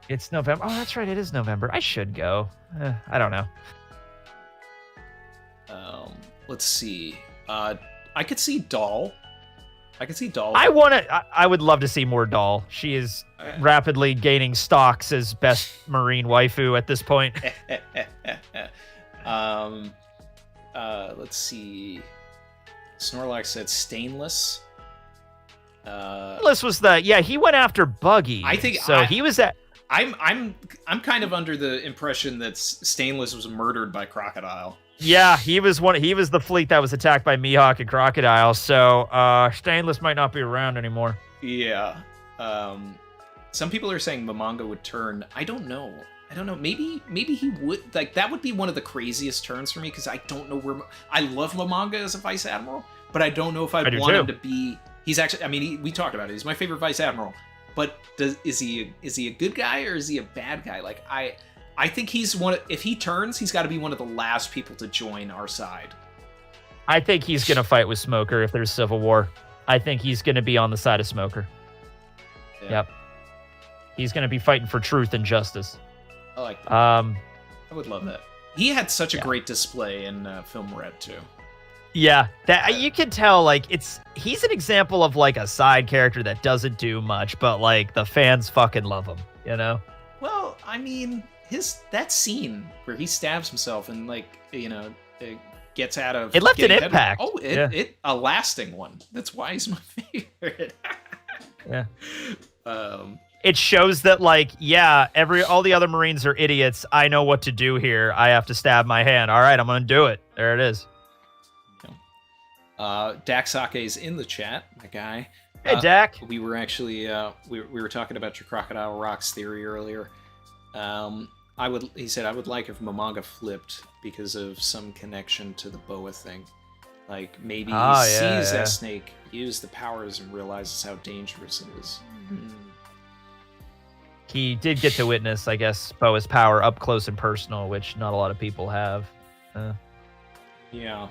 It's November. Oh, that's right. It is November. I should go. I don't know. Let's see. I could see Doll. I would love to see more Doll. She is rapidly gaining stocks as best Marine waifu at this point. Let's see. Snorlax said Stainless. Stainless was he went after Buggy. I think so. He was at. I'm kind of under the impression that Stainless was murdered by Crocodile. Yeah, he was the fleet that was attacked by Mihawk and Crocodile. So Stainless might not be around anymore. Yeah. Some people are saying Momonga would turn. I don't know. Maybe he would. Like, that would be one of the craziest turns for me, because I don't know where. I love Momonga as a vice admiral, but I don't know if I'd want him to be. He's actually. I mean, we talked about it. He's my favorite vice admiral. But is he a good guy or is he a bad guy? Like, I think he's one. If he turns, he's got to be one of the last people to join our side. I think he's gonna fight with Smoker if there's civil war. I think he's gonna be on the side of Smoker. Yeah. Yep. He's gonna be fighting for truth and justice. I like that. I would love that. He had such a great display in Film Red too. Yeah, that you can tell. Like, he's an example of like a side character that doesn't do much, but like the fans fucking love him. You know. Well, I mean, that scene where he stabs himself and gets out of it left an impact. It a lasting one. That's why he's my favorite. Yeah. It shows that, like, all the other Marines are idiots. I know what to do here. I have to stab my hand. All right, I'm going to do it. There it is. Daxake is in the chat, my guy. Hey, Dak. We were actually we were talking about your Crocodile Rocks theory earlier. He said I would like if Momonga flipped because of some connection to the Boa thing. Like, maybe he sees that snake, use the powers, and realizes how dangerous it is. Mm-hmm. He did get to witness, I guess, Boa's power up close and personal, which not a lot of people have. Yeah.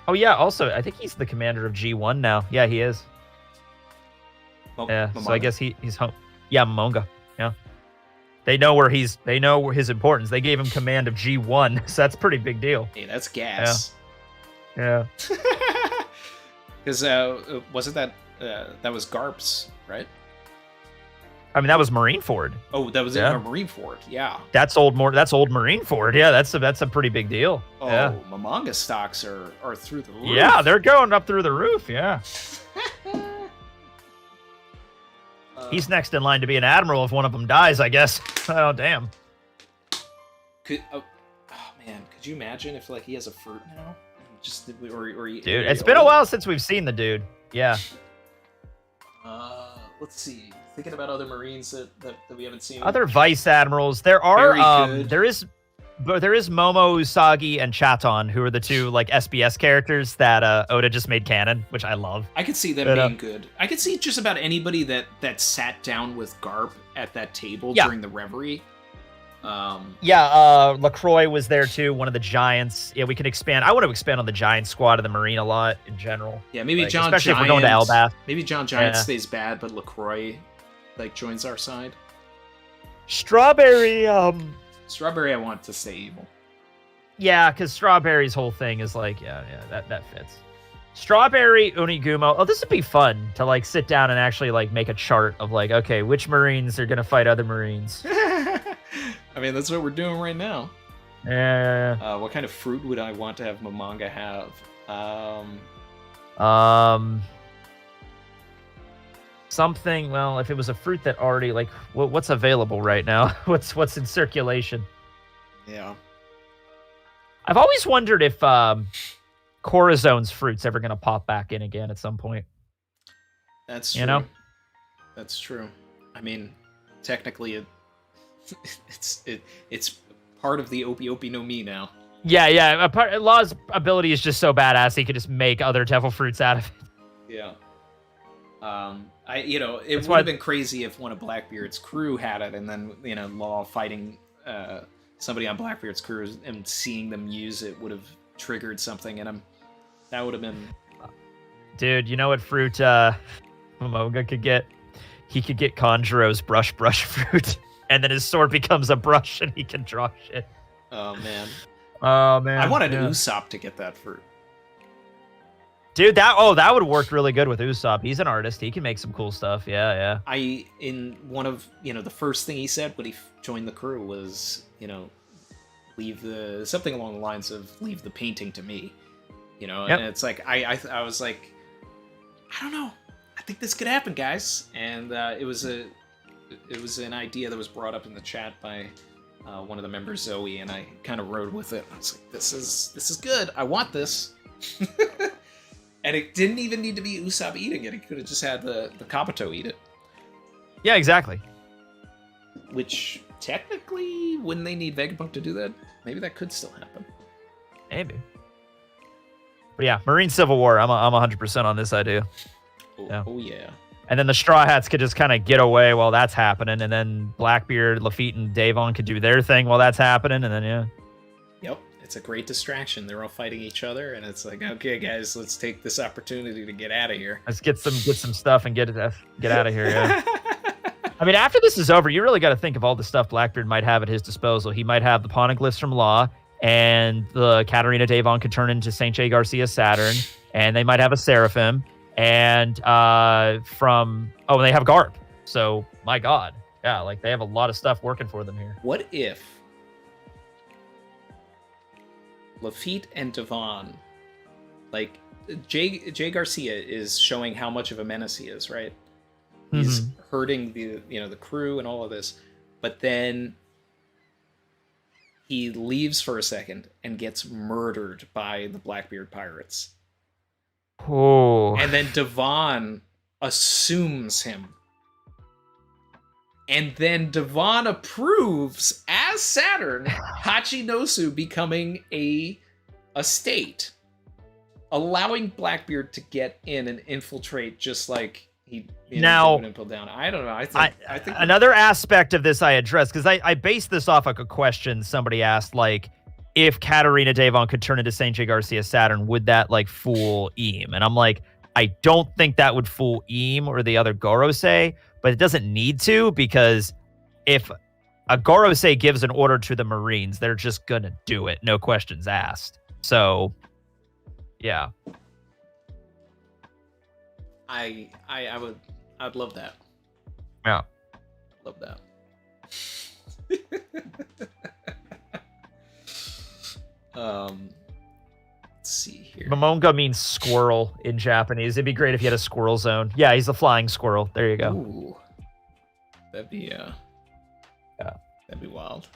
Oh, yeah, also, I think he's the commander of G1 now. Yeah, he is. So I guess he's home. Yeah, Momonga. Yeah. They know his importance. They gave him command of G1, so that's a pretty big deal. Hey, that's gas. Yeah. Because wasn't that that was Garp's, right? I mean, that was Marineford. Oh, that was in our Marineford. Yeah. That's old Marineford. Yeah, that's a pretty big deal. Oh, yeah. Mamanga stocks are through the roof. Yeah, they're going up through the roof. Yeah. He's next in line to be an admiral if one of them dies, I guess. Oh, damn. Could you imagine if like he has a fruit now? Just dude, it's been a while since we've seen the dude. Yeah. Let's see. Thinking about other Marines that we haven't seen. Other vice admirals. There are there is Momo, Usagi, and Chaton, who are the two like SBS characters that Oda just made canon, which I love. I could see them being good. I could see just about anybody that sat down with Garp at that table during the reverie. LaCroix was there too, one of the giants. Yeah, we can expand. I want to expand on the giant squad of the Marine a lot in general. Yeah, maybe like, John especially Giant, if we're going to Elbath. Maybe John Giant stays bad, but LaCroix like joins our side. Strawberry, Strawberry I want to stay evil. Yeah, because Strawberry's whole thing is like, that fits. Strawberry, Unigumo. Oh, this would be fun to like sit down and actually like make a chart of like, okay, which Marines are gonna fight other Marines. I mean, that's what we're doing right now. Yeah. What kind of fruit would I want to have Mamanga have? Something. Well, if it was a fruit that already like, what's available right now? What's in circulation? Yeah. I've always wondered if Corazone's fruit's ever gonna pop back in again at some point. That's true. You know? That's true. I mean, technically, it's part of the Opie no Mi now. Yeah. Law's ability is just so badass he could just make other devil fruits out of it. Yeah. It would have been crazy if one of Blackbeard's crew had it, and then Law fighting somebody on Blackbeard's crew and seeing them use it would have triggered something in him. That would have been. Dude, you know what fruit Momoga could get? He could get Conjuro's brush fruit. And then his sword becomes a brush and he can draw shit. Oh, man. I wanted Usopp to get that fruit. Dude, that would work really good with Usopp. He's an artist. He can make some cool stuff. Yeah. In one of, the first thing he said when he joined the crew was, something along the lines of leave the painting to me. And it's like, I was like, I don't know. I think this could happen, guys. And it was an idea that was brought up in the chat by one of the members, Zoe, and I kind of rode with it. I was like, this is good. I want this. And it didn't even need to be Usopp eating it. He could have just had the Kabuto eat it. Yeah, exactly. Which, technically, wouldn't they need Vegapunk to do that? Maybe that could still happen. Maybe. But yeah, Marine Civil War. I'm 100% on this idea. Oh yeah. And then the Straw Hats could just kind of get away while that's happening, and then Blackbeard, Lafitte, and Davon could do their thing while that's happening, and then Yep, it's a great distraction. They're all fighting each other, and it's like, okay, guys, let's take this opportunity to get out of here. Let's get some stuff and get out of here. Yeah. I mean, after this is over, you really got to think of all the stuff Blackbeard might have at his disposal. He might have the poneglyphs from Law, and the Katarina Davon could turn into Saint J. Garcia Saturn, and they might have a Seraphim. And they have Garp. So my God, yeah, like they have a lot of stuff working for them here. What if Lafitte and Devon, like Jay Garcia is showing how much of a menace he is, right? He's hurting the crew and all of this, but then he leaves for a second and gets murdered by the Blackbeard pirates. Oh. And then Devon assumes him. And then Devon approves as Saturn Hachinosu becoming a state, allowing Blackbeard to get in and infiltrate just like he now pull down. I don't know. I think another aspect of this I addressed, because I based this off of a question somebody asked, like, if Katarina Davon could turn into Saint J. Garcia Saturn, would that like fool Eam? And I'm like, I don't think that would fool Eam or the other Gorosei, but it doesn't need to, because if a Gorosei gives an order to the Marines, they're just gonna do it, no questions asked. So, yeah. I'd love that. Yeah. Love that. Let's see here. Momonga means squirrel in Japanese. It'd be great if you had a squirrel zone. Yeah, he's a flying squirrel. There you go. Ooh. That'd be that'd be wild.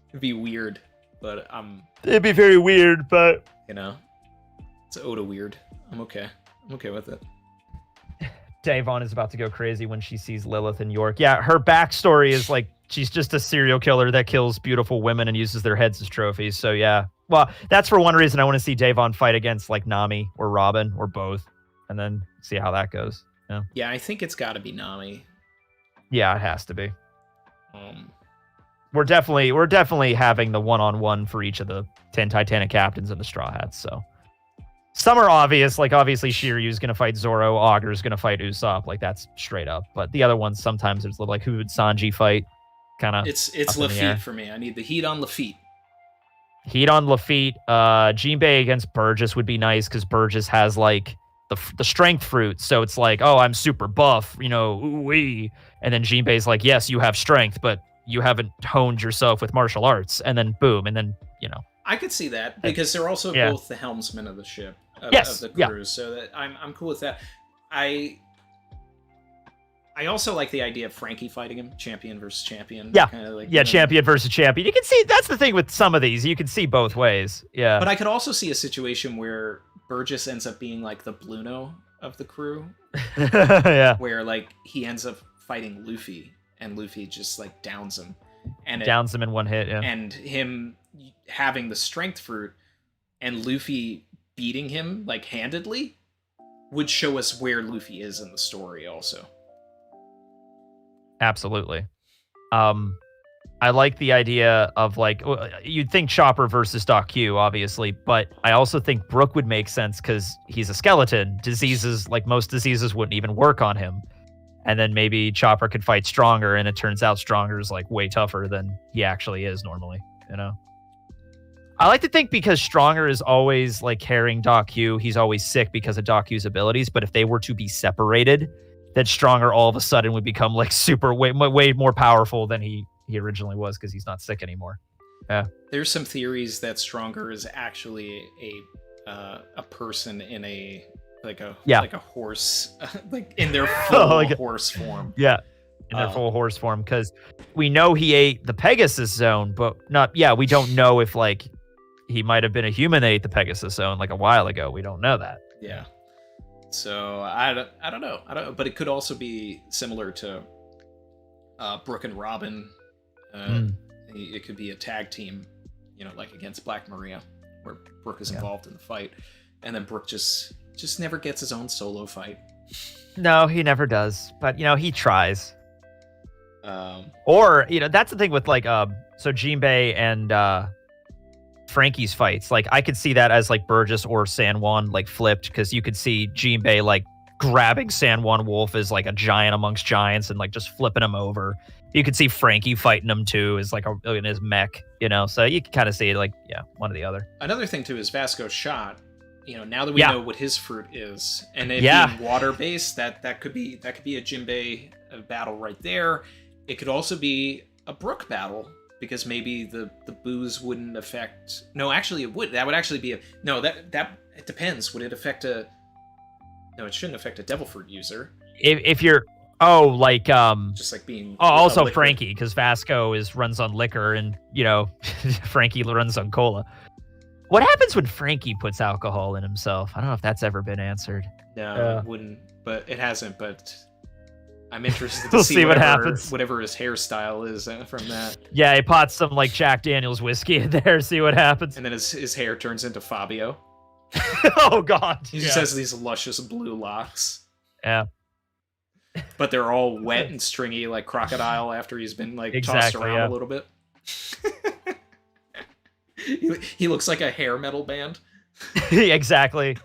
It'd be weird, but it'd be very weird, but you know, it's Oda weird. I'm okay with it. Davon is about to go crazy when she sees Lilith in York. Yeah, her backstory is like she's just a serial killer that kills beautiful women and uses their heads as trophies. So yeah, well, that's for one reason I want to see Davon fight against like Nami or Robin or both, and then see how that goes. Yeah, yeah, I think it's got to be Nami. Yeah, it has to be. We're definitely having the one-on-one for each of the 10 Titanic captains and the Straw Hats. So some are obvious, like obviously Shiryu's gonna fight Zoro, Augur's gonna fight Usopp, like that's straight up. But the other ones sometimes there's like who would Sanji fight? Kind of. It's Lafitte for me. I need the heat on Lafitte. Heat on Lafitte. Jinbei against Burgess would be nice because Burgess has like the strength fruit, so it's like, oh, I'm super buff, you know, ooh-wee. And then Jinbei's like, yes, you have strength, but you haven't honed yourself with martial arts. And then boom, and then, you know. I could see that because they're also both the helmsmen of the ship, of the crew, so that I'm cool with that. I also like the idea of Frankie fighting him, champion versus champion. Yeah, kind of like, champion versus champion. You can see, that's the thing with some of these. You can see both ways. Yeah. But I could also see a situation where Burgess ends up being like the Bluno of the crew. Yeah. Where like he ends up fighting Luffy and Luffy just like downs him. And downs him in one hit, yeah. And him having the strength fruit and Luffy beating him like handedly would show us where Luffy is in the story also. Absolutely. I like the idea of like, you'd think Chopper versus Doc Q, obviously, but I also think Brook would make sense because he's a skeleton. Diseases, like most diseases, wouldn't even work on him. And then maybe Chopper could fight Stronger, and it turns out Stronger is like way tougher than he actually is normally, you know? I like to think because Stronger is always like carrying Doc Q, he's always sick because of Doc Q's abilities, but if they were to be separated, that Stronger all of a sudden would become like super way more powerful than he originally was because he's not sick anymore. Yeah. There's some theories that Stronger is actually a person in a horse, like in their full horse form. Yeah. In their full horse form, because we know he ate the Pegasus Zone, but we don't know if like he might have been a human that ate the Pegasus Zone like a while ago. We don't know that. Yeah. So I don't know, but it could also be similar to Brook and Robin. It could be a tag team, you know, like against Black Maria, where Brook is involved in the fight, and then Brook just never gets his own solo fight. No, he never does. But you know, he tries. Or you know, that's the thing with like so Jinbei and Frankie's fights. Like I could see that as like Burgess or San Juan like flipped, because you could see Jinbei like grabbing San Juan Wolf as like a giant amongst giants and like just flipping him over. You could see Frankie fighting him too as like in his mech, you know. So you can kind of see like one or the other. Another thing too is Vasco's shot. You know, now that we know what his fruit is, and it being water based, that could be a Jinbei battle right there. It could also be a Brook battle, because maybe the booze wouldn't affect. No, actually, it would. That would actually be that it depends. Would it affect a? No, it shouldn't affect a devil fruit user. If you're just like being also Frankie, because Vasco runs on liquor, and you know Frankie runs on cola. What happens when Frankie puts alcohol in himself? I don't know if that's ever been answered. No, it wouldn't, but it hasn't. But I'm interested to see what happens. Whatever his hairstyle is from that. Yeah, he pots some like Jack Daniels whiskey in there, see what happens. And then his hair turns into Fabio. Oh God! He just has these luscious blue locks. Yeah. But they're all wet and stringy like Crocodile after he's been like tossed around a little bit. He looks like a hair metal band. Exactly.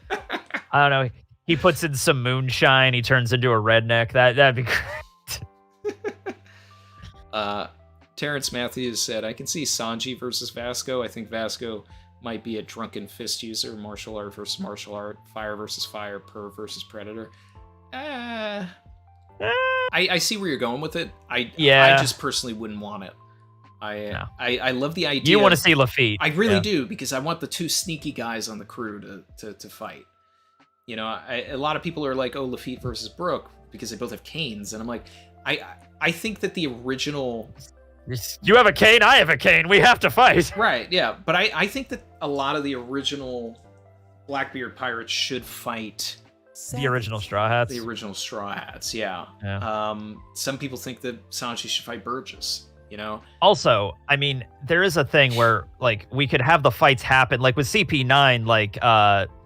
I don't know. He puts in some moonshine. He turns into a redneck. That'd be great. Terrence Matthews said, I can see Sanji versus Vasco. I think Vasco might be a drunken fist user, martial art versus martial art, fire versus fire, perv versus predator. I see where you're going with it. I just personally wouldn't want it. I love the idea. You want to see Lafitte. I really do, because I want the two sneaky guys on the crew to fight. You know, a lot of people are like, oh, Lafitte versus Brooke, because they both have canes. And I'm like, I think that the original... You have a cane, I have a cane. We have to fight. Right, yeah. But I think that a lot of the original Blackbeard pirates should fight... The original Straw Hats? The original Straw Hats, yeah. Some people think that Sanji should fight Burgess, you know? Also, I mean, there is a thing where, like, we could have the fights happen. Like, with CP9, like,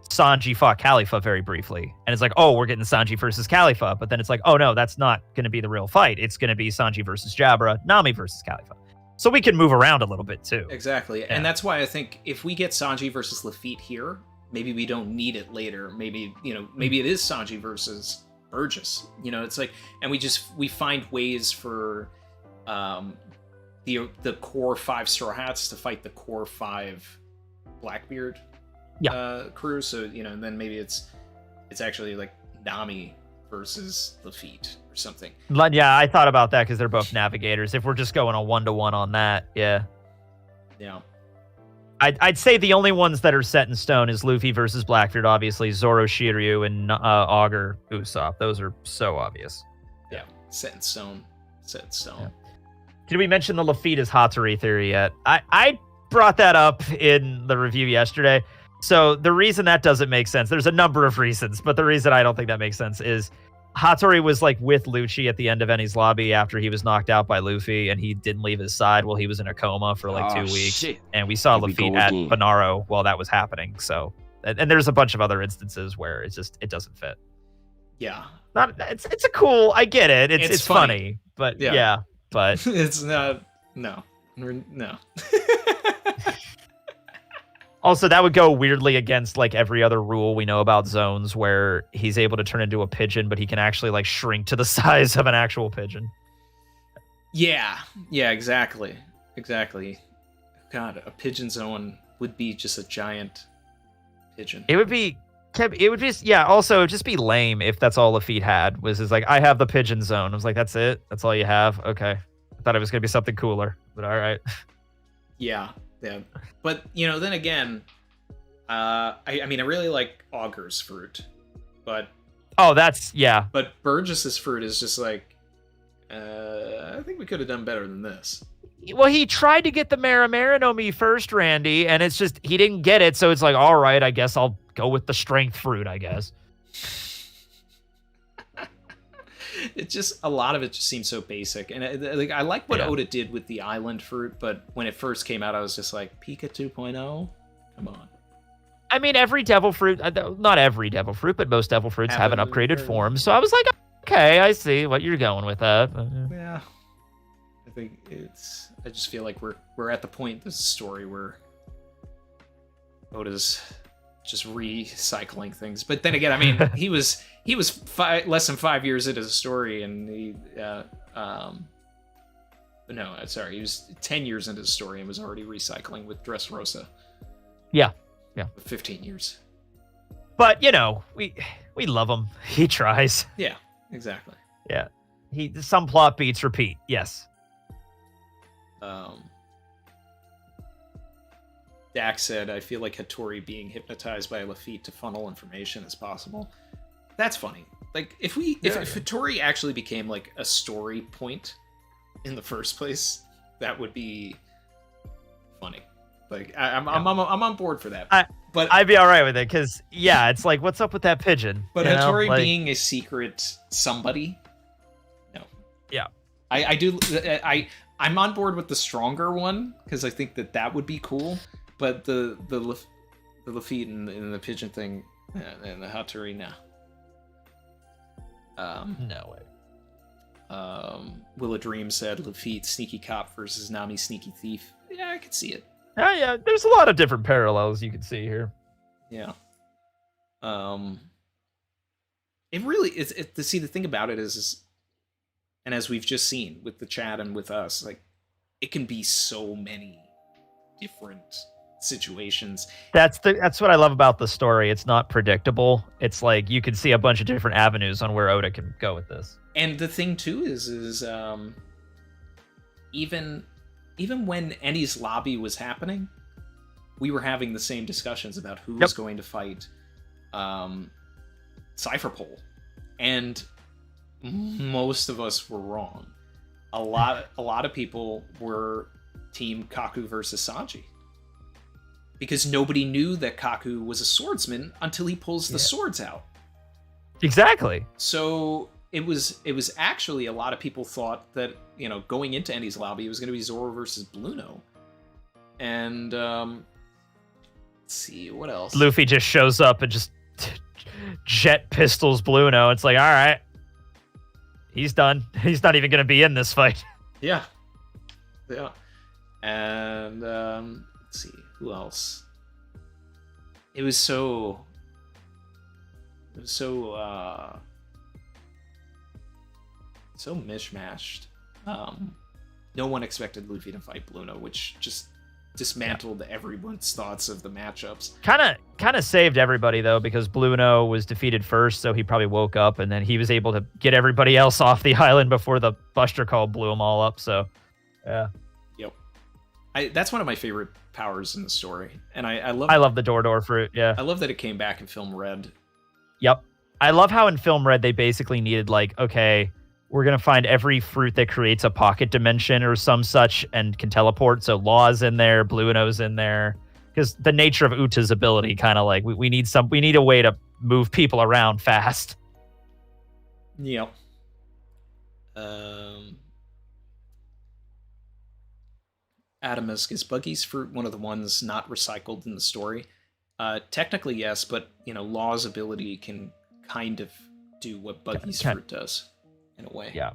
Sanji fought Khalifa very briefly. And it's like, oh, we're getting Sanji versus Khalifa. But then it's like, oh, no, that's not going to be the real fight. It's going to be Sanji versus Jabra, Nami versus Khalifa. So we can move around a little bit, too. Exactly. Yeah. And that's why I think if we get Sanji versus Lafitte here... Maybe we don't need it later. Maybe, you know, maybe it is Sanji versus Burgess. You know, it's like, and we find ways for the core 5 Straw Hats to fight the core 5 Blackbeard crew. So, you know, and then maybe it's actually like Nami versus Lafitte or something. Yeah, I thought about that because they're both navigators. If we're just going a 1-to-1 on that, yeah. I'd say the only ones that are set in stone is Luffy versus Blackbeard, obviously, Zoro Shiryu, and Augur Usopp. Those are so obvious. Yeah, set in stone. Yeah. Did we mention the Lafitte is Hatori theory yet? I brought that up in the review yesterday. So the reason that doesn't make sense, there's a number of reasons, but the reason I don't think that makes sense is Hatori was like with Lucci at the end of Eni's lobby after he was knocked out by Luffy, and he didn't leave his side while he was in a coma for like 2 weeks. Shit. And we saw Lafitte at Bonaro while that was happening. So, and there's a bunch of other instances where it doesn't fit. Yeah, it's a cool. I get it. It's funny, but yeah, but it's not. No. Also, that would go weirdly against like every other rule we know about zones where he's able to turn into a pigeon, but he can actually like shrink to the size of an actual pigeon. Yeah, exactly. God, a pigeon zone would be just a giant pigeon. It would just, also it'd just be lame if that's all Lafitte had, was like, I have the pigeon zone. I was like, that's it? That's all you have? Okay. I thought it was going to be something cooler, but all right. Yeah. But, you know, then again, I mean, I really like Augur's fruit, but... Oh, that's, yeah. But Burgess's fruit is just like, I think we could have done better than this. Well, he tried to get the Marimara no Mi first, Randy, and it's just, he didn't get it, so it's like, all right, I guess I'll go with the strength fruit, I guess. It just, a lot of it just seems so basic, and like I like what Oda did with the island fruit, but when it first came out, I was just like, Pika 2.0? Come on. I mean, every devil fruit, not every devil fruit, but most devil fruits have an upgraded form, so I was like, okay, I see what you're going with that. Yeah. I think I just feel like we're at the point in this story where Oda's just recycling things. But then again, I mean, he was less than 5 years into the story, and he he was 10 years into the story and was already recycling with Dressrosa. Yeah. 15 years. But you know, we love him. He tries. Yeah, exactly. Yeah, some plot beats repeat. Yes. Dax said, I feel like Hattori being hypnotized by Lafitte to funnel information is possible. That's funny. Like, if Hattori actually became, like, a story point in the first place, that would be funny. Like, I'm on board for that. But I'd be all right with it, because, yeah, it's like, what's up with that pigeon? But Hattori being a secret somebody? No. Yeah. I'm on board with the stronger one, because I think that would be cool. But the Lafitte and the pigeon thing and the Hattori, no. No way. Willa Dream said Lafitte sneaky cop versus Nami sneaky thief. Yeah, I could see it. Yeah, there's a lot of different parallels you can see here. Yeah. It really is. To see, the thing about it is, and as we've just seen with the chat and with us, like, it can be so many different situations. That's what I love about the story. It's not predictable. It's like you can see a bunch of different avenues on where Oda can go with this. And the thing too is even when Eni's lobby was happening, we were having the same discussions about who was going to fight Cypherpole, and most of us were wrong. A lot of people were team Kaku versus Sanji, because nobody knew that Kaku was a swordsman until he pulls the swords out. Exactly. So it was actually, a lot of people thought that, going into Eni's lobby, it was going to be Zoro versus Bluno. And let's see, what else? Luffy just shows up and just jet pistols Bluno. It's like, all right, he's done. He's not even going to be in this fight. Yeah. And let's see, who else? It was so mishmashed. No one expected Luffy to fight Bluno, which just dismantled everyone's thoughts of the matchups. Kind of saved everybody though, because Bluno was defeated first, so he probably woke up, and then he was able to get everybody else off the island before the Buster Call blew them all up. So, yeah. Yep. That's one of my favorite powers in the story, and I love the door fruit. Yeah. I love that it came back in Film Red. Yep. I love how in Film Red they basically needed, like, okay, we're going to find every fruit that creates a pocket dimension or some such and can teleport. So Law's in there, Bluno's in there. Because the nature of Uta's ability, kind of like, we need a way to move people around fast. Yep. Adamus, is Buggy's fruit one of the ones not recycled in the story? Technically, yes, but, Law's ability can kind of do what Buggy's fruit does, in a way. Yeah.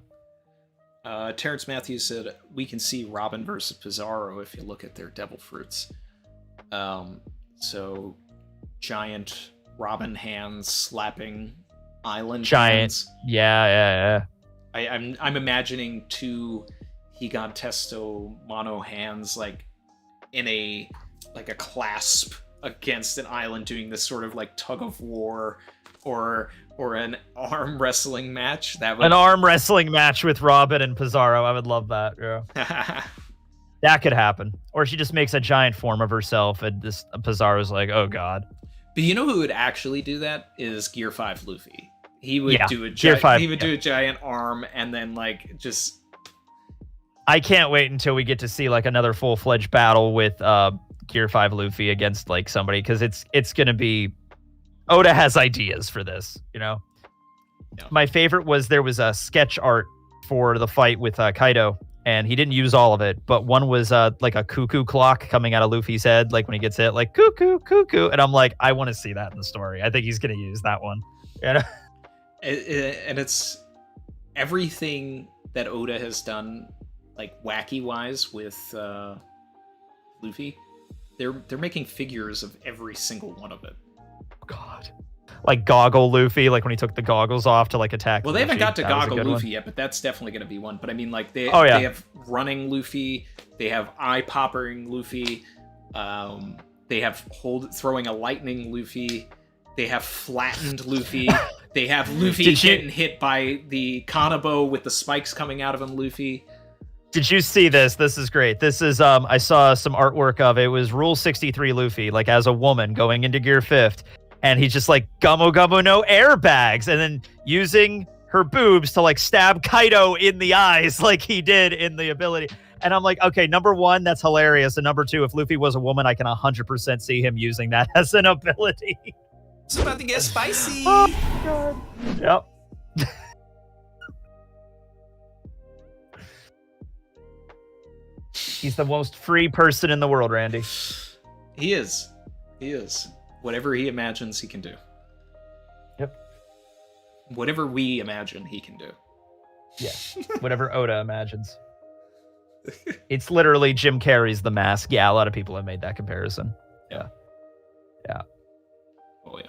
Terrence Matthews said, we can see Robin versus Pizarro if you look at their devil fruits. So, giant Robin hands slapping island hands. Yeah. I'm imagining two Gigantesto mono hands, like, in a clasp against an island, doing this sort of like tug of war or an arm wrestling match. An arm wrestling match with Robin and Pizarro. I would love that. Yeah. That could happen. Or she just makes a giant form of herself, and this Pizarro's like, oh god. But you know who would actually do that is Gear 5 Luffy. He would do a giant arm, and then like just. I can't wait until we get to see like another full-fledged battle with Gear 5 Luffy against like somebody, because it's gonna be. Oda has ideas for this, Yeah. My favorite was there was a sketch art for the fight with Kaido, and he didn't use all of it, but one was like a cuckoo clock coming out of Luffy's head, like when he gets hit, like cuckoo, cuckoo, and I'm like, I want to see that in the story. I think he's gonna use that one. And it's everything that Oda has done, like wacky wise with Luffy. They're making figures of every single one of it. God, like Goggle Luffy, like when he took the goggles off to like attack. Well, they haven't got to Goggle Luffy yet, but that's definitely going to be one. But I mean, like they have running Luffy, they have eye popping Luffy, they have throwing a lightning Luffy, they have flattened Luffy, they have Luffy getting hit by the Kanabo with the spikes coming out of him. Luffy. Did you see this? This is great. This is I saw some artwork of it. It was Rule 63 Luffy, like as a woman going into Gear 5th. And he's just like, gummo gummo no airbags. And then using her boobs to like stab Kaido in the eyes like he did in the ability. And I'm like, okay, number one, that's hilarious. And number two, if Luffy was a woman, I can 100% see him using that as an ability. It's about to get spicy. Oh, my God. Yep. He's the most free person in the world, Randy. He is. Whatever he imagines, he can do. Yep. Whatever we imagine, he can do. Yeah. Whatever Oda imagines. It's literally Jim Carrey's The Mask. Yeah, a lot of people have made that comparison. Yeah. Oh, yeah.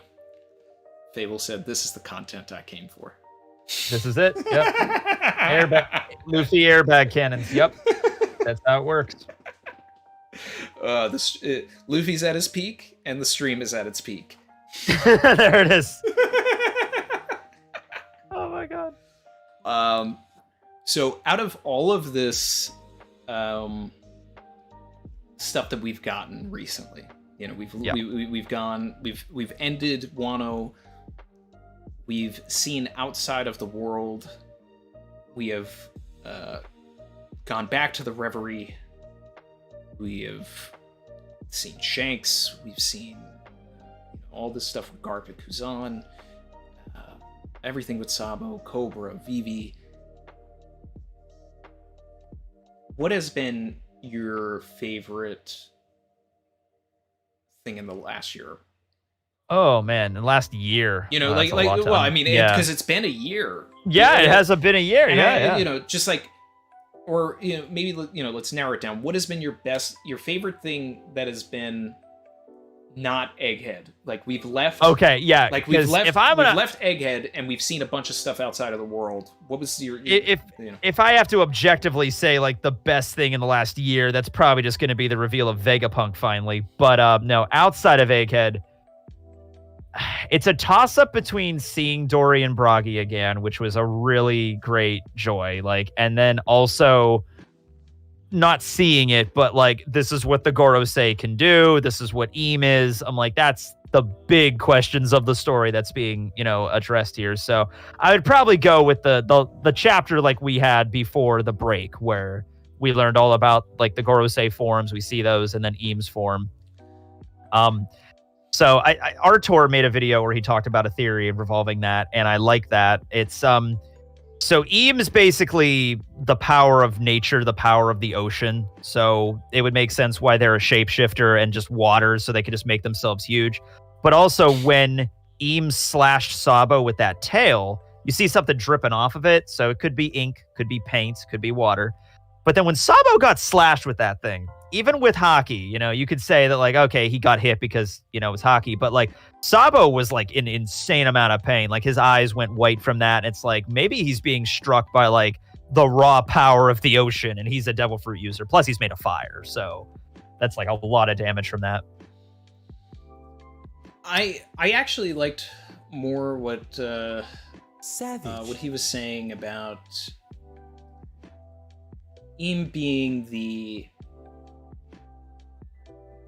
Fable said, this is the content I came for. This is it. Yep. Airbag. Luffy airbag cannons. Yep. That's how it works. Luffy's at his peak, and the stream is at its peak. There it is. Oh my god. So out of all of this stuff that we've gotten recently, we've ended Wano. We've seen outside of the world. We have gone back to the Reverie. We have seen Shanks. We've seen all this stuff with Garp and Kuzan. Everything with Sabo, Cobra, Vivi. What has been your favorite thing in the last year? Oh man, the last year. Because it's been a year. Yeah, it has been a year. Yeah. Just like, or maybe let's narrow it down. What has been your favorite thing that has been not Egghead? Like we've left. Okay, yeah. Like we've left Egghead, and we've seen a bunch of stuff outside of the world. What was if I have to objectively say like the best thing in the last year, that's probably just going to be the reveal of Vegapunk finally. But no, outside of Egghead, it's a toss-up between seeing Dory and Bragi again, which was a really great joy. And then also not seeing it, but this is what the Gorosei can do. This is what Eam is. I'm like, that's the big questions of the story that's being, addressed here. So I would probably go with the chapter like we had before the break, where we learned all about the Gorosei forms. We see those, and then Eam's form. So Artur made a video where he talked about a theory revolving that, and I like that. It's so Eam is basically the power of nature, the power of the ocean. So it would make sense why they're a shapeshifter and just water, so they could just make themselves huge. But also when Eam slashed Sabo with that tail, you see something dripping off of it. So it could be ink, could be paint, could be water. But then when Sabo got slashed with that thing, even with hockey, you could say that okay, he got hit because, it was hockey. But Sabo was in insane amount of pain. His eyes went white from that. It's maybe he's being struck by the raw power of the ocean, and he's a devil fruit user. Plus he's made of fire. So that's a lot of damage from that. I actually liked more what he was saying about Eam being the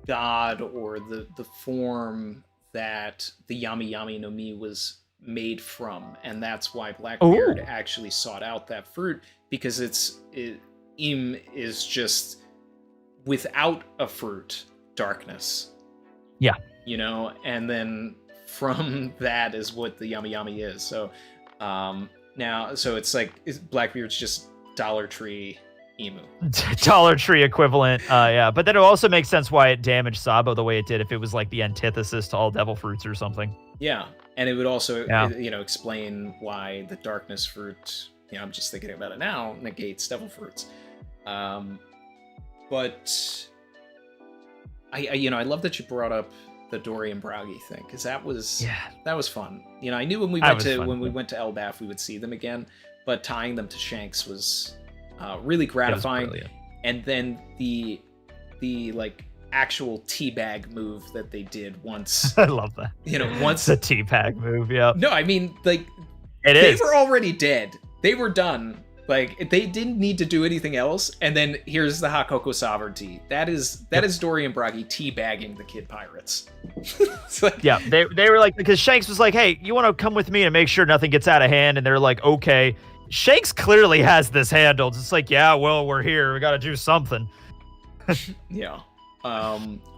god or the form that the Yami Yami no Mi was made from, and that's why Blackbeard actually sought out that fruit, because Eam is just without a fruit darkness. Yeah. And then from that is what the Yami Yami is. So so it's Blackbeard's just Dollar Tree Emu. Dollar Tree equivalent. Yeah. But then it also makes sense why it damaged Sabo the way it did if it was the antithesis to all devil fruits or something. Yeah. And it would also, explain why the darkness fruit, I'm just thinking about it now, negates devil fruits. But I love that you brought up the Dory and Bragi thing, because that was fun. I knew when we went to Elbaf we would see them again, but tying them to Shanks was really gratifying. And then the actual teabag move that they did once. I love that. Once the teabag move. Yeah. No, I mean they were already dead. They were done. They didn't need to do anything else. And then here's the Hakoko sovereignty. That is Dory and Bragi teabagging the Kid Pirates. Yeah, they were because Shanks was hey, you want to come with me and make sure nothing gets out of hand? And they're okay. Shanks clearly has this handled. It's yeah, well, we're here. We got to do something. Yeah.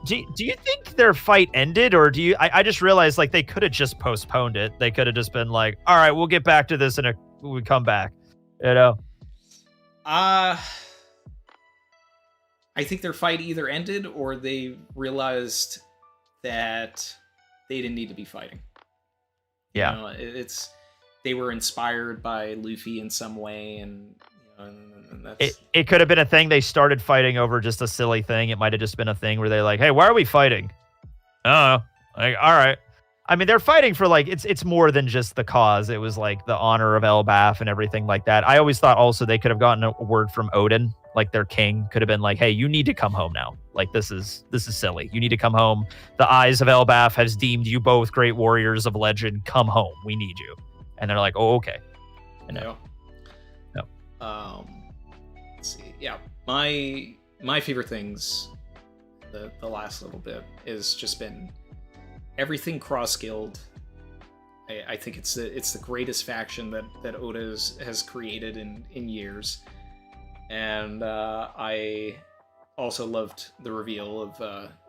Do you think their fight ended, or do you? I just realized they could have just postponed it. They could have just been all right, we'll get back to this when we come back. I think their fight either ended or they realized that they didn't need to be fighting. Yeah. They were inspired by Luffy in some way, and that's... It could have been a thing they started fighting over, just a silly thing. It might have just been a thing where they're hey, why are we fighting? I don't know. All right. I mean, they're fighting for like it's more than just the cause. It was like the honor of Elbaf and everything like that. I always thought also they could have gotten a word from Odin, like their king could have been like, "Hey, you need to come home now. Like this is silly. You need to come home. The eyes of Elbaf has deemed you both great warriors of legend. Come home. We need you." And they're like, "Oh, okay." And no. Let's see. Yeah, my favorite things, the last little bit is just been everything cross guild. I think it's the greatest faction that Oda has created in years, and I also loved the reveal of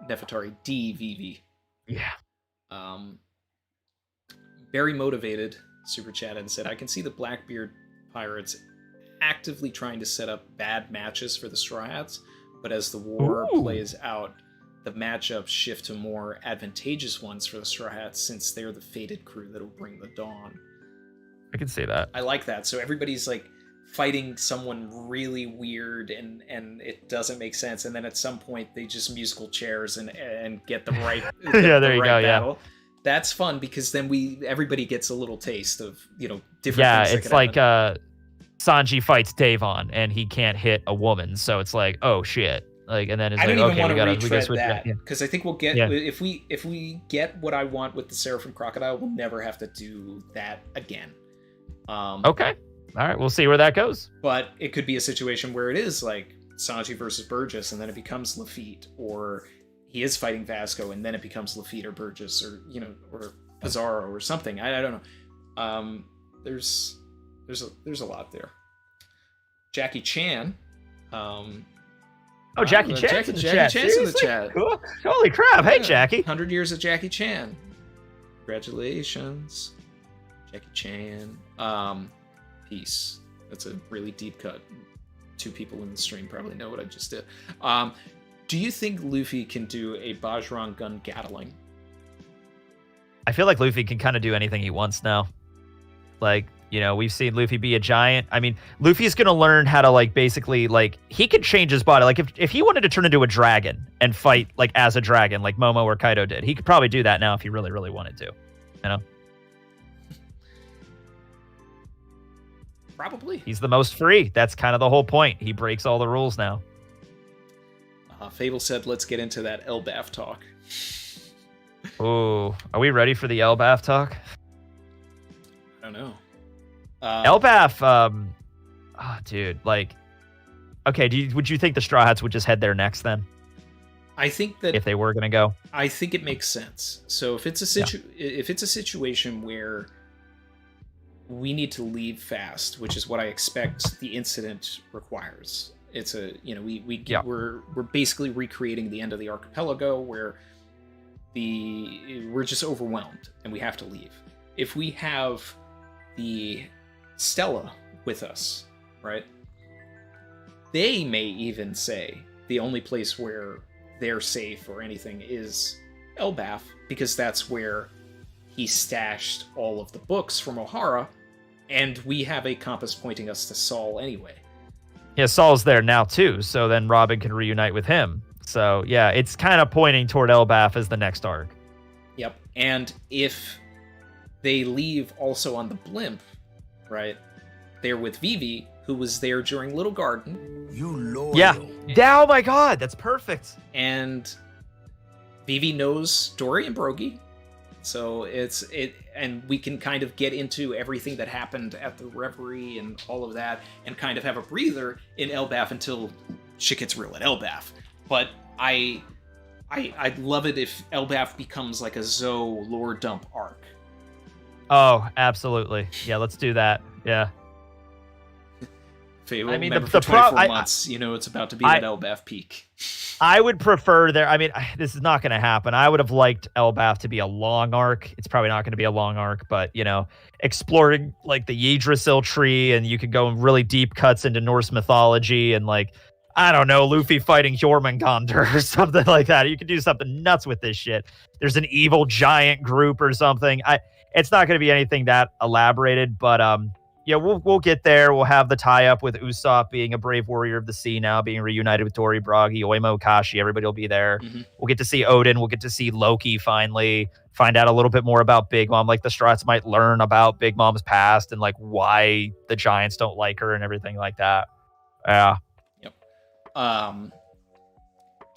Nefertari D Vivi. Yeah. Very motivated. Super chat and said, "I can see the Blackbeard pirates actively trying to set up bad matches for the Straw Hats, but as the war plays out, the matchups shift to more advantageous ones for the Straw Hats since they're the fated crew that'll bring the dawn." I can see that. I like that. So everybody's like fighting someone really weird and it doesn't make sense, and then at some point they just musical chairs and get the right yeah, there you go. battle. Yeah. That's fun because then everybody gets a little taste of, different yeah, things. It's like Sanji fights Davon and he can't hit a woman, so it's like, oh shit. Like, and then it's I like, don't even okay, want to we gotta switch that because I think we'll get if we get what I want with the Seraphim Crocodile, we'll never have to do that again. Okay, all right, we'll see where that goes. But it could be a situation where it is like Sanji versus Burgess, and then it becomes Lafitte, or he is fighting Vasco, and then it becomes Lafitte or Burgess, or or Pizarro or something. I don't know. There's a lot there. Jackie Chan. Oh, Jackie Chan's in the chat. Chan's in the chat. Cool. Holy crap. Hey, Jackie. 100 years of Jackie Chan. Congratulations. Jackie Chan. Peace. That's a really deep cut. 2 people in the stream probably know what I just did. Do you think Luffy can do a Bajrang gun Gatling? I feel like Luffy can kind of do anything he wants now. Like, we've seen Luffy be a giant. I mean, Luffy's going to learn how to, like, basically, like, he could change his body. Like, if he wanted to turn into a dragon and fight, like, as a dragon, like Momo or Kaido did, he could probably do that now if he really, really wanted to. Probably. He's the most free. That's kind of the whole point. He breaks all the rules now. Fable said, let's get into that Elbaf talk. Oh, are we ready for the Elbaf talk? I don't know. Elbaf, dude, like, okay, would you think the Straw Hats would just head there next then? I think that if they were gonna go, I think it makes sense. So if it's a situation where we need to leave fast, which is what I expect the incident requires. It's we're basically recreating the end of the archipelago where we're just overwhelmed and we have to leave. If we have the Stella with us, right? They may even say the only place where they're safe or anything is Elbaf, because that's where he stashed all of the books from O'Hara, and we have a compass pointing us to Saul anyway. Yeah, Saul's there now too, so then Robin can reunite with him. So yeah, it's kind of pointing toward Elbaf as the next arc. Yep, and if they leave also on the blimp, right? They're with Vivi, who was there during Little Garden. You loyal. Yeah. Oh my god, that's perfect. And Vivi knows Dory and Brogy. So and we can kind of get into everything that happened at the Reverie and all of that, and kind of have a breather in Elbaf until shit gets real at Elbaf. But I'd love it if Elbaf becomes like a Zoe lore dump arc. Oh, absolutely. Yeah, let's do that. Yeah. Fable, I mean, the 24 months, it's about to be at Elbaf peak. I would prefer this is not going to happen. I would have liked Elbaf to be a long arc. It's probably not going to be a long arc, but, exploring, like, the Yggdrasil tree, and you could go in really deep cuts into Norse mythology, and, like, I don't know, Luffy fighting Jormungandr or something like that. You could do something nuts with this shit. There's an evil giant group or something. It's not going to be anything that elaborated, but, we'll get there. We'll have the tie-up with Usopp being a brave warrior of the sea now, being reunited with Dory Bragi, Oimo, Kashi. Everybody will be there. We'll get to see Odin. We'll get to see Loki finally. Find out a little bit more about Big Mom. Like, the Strats might learn about Big Mom's past and, like, why the Giants don't like her and everything like that. Yeah. Yep.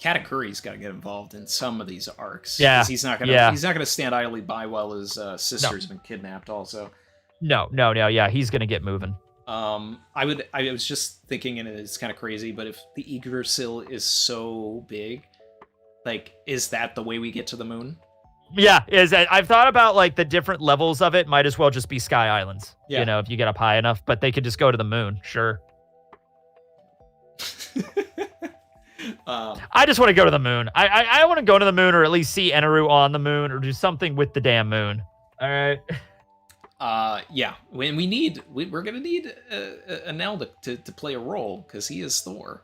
Katakuri's got to get involved in some of these arcs. Yeah. He's not gonna stand idly by while his sister's been kidnapped also. No. Yeah, he's gonna get moving. I was just thinking, and it's kind of crazy, but if the Yggdrasil is so big, like, is that the way we get to the moon? Yeah, I've thought about, like, the different levels of it. Might as well just be Sky Islands. Yeah. You know, if you get up high enough, but they could just go to the moon. Sure. I just want to go to the moon. I want to go to the moon, or at least see Eneru on the moon, or do something with the damn moon. All right. Yeah. When we're gonna need a Nell to play a role, because he is Thor.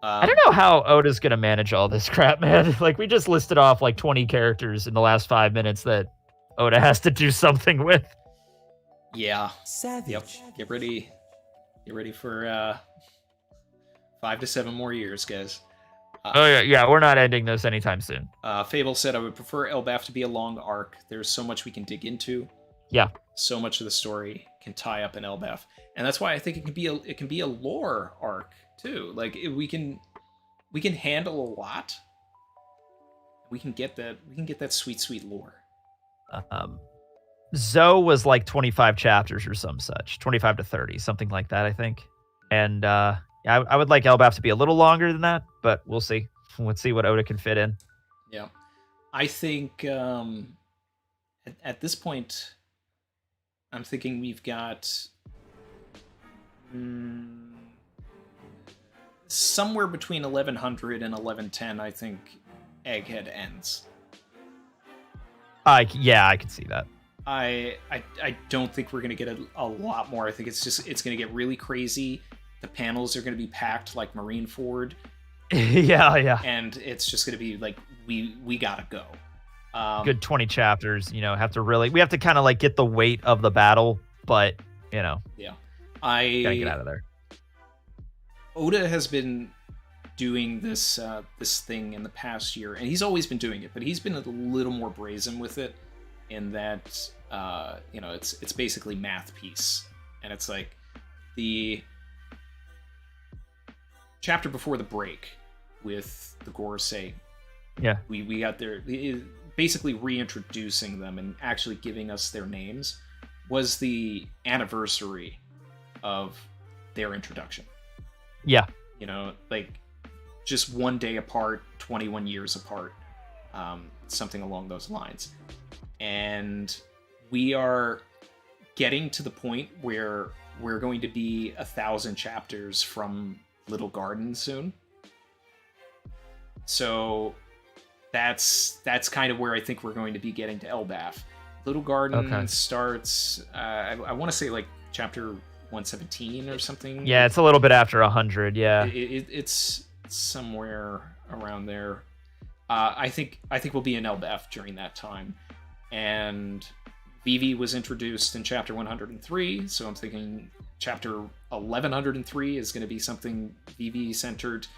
I don't know how Oda's gonna manage all this crap, man. Like, we just listed off like 20 characters in the last 5 minutes that Oda has to do something with. Yeah. Savage. Yep. Get ready for 5 to 7 more years, guys. Yeah, we're not ending this anytime soon. Fable said, I would prefer Elbaf to be a long arc. There's so much we can dig into. Yeah. So much of the story can tie up in Elbaf. And that's why I think it can be a lore arc too. Like, we can handle a lot. We can get that sweet lore. Zoe was like 25 chapters or some such. 25 to 30, something like that, I think. And I would like Elbaf to be a little longer than that, but we'll see. Let's see what Oda can fit in. Yeah. I think at this point, I'm thinking we've got somewhere between 1100 and 1110, I think Egghead ends. I can see that. I don't think we're going to get a lot more. I think it's going to get really crazy. The panels are going to be packed like Marineford. Yeah. And it's just going to be like, we got to go. Good 20 chapters, we have to kind of like get the weight of the battle, but Yeah. Gotta get out of there. Oda has been doing this thing in the past year, and he's always been doing it, but he's been a little more brazen with it in that, it's basically math piece. And it's like the chapter before the break with the Gorosei. Yeah. We got there, basically reintroducing them and actually giving us their names was the anniversary of their introduction. Yeah. Like just one day apart, 21 years apart, something along those lines. And we are getting to the point where we're going to be 1,000 chapters from Little Garden soon. So that's kind of where I think we're going to be getting to Elbaf. Little Garden starts, I want to say like chapter 117 or something. Yeah, it's a little bit after 100. Yeah, it's somewhere around there. I think we'll be in Elbaf during that time, and Vivi was introduced in chapter 103. So I'm thinking chapter 1103 is going to be something Vivi centered.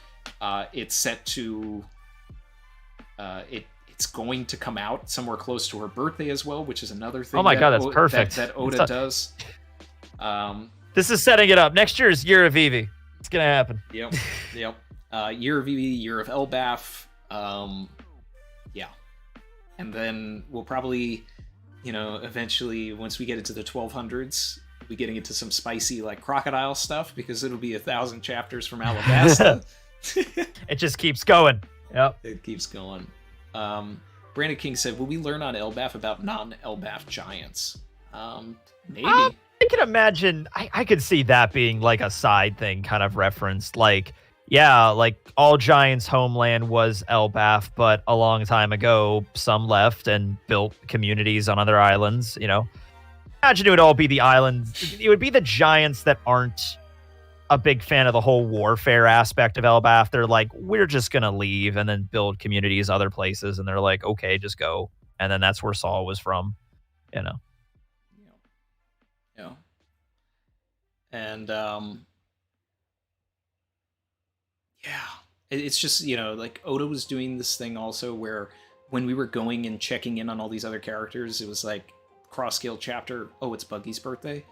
It's set to it's going to come out somewhere close to her birthday as well, which is another thing. Oh my god, that's perfect. That Oda does. This is setting it up. Next year's Year of Vivi. It's gonna happen. Yep. Year of Vivi, Year of Elbaf. Yeah. And then we'll probably, eventually, once we get into the 1200s, we'll be getting into some spicy, like, crocodile stuff, because it'll be 1,000 chapters from Alabasta. It just keeps going. Yep. It keeps going. Brandon King said, will we learn on Elbaf about non-Elbaf giants? Maybe. I can imagine, I could see that being like a side thing kind of referenced. Like, yeah, like all giants' homeland was Elbaf, but a long time ago, some left and built communities on other islands, Imagine it would all be the islands. It would be the giants that aren't a big fan of the whole warfare aspect of Elbaf. They're like, we're just going to leave and then build communities other places. And they're like, okay, just go. And then that's where Saul was from, Yeah. And yeah, it's just, like Oda was doing this thing also where when we were going and checking in on all these other characters, it was like cross-scale chapter. Oh, it's Buggy's birthday.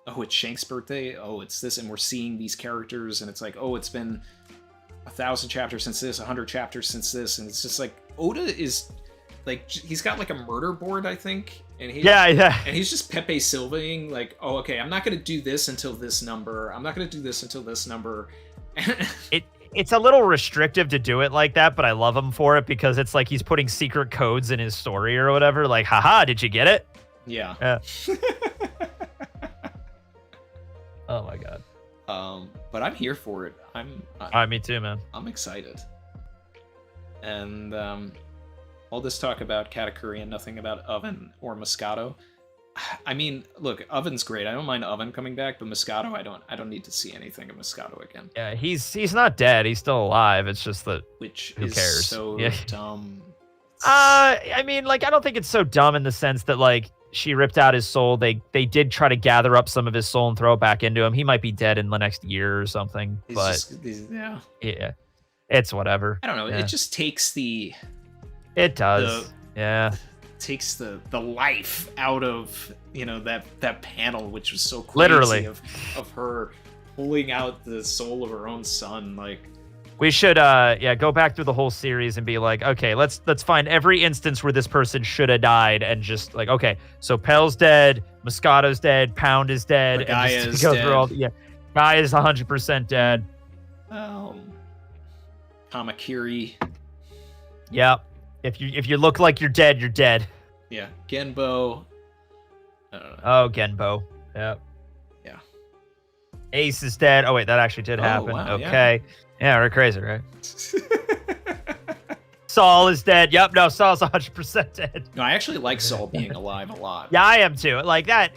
Oh, it's Shank's birthday. Oh, it's this. And we're seeing these characters and it's like, oh, it's been 1,000 chapters since this, 100 chapters since this. And it's just like, Oda is like, he's got like a murder board, I think. And And he's just Pepe Silvaing like, oh, okay, I'm not going to do this until this number. I'm not going to do this until this number. It's a little restrictive to do it like that, but I love him for it because it's like he's putting secret codes in his story or whatever. Like, haha, did you get it? Yeah. Oh my god. But I'm here for it. Me too, man. I'm excited. And all this talk about Katakuri and nothing about Oven or Moscato. I mean, look, Oven's great. I don't mind Oven coming back, but Moscato, I don't need to see anything of Moscato again. Yeah, he's not dead. He's still alive. It's just that who cares? So dumb. I mean, like, I don't think it's so dumb in the sense that like she ripped out his soul. They did try to gather up some of his soul and throw it back into him. He might be dead in the next year or something. Yeah, it's whatever. I don't know. Yeah. It just takes It does. Takes the life out of that panel, which was so crazy. Literally of her pulling out the soul of her own son. Like, we should go back through the whole series and be like, okay, let's find every instance where this person should have died and just like, okay, so Pell's dead, Moscato's dead, Pound is dead, Gaia and is go dead. through all Gaia is 100% dead. Kamakiri. Yeah. If you look like you're dead, you're dead. Yeah. Genbo. I don't know. Oh, Genbo. Yep. Yeah. Ace is dead. Oh wait, that actually did happen. Wow, okay. Yeah, we're crazy, right? Saul is dead. Yep, no, Saul's 100% dead. No, I actually like Saul being alive a lot. Yeah, I am too. Like that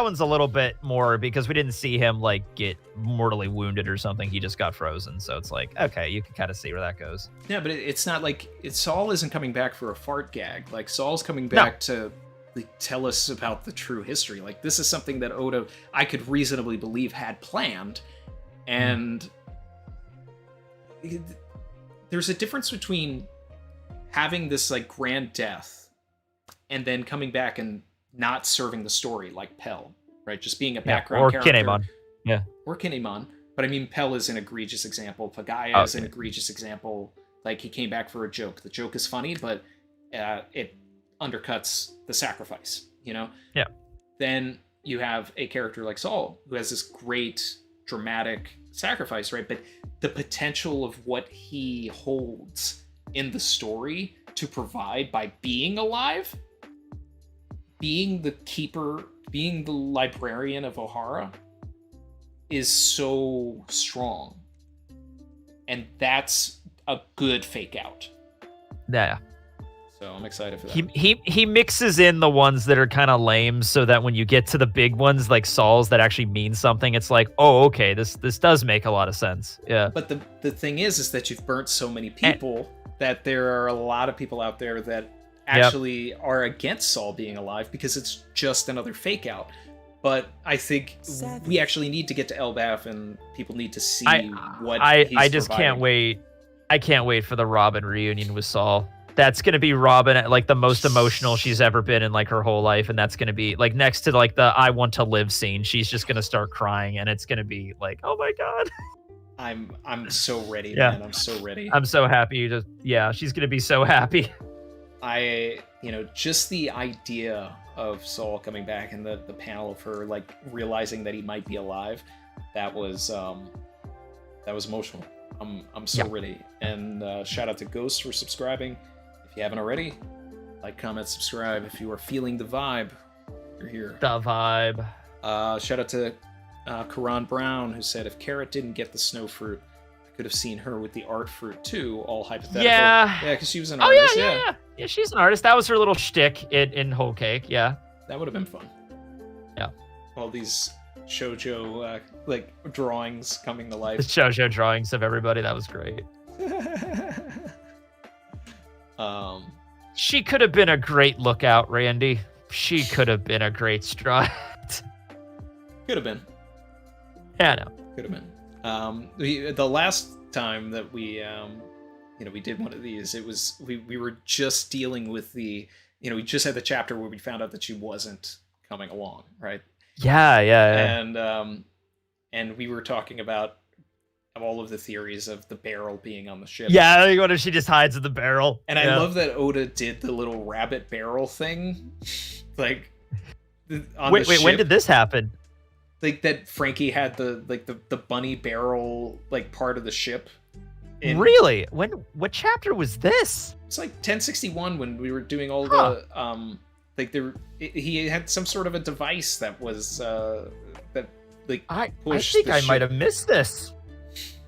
one's a little bit more because we didn't see him like get mortally wounded or something. He just got frozen. So it's like, okay, you can kind of see where that goes. Yeah, but it's not like Saul isn't coming back for a fart gag. Like Saul's coming back to tell us about the true history. Like this is something that Oda, I could reasonably believe, had planned. And there's a difference between having this like grand death and then coming back and not serving the story like Pell, right? Just being a background character. Or Kinemon. Yeah. Or Kinemon. But I mean, Pell is an egregious example. Pagaya is an egregious example. Like he came back for a joke. The joke is funny, but it undercuts the sacrifice, Yeah. Then you have a character like Saul who has this great dramatic sacrifice, right? But the potential of what he holds in the story to provide by being alive, being the keeper, being the librarian of Ohara is so strong. And that's a good fake out. Yeah. So I'm excited for that. He mixes in the ones that are kind of lame so that when you get to the big ones like Saul's that actually mean something, it's like, oh, okay, this does make a lot of sense. Yeah. But the thing is that you've burnt so many people that there are a lot of people out there that actually are against Saul being alive because it's just another fake out. But I think we actually need to get to Elbaf and people need to see what he's I just providing. can't wait. I can't wait for the Robin reunion with Saul. That's going to be Robin, like the most emotional she's ever been in like her whole life. And that's going to be like next to like the I want to live scene. She's just going to start crying and it's going to be like, oh my God. I'm so ready, man. I'm so ready. I'm so happy. She's going to be so happy. Just the idea of Saul coming back and the panel of her like realizing that he might be alive, that was emotional. I'm so ready. And shout out to Ghost for subscribing. If you haven't already, like, comment, subscribe. If you are feeling the vibe, you're here. The vibe. Shout out to Karan Brown, who said, if Carrot didn't get the snow fruit, I could have seen her with the art fruit too, all hypothetical. Yeah. Yeah, because she was an artist. Yeah, she's an artist. That was her little shtick in Whole Cake, yeah. That would have been fun. Yeah. All these shoujo, drawings coming to life. The shoujo drawings of everybody, that was great. She could have been a great lookout, Randy. She could have been a great strut. Could have been. Yeah, no. Could have been. The last time that we did one of these, it was we were just dealing with the, we just had the chapter where we found out that she wasn't coming along, right? Yeah. And we were talking about all of the theories of the barrel being on the ship. Yeah, what if she just hides in the barrel? And I love that Oda did the little rabbit barrel thing, like on the ship. When did this happen? Like that Frankie had the bunny barrel like part of the ship. Really? What chapter was this? It's like 1061 when we were doing all the he had some sort of a device that was that like I pushed think the I ship. might have missed this.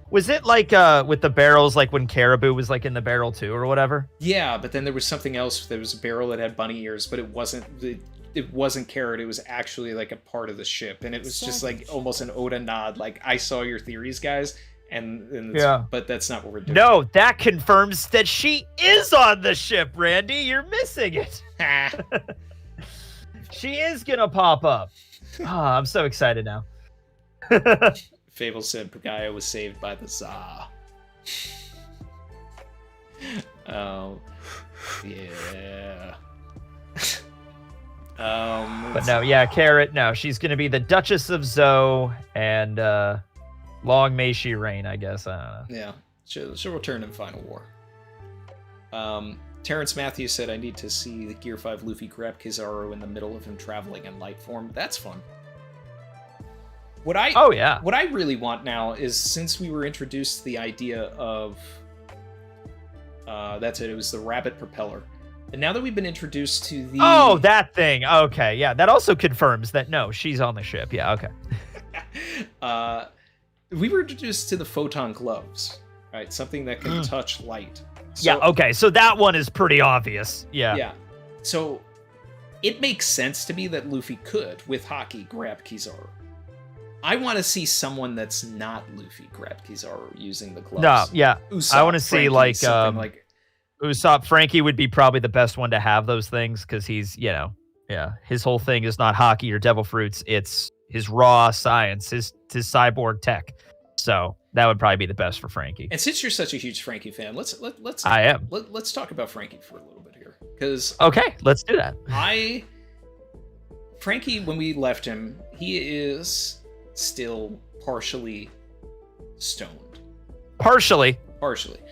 Was it like with the barrels, like when Caribou was like in the barrel too, or whatever? Yeah, but then there was something else. There was a barrel that had bunny ears, but it wasn't Carrot. It was actually like a part of the ship, and it was just like almost an Oda nod, like I saw your theories, guys, but that's not what we're doing. No, that confirms that she is on the ship, Randy. You're missing it. She is gonna pop up. I'm so excited now. Fable said Pagaya was saved by the Za. Oh, yeah. But no, yeah, Carrot, no. She's going to be the Duchess of Zoe, and long may she reign, I guess. I don't know. Yeah, she'll return in Final War. Terrence Matthews said, I need to see the Gear 5 Luffy grab Kizaru in the middle of him traveling in light form. That's fun. What I really want now is, since we were introduced to the idea of it was the rabbit propeller, and now that we've been introduced to the that thing, okay, yeah, that also confirms that no, she's on the ship. Yeah, okay. We were introduced to the photon gloves, right? Something that can touch light. Yeah, okay, so that one is pretty obvious. Yeah, so it makes sense to me that Luffy could, with Haki, grab Kizaru. I want to see someone that's not Luffy grab Kizaru using the gloves. No, yeah. Usopp, I want to see Frankie, like Usopp. Frankie would be probably the best one to have those things, because he's, his whole thing is not hockey or devil fruits. It's his raw science, his cyborg tech. So that would probably be the best for Frankie. And since you're such a huge Frankie fan, let's I am. Let's talk about Frankie for a little bit here, because okay, let's do that. Frankie, when we left him, he is still partially stoned. Partially.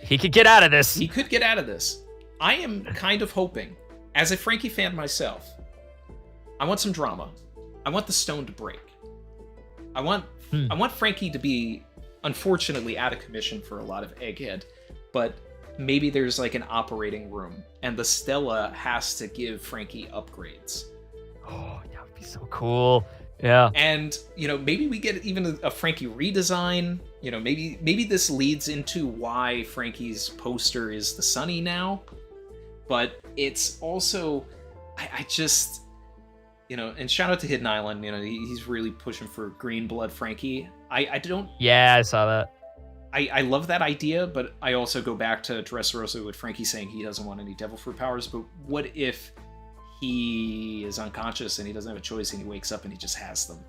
He could get out of this. He could get out of this. I am kind of hoping, as a Frankie fan myself, I want some drama. I want the stone to break. I want Frankie to be, unfortunately, out of commission for a lot of Egghead, but maybe there's like an operating room, and the Stella has to give Frankie upgrades. Oh, that would be so cool. Yeah. And, maybe we get even a Frankie redesign. Maybe this leads into why Frankie's poster is the Sunny now. But it's also, I just, and shout out to Hidden Island, he's really pushing for green blood Frankie. I don't... Yeah, I saw that. I love that idea, but I also go back to Dressrosa with Frankie saying he doesn't want any devil fruit powers. But what if he is unconscious and he doesn't have a choice and he wakes up and he just has them?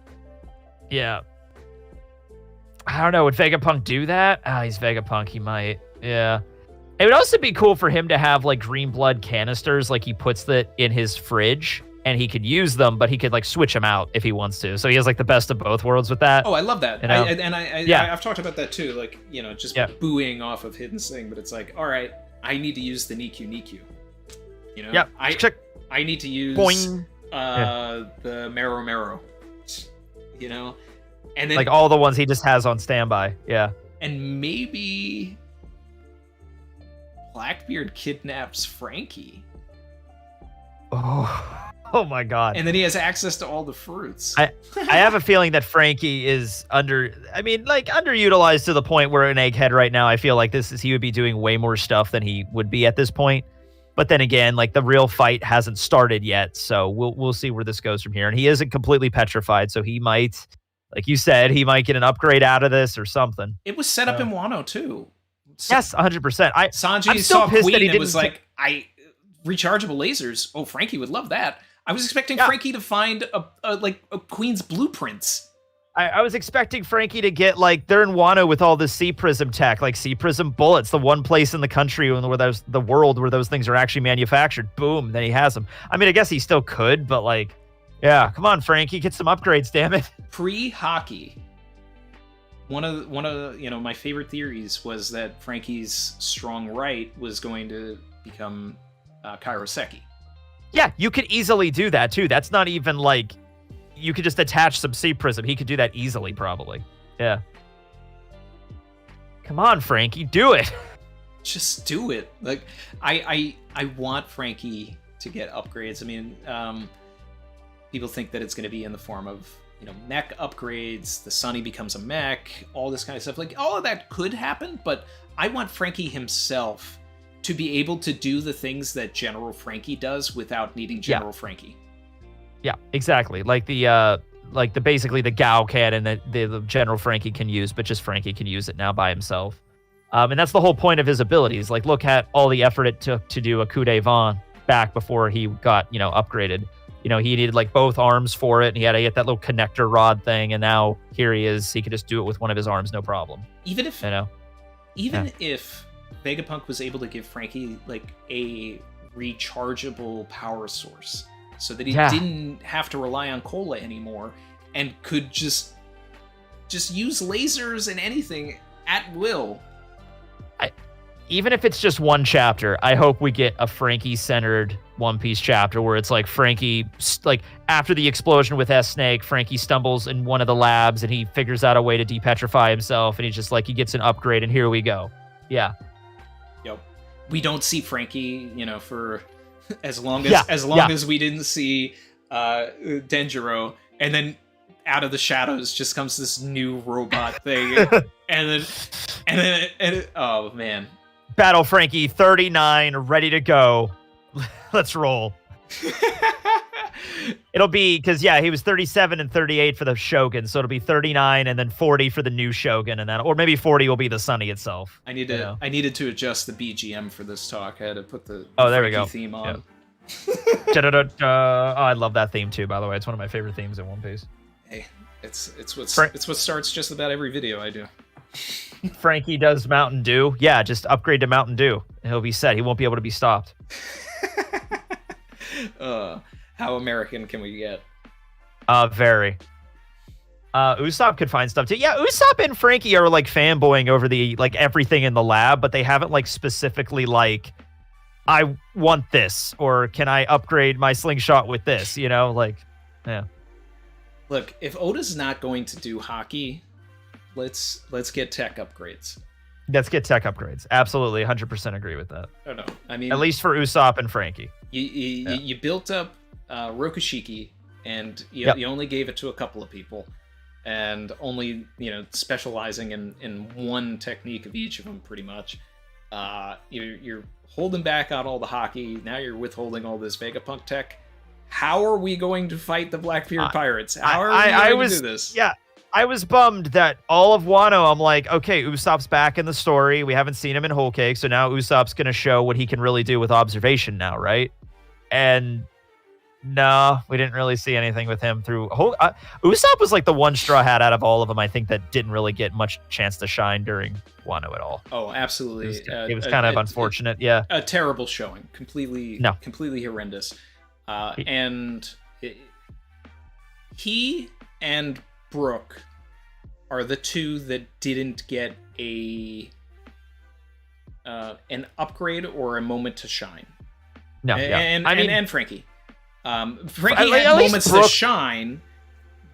Yeah. I don't know. Would Vegapunk do that? He's Vegapunk. He might. Yeah. It would also be cool for him to have like green blood canisters, like he puts that in his fridge, and he could use them, but he could like switch them out if he wants to. So he has like the best of both worlds with that. Oh, I love that. I've talked about that too. Like, just booing off of Hidden's thing, but it's like, all right, I need to use the Niku. I need to use the Mero, and then like all the ones he just has on standby. Yeah. And maybe Blackbeard kidnaps Frankie. Oh my god. And then he has access to all the fruits. I have a feeling that Frankie is underutilized to the point where an Egghead right now, I feel like he would be doing way more stuff than he would be at this point. But then again, like the real fight hasn't started yet, so we'll see where this goes from here. And he isn't completely petrified, so he might, like you said, he might get an upgrade out of this or something. It was set up in Wano too. Yes, 100%. Sanji saw Queen and was like, rechargeable lasers. Oh, Frankie would love that. I was expecting Frankie to find a Queen's blueprints. I was expecting Frankie to get like they're in Wano with all this Sea Prism tech, like Sea Prism bullets, the one place in the country where there's the world where those things are actually manufactured. Boom, then he has them. I mean, I guess he still could, but like, yeah, come on, Frankie, get some upgrades, damn it. Pre-hockey, one of my favorite theories was that Frankie's strong right was going to become Kairoseki. Yeah, you could easily do that too. That's not even like. You could just attach some Sea Prism. He could do that easily, probably. Yeah. Come on, Frankie, do it. Just do it. Like, I want Frankie to get upgrades. I mean, people think that it's going to be in the form of, mech upgrades. The Sunny becomes a mech, all this kind of stuff. Like, all of that could happen, but I want Frankie himself to be able to do the things that General Frankie does without needing General Frankie. Yeah, exactly. Like the basically the Gao cannon that the General Frankie can use, but just Frankie can use it now by himself. And that's the whole point of his abilities. Like, look at all the effort it took to do a coup de vent back before he got, upgraded. He needed like both arms for it, and he had to get that little connector rod thing, and now here he is. He could just do it with one of his arms, no problem. Even if if Vegapunk was able to give Frankie like a rechargeable power source, so that he didn't have to rely on Cola anymore and could just use lasers and anything at will. Even if it's just one chapter, I hope we get a Frankie-centered One Piece chapter where it's like Frankie, like after the explosion with S-Snake, Frankie stumbles in one of the labs and he figures out a way to depetrify himself, and he's just like, he gets an upgrade and here we go. Yeah. Yep. We don't see Frankie, for... As long as we didn't see Denjiro, and then out of the shadows just comes this new robot thing, and then oh man, Battle Frankie 39 ready to go. Let's roll. It'll be because he was 37 and 38 for the Shogun, so it'll be 39 and then 40 for the new Shogun, and then or maybe 40 will be the Sunny itself. I needed to adjust the BGM for this talk. I had to put the there we go theme on. Yep. Oh, I love that theme too. By the way, it's one of my favorite themes in One Piece. Hey, it's what starts just about every video I do. Frankie does Mountain Dew. Yeah, just upgrade to Mountain Dew, and he'll be set. He won't be able to be stopped. How American can we get? Very. Usopp could find stuff too. Yeah, Usopp and Frankie are like fanboying over the like everything in the lab, but they haven't like specifically like, I want this, or can I upgrade my slingshot with this? Like, yeah. Look, if Oda's not going to do hockey, let's get tech upgrades. Let's get tech upgrades. Absolutely, 100% agree with that. Oh no, I mean, at least for Usopp and Frankie. You built up Rokushiki, and you only gave it to a couple of people, and only specializing in one technique of each of them, pretty much. You're holding back on all the hockey. Now you're withholding all this Vegapunk tech. How are we going to fight the Blackbeard pirates? How are we going to do this? Yeah. I was bummed that all of Wano, I'm like, okay, Usopp's back in the story. We haven't seen him in Whole Cake, so now Usopp's going to show what he can really do with observation now, right? And no, we didn't really see anything with him through Usopp was like the one Straw Hat out of all of them, I think, that didn't really get much chance to shine during Wano at all. Oh, absolutely. It was kind of unfortunate, yeah. A terrible showing. Completely horrendous. He and Brooke are the two that didn't get an upgrade or a moment to shine. No, and Frankie. Frankie had moments to shine.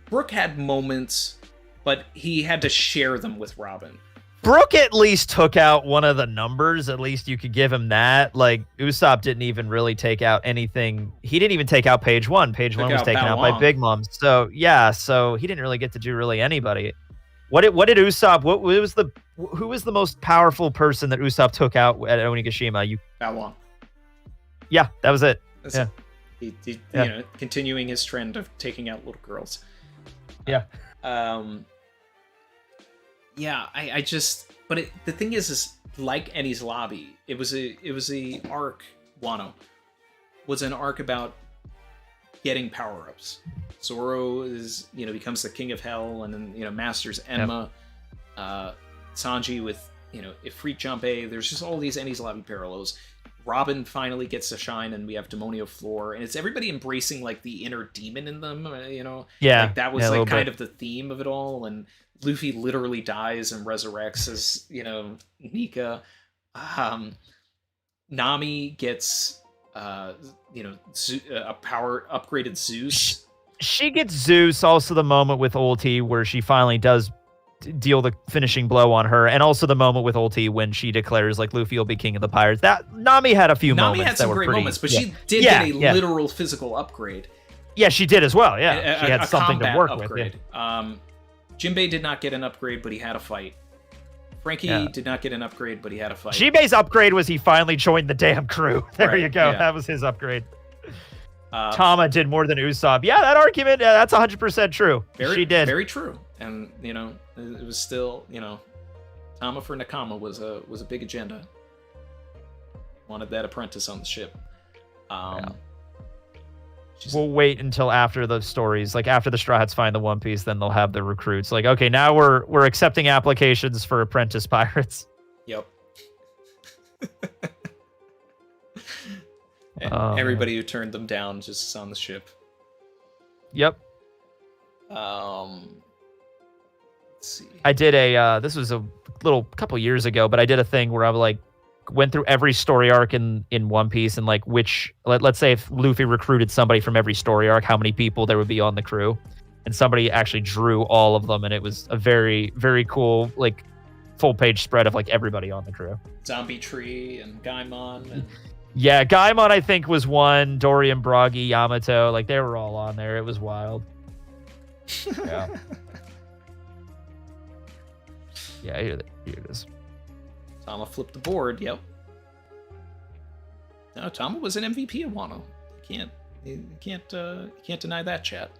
Brooke had moments, but he had to share them with Robin. Brooke at least took out one of the numbers. At least you could give him that. Like, Usopp didn't even really take out anything. He didn't even take out page one. Page one was taken out by Big Mom. So, yeah, so he didn't really get to do really anybody. What did Usopp, who was the most powerful person that Usopp took out at Onigashima? Bao Wang. Yeah, that was it. He continuing his trend of taking out little girls. Yeah. Yeah, I just, but the thing is like Eni's Lobby, it was a arc. Wano was an arc about getting power-ups. Zoro is, becomes the king of hell, and then, masters Enma. Sanji with, Ifrit Jambe. There's just all these Enies Lobby parallels. Robin finally gets to shine, and we have Demonio Floor, and it's everybody embracing like the inner demon in them, Yeah, like that was like kind bit. of the theme of it all. And Luffy literally dies and resurrects as Nika. Nami gets a power upgraded Zeus. She gets Zeus. Also, the moment with ulti where she finally does deal the finishing blow on her, and also the moment with ulti when she declares like Luffy will be king of the pirates. That Nami had a few moments. Nami had some that were great pretty, moments, but she did get a literal physical upgrade. Yeah, she did as well. Yeah, she had something to work upgrade. with. Yeah. Jinbei did not get an upgrade, but he had a fight. Frankie did not get an upgrade, but he had a fight. Jinbei's upgrade was he finally joined the damn crew. There you go. Yeah. That was his upgrade. Tama did more than Usopp. Yeah, that argument, that's 100% true. She did. Very true. And, it was still, Tama for Nakama was a big agenda. Wanted that apprentice on the ship. We'll wait until after the stories, like after the Straw Hats find the One Piece, then they'll have the recruits. Like, okay, now we're accepting applications for apprentice pirates. Yep. Everybody who turned them down just is on the ship. Yep. Let's see. I did this was a couple years ago, but I did a thing where I went through every story arc in One Piece, and like let's say if Luffy recruited somebody from every story arc, how many people there would be on the crew, and somebody actually drew all of them, and it was a very, very cool like full page spread of like everybody on the crew. Zombie Tree and Gaimon. And... Yeah, Gaimon I think was one. Dorian, Bragi, Yamato, like they were all on there. It was wild. Yeah. Yeah, here it is. Tama flipped the board. Yep. No, Tama was an MVP in Wano. You can't deny that, chat.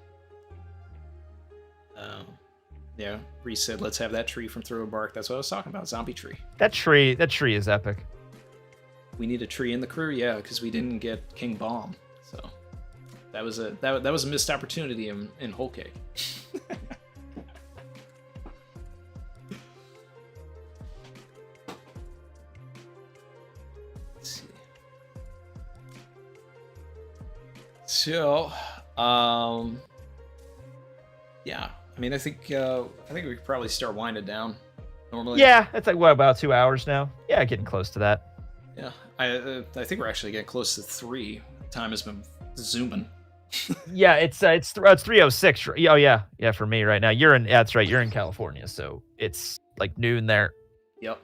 Yeah, Reese said, "Let's have that tree from Throw Bark." That's what I was talking about. Zombie tree. That tree is epic. We need a tree in the crew, yeah, because we didn't get King Bomb, so that was a missed opportunity in Whole Cake. So, yeah. I mean, I think we could probably start winding down. Normally, yeah, it's like what, about 2 hours now? Yeah, getting close to that. Yeah, I think we're actually getting close to 3. Time has been zooming. Yeah, it's 3:06. Oh yeah, for me right now. That's right. You're in California, so it's like noon there. Yep.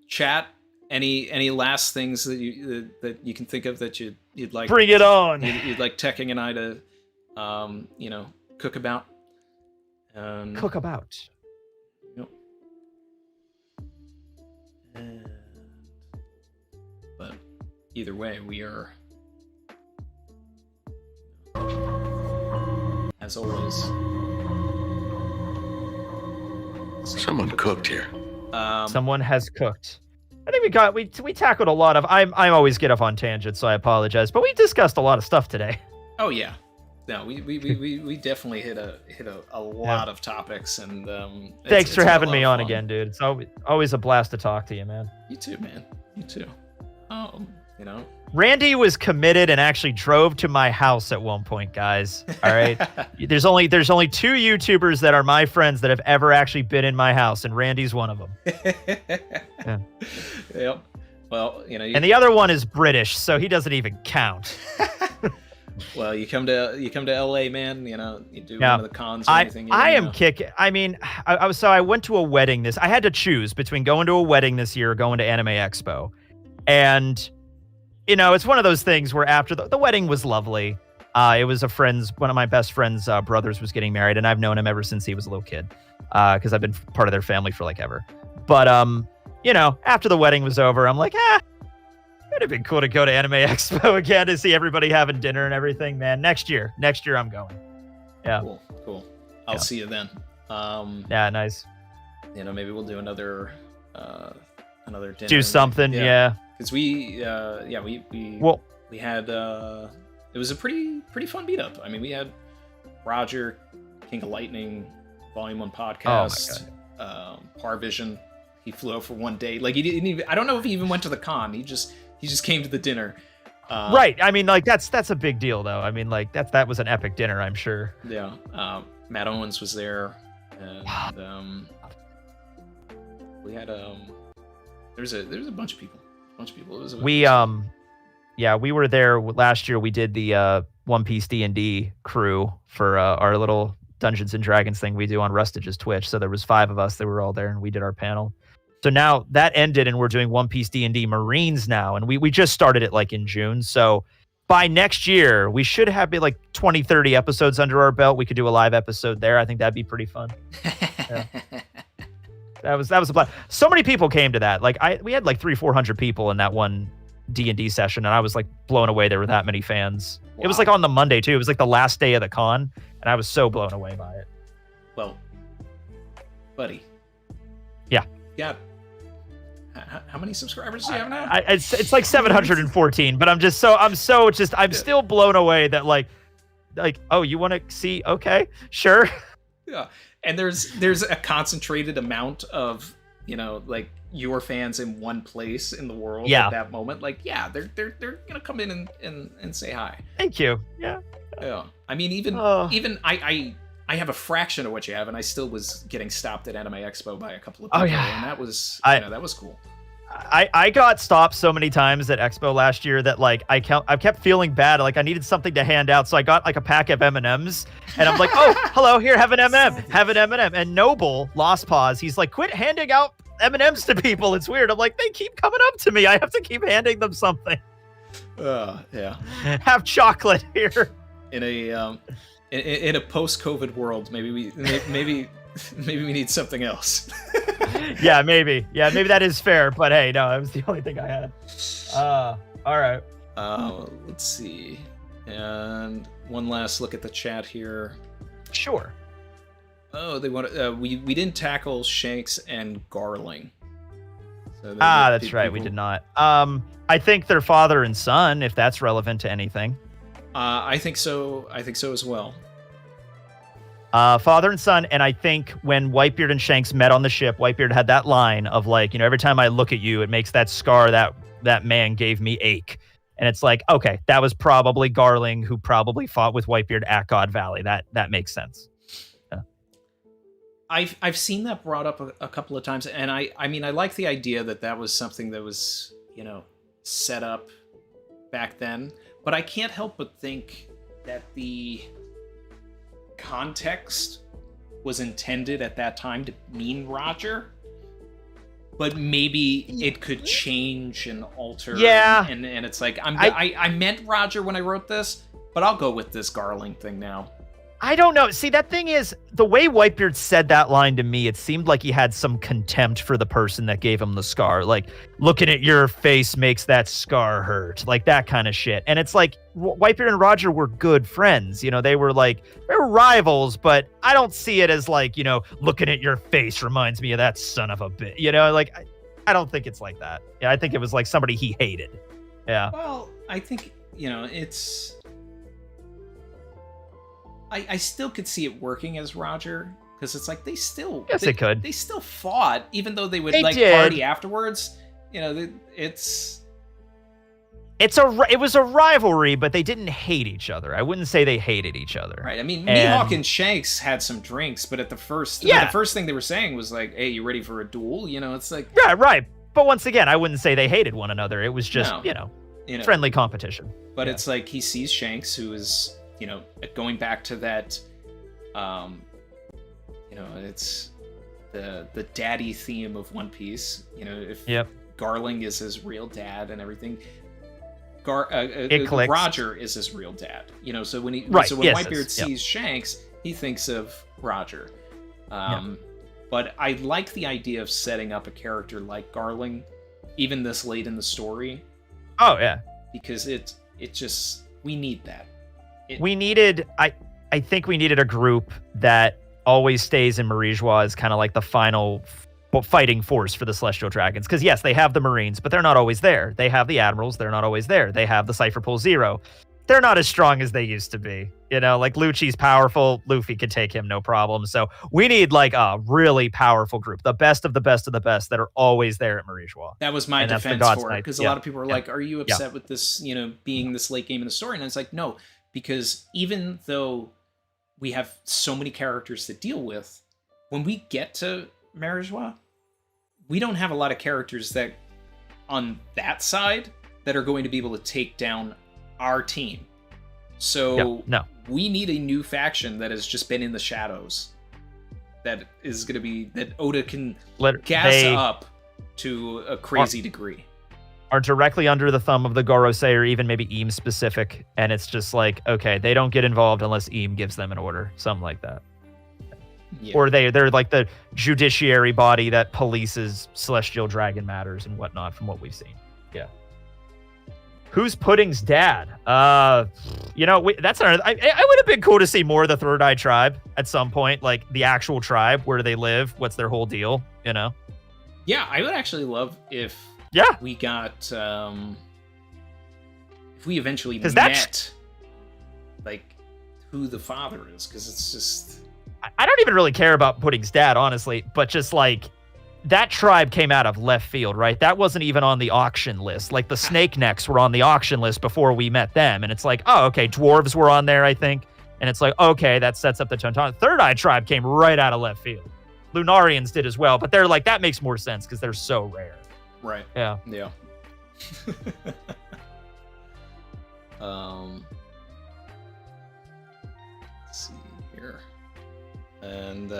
Chat. Any last things that you can think of that you'd like? Bring it on. You'd like Tekking and I to, cook about. Cook about. Yep. But either way, we are, as always. Someone cooked here. Someone has cooked. I think we tackled a lot of. I always get off on tangents, so I apologize. But we discussed a lot of stuff today. Oh yeah, no, we definitely hit a lot of topics, and thanks for having me on again, dude. It's always a blast to talk to you, man. You too, man. You too. Randy was committed and actually drove to my house at one point, guys. All right. There's only 2 YouTubers that are my friends that have ever actually been in my house, and Randy's one of them. Yeah. Yep. Well, and the other one is British, so he doesn't even count. Well, you come to LA, man. You do one of the cons or anything. I am kicking. I mean, I went to a wedding I had to choose between going to a wedding this year or going to Anime Expo, and it's one of those things where after the wedding was lovely. It was one of my best friend's brothers was getting married, and I've known him ever since he was a little kid, because I've been part of their family for like ever. But after the wedding was over, I'm like, it'd have been cool to go to Anime Expo again to see everybody having dinner and everything, man. Next year I'm going. Yeah. Cool. I'll see you then. Yeah, nice. Maybe we'll do another dinner. Do something, yeah. Because we had it was a pretty fun meetup. I mean, we had Roger, King of Lightning, Volume 1 podcast, Parvision. He flew out for one day. Like, he didn't even, I don't know if he even went to the con. He just came to the dinner. Right. I mean, like, that's a big deal, though. I mean, like, that was an epic dinner, I'm sure. Yeah. Matt Owens was there, and we had there's a bunch of people. We were there last year. We did the One Piece D&D crew for our little Dungeons and Dragons thing we do on Rustage's Twitch. So there was 5 of us that were all there, and we did our panel. So now that ended, and we're doing One Piece D&D Marines now, and we just started it like in June. So by next year, we should have like 20, 30 episodes under our belt. We could do a live episode there. I think that'd be pretty fun. Yeah. That was a blast. So many people came to that. Like we had like 300-400 people in that one D&D session, and I was like blown away there were that many fans. Wow. It was like on the Monday too. It was like the last day of the con, and I was so blown away by it. Well, buddy. Yeah. Yeah. How many subscribers do you have now? It's like 714, but I'm still blown away that like, oh, you want to see? Okay, sure. Yeah. And there's a concentrated amount of, like your fans in one place in the world at that moment. Like, yeah, they're gonna come in and say hi. Thank you. Yeah. Yeah. I mean, even I have a fraction of what you have, and I still was getting stopped at Anime Expo by a couple of people, and that was that was cool. I got stopped so many times at Expo last year that like I kept feeling bad. Like I needed something to hand out, so I got like a pack of M&Ms, and I'm like, oh, hello, here, have an M&M, And Noble, Lost Paws, he's like, quit handing out M&Ms to people. It's weird. I'm like, they keep coming up to me. I have to keep handing them something. Yeah. Have chocolate here. In a post-COVID world, maybe we need something else. Yeah, maybe that is fair, but hey, no, that was the only thing I had. All right. Let's see. And one last look at the chat here. Sure. Oh, they want we didn't tackle Shanks and Garling. So that's right, we did not. I think they're father and son, if that's relevant to anything. I think so as well. Father and son, and I think when Whitebeard and Shanks met on the ship, Whitebeard had that line of like, every time I look at you, it makes that scar that man gave me ache. And it's like, okay, that was probably Garling, who probably fought with Whitebeard at God Valley. That makes sense. Yeah. I've seen that brought up a couple of times, and I mean I like the idea that was something that was set up back then, but I can't help but think that the context was intended at that time to mean Roger, but maybe it could change and alter. Yeah, and it's like I meant Roger when I wrote this, but I'll go with this Garling thing now. I don't know. See, that thing is, the way Whitebeard said that line to me, it seemed like he had some contempt for the person that gave him the scar. Like, looking at your face makes that scar hurt. Like, that kind of shit. And it's like, Whitebeard and Roger were good friends. They were rivals, but I don't see it as like, looking at your face reminds me of that son of a bitch. Like, I don't think it's like that. Yeah, I think it was like somebody he hated. Yeah. Well, I think, it's... I still could see it working as Roger, because it's like they still it could. They still fought, even though they would did. Party afterwards. It was a rivalry, but they didn't hate each other. I wouldn't say they hated each other. Right. I mean, Mihawk and Shanks had some drinks, but the first thing they were saying was like, "Hey, you ready for a duel?" It's like, yeah, right. But once again, I wouldn't say they hated one another. It was just friendly competition. But it's like he sees Shanks, who is going back to that, it's the daddy theme of One Piece. If Garling is his real dad and everything, Roger is his real dad. So when Whitebeard sees Shanks, he thinks of Roger. But I like the idea of setting up a character like Garling, even this late in the story. Oh yeah, because it just, we need that. I think we needed a group that always stays in Marijois as kind of like the final fighting force for the Celestial Dragons. Because yes, they have the Marines, but they're not always there. They have the Admirals, they're not always there. They have the Cypher Pole Zero. they're not as strong as they used to be. You know, like Lucci's powerful. Luffy could take him no problem. So we need like a really powerful group, the best of the best of the best that are always there at Marie Joie. That was my defense for it, because a lot of people were like, are you upset with this, you know, being this late game in the story? And it's like, no, because even though we have so many characters to deal with, when we get to Marie Joie, we don't have a lot of characters that on that side that are going to be able to take down our team. So we need a new faction that has just been in the shadows, that is going to be, that Oda can gas up to a crazy degree. Are directly under the thumb of the Gorosei, or even maybe Eam specific, and it's just like, okay, they don't get involved unless Eam gives them an order, something like that. Yeah. Or they're like the judiciary body that polices Celestial Dragon matters and whatnot, from what we've seen. Yeah. Who's Pudding's dad? You know, that's another. I would have been cool to see more of the Third Eye tribe at some point, like the actual tribe, where do they live, what's their whole deal, you know? Yeah, I would actually love if we got if we eventually met like who the father is, because it's just, I don't even really care about Pudding's dad, honestly, but just like that tribe came out of left field, right? That wasn't even on the auction list. Like the Snake Necks were on the auction list before we met them. And it's like, oh, okay, dwarves were on there, I think. And it's like, okay, that sets up the tone. Third Eye tribe came right out of left field. Lunarians did as well, but they're like, that makes more sense because they're so rare. Right. Yeah. Yeah. Let's see here. And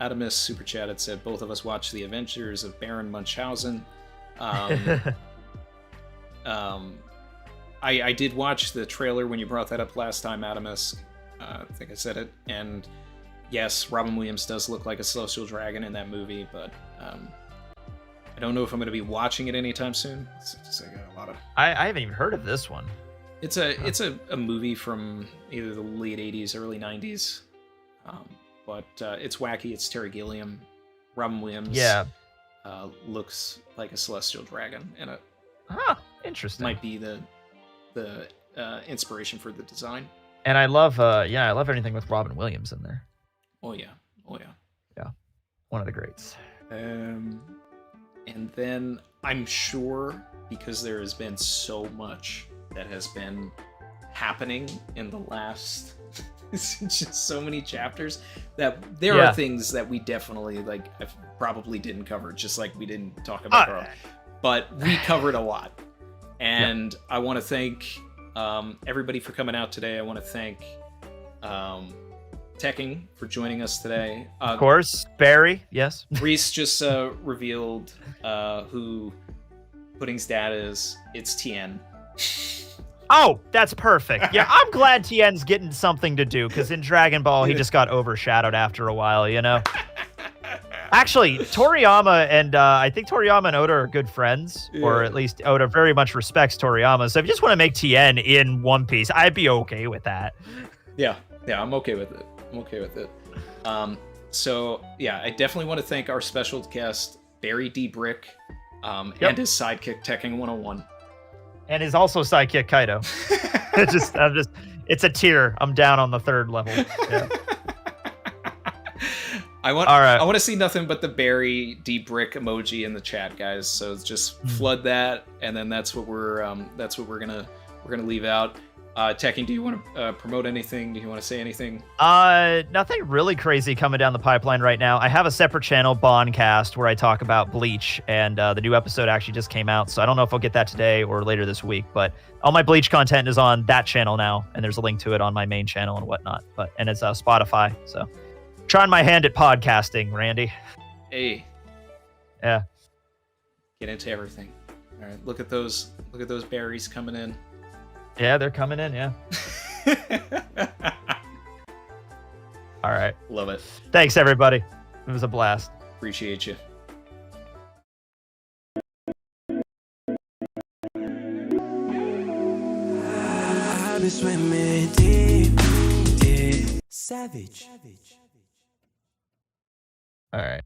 Adamus super chatted, said both of us watched the Adventures of Baron Munchausen. I did watch the trailer when you brought that up last time, Adamus. I think I said it. And yes, Robin Williams does look like a celestial dragon in that movie, but I don't know if I'm going to be watching it anytime soon. It's just, I got a lot of... I haven't even heard of this one. It's a movie from either the late 80s, early 90s. But it's wacky. It's Terry Gilliam. Robin Williams looks like a celestial dragon, and it interesting. Might be the inspiration for the design. And I love I love anything with Robin Williams in there. Oh yeah. Yeah, one of the greats. And then I'm sure, because there has been so much that has been happening in the last just so many chapters, that there are things that we definitely probably didn't cover, just like we didn't talk about Carl. But we covered a lot. And I want to thank everybody for coming out today. I want to thank Tekking for joining us today. Of course, Barry, yes. Reese just revealed who Pudding's dad is. It's Tien. Oh, that's perfect. Yeah, I'm glad Tien's getting something to do, because in Dragon Ball, he just got overshadowed after a while, you know? Actually, Toriyama and I think Toriyama and Oda are good friends, or at least Oda very much respects Toriyama. So if you just want to make Tien in One Piece, I'd be okay with that. Yeah, I'm okay with it. So yeah, I definitely want to thank our special guest, Barry D. Brick, and his sidekick, Tekking 101. And his also sidekick, Kaido. It's a tier. I'm down on the third level. Yeah. I want to see nothing but the Barry D. Brick emoji in the chat, guys. So just flood that, and then that's what we're gonna leave out. Tekking, do you want to promote anything? Do you want to say anything? Nothing really crazy coming down the pipeline right now. I have a separate channel, Bondcast, where I talk about Bleach, and the new episode actually just came out, so I don't know if I'll get that today or later this week, but all my Bleach content is on that channel now, and there's a link to it on my main channel and whatnot, and it's Spotify, so trying my hand at podcasting, Randy. Hey. Yeah. Get into everything. All right, look at those berries coming in. Yeah, they're coming in, yeah. All right. Love it. Thanks, everybody. It was a blast. Appreciate you. I've been swimming deep, deep. Savage. All right.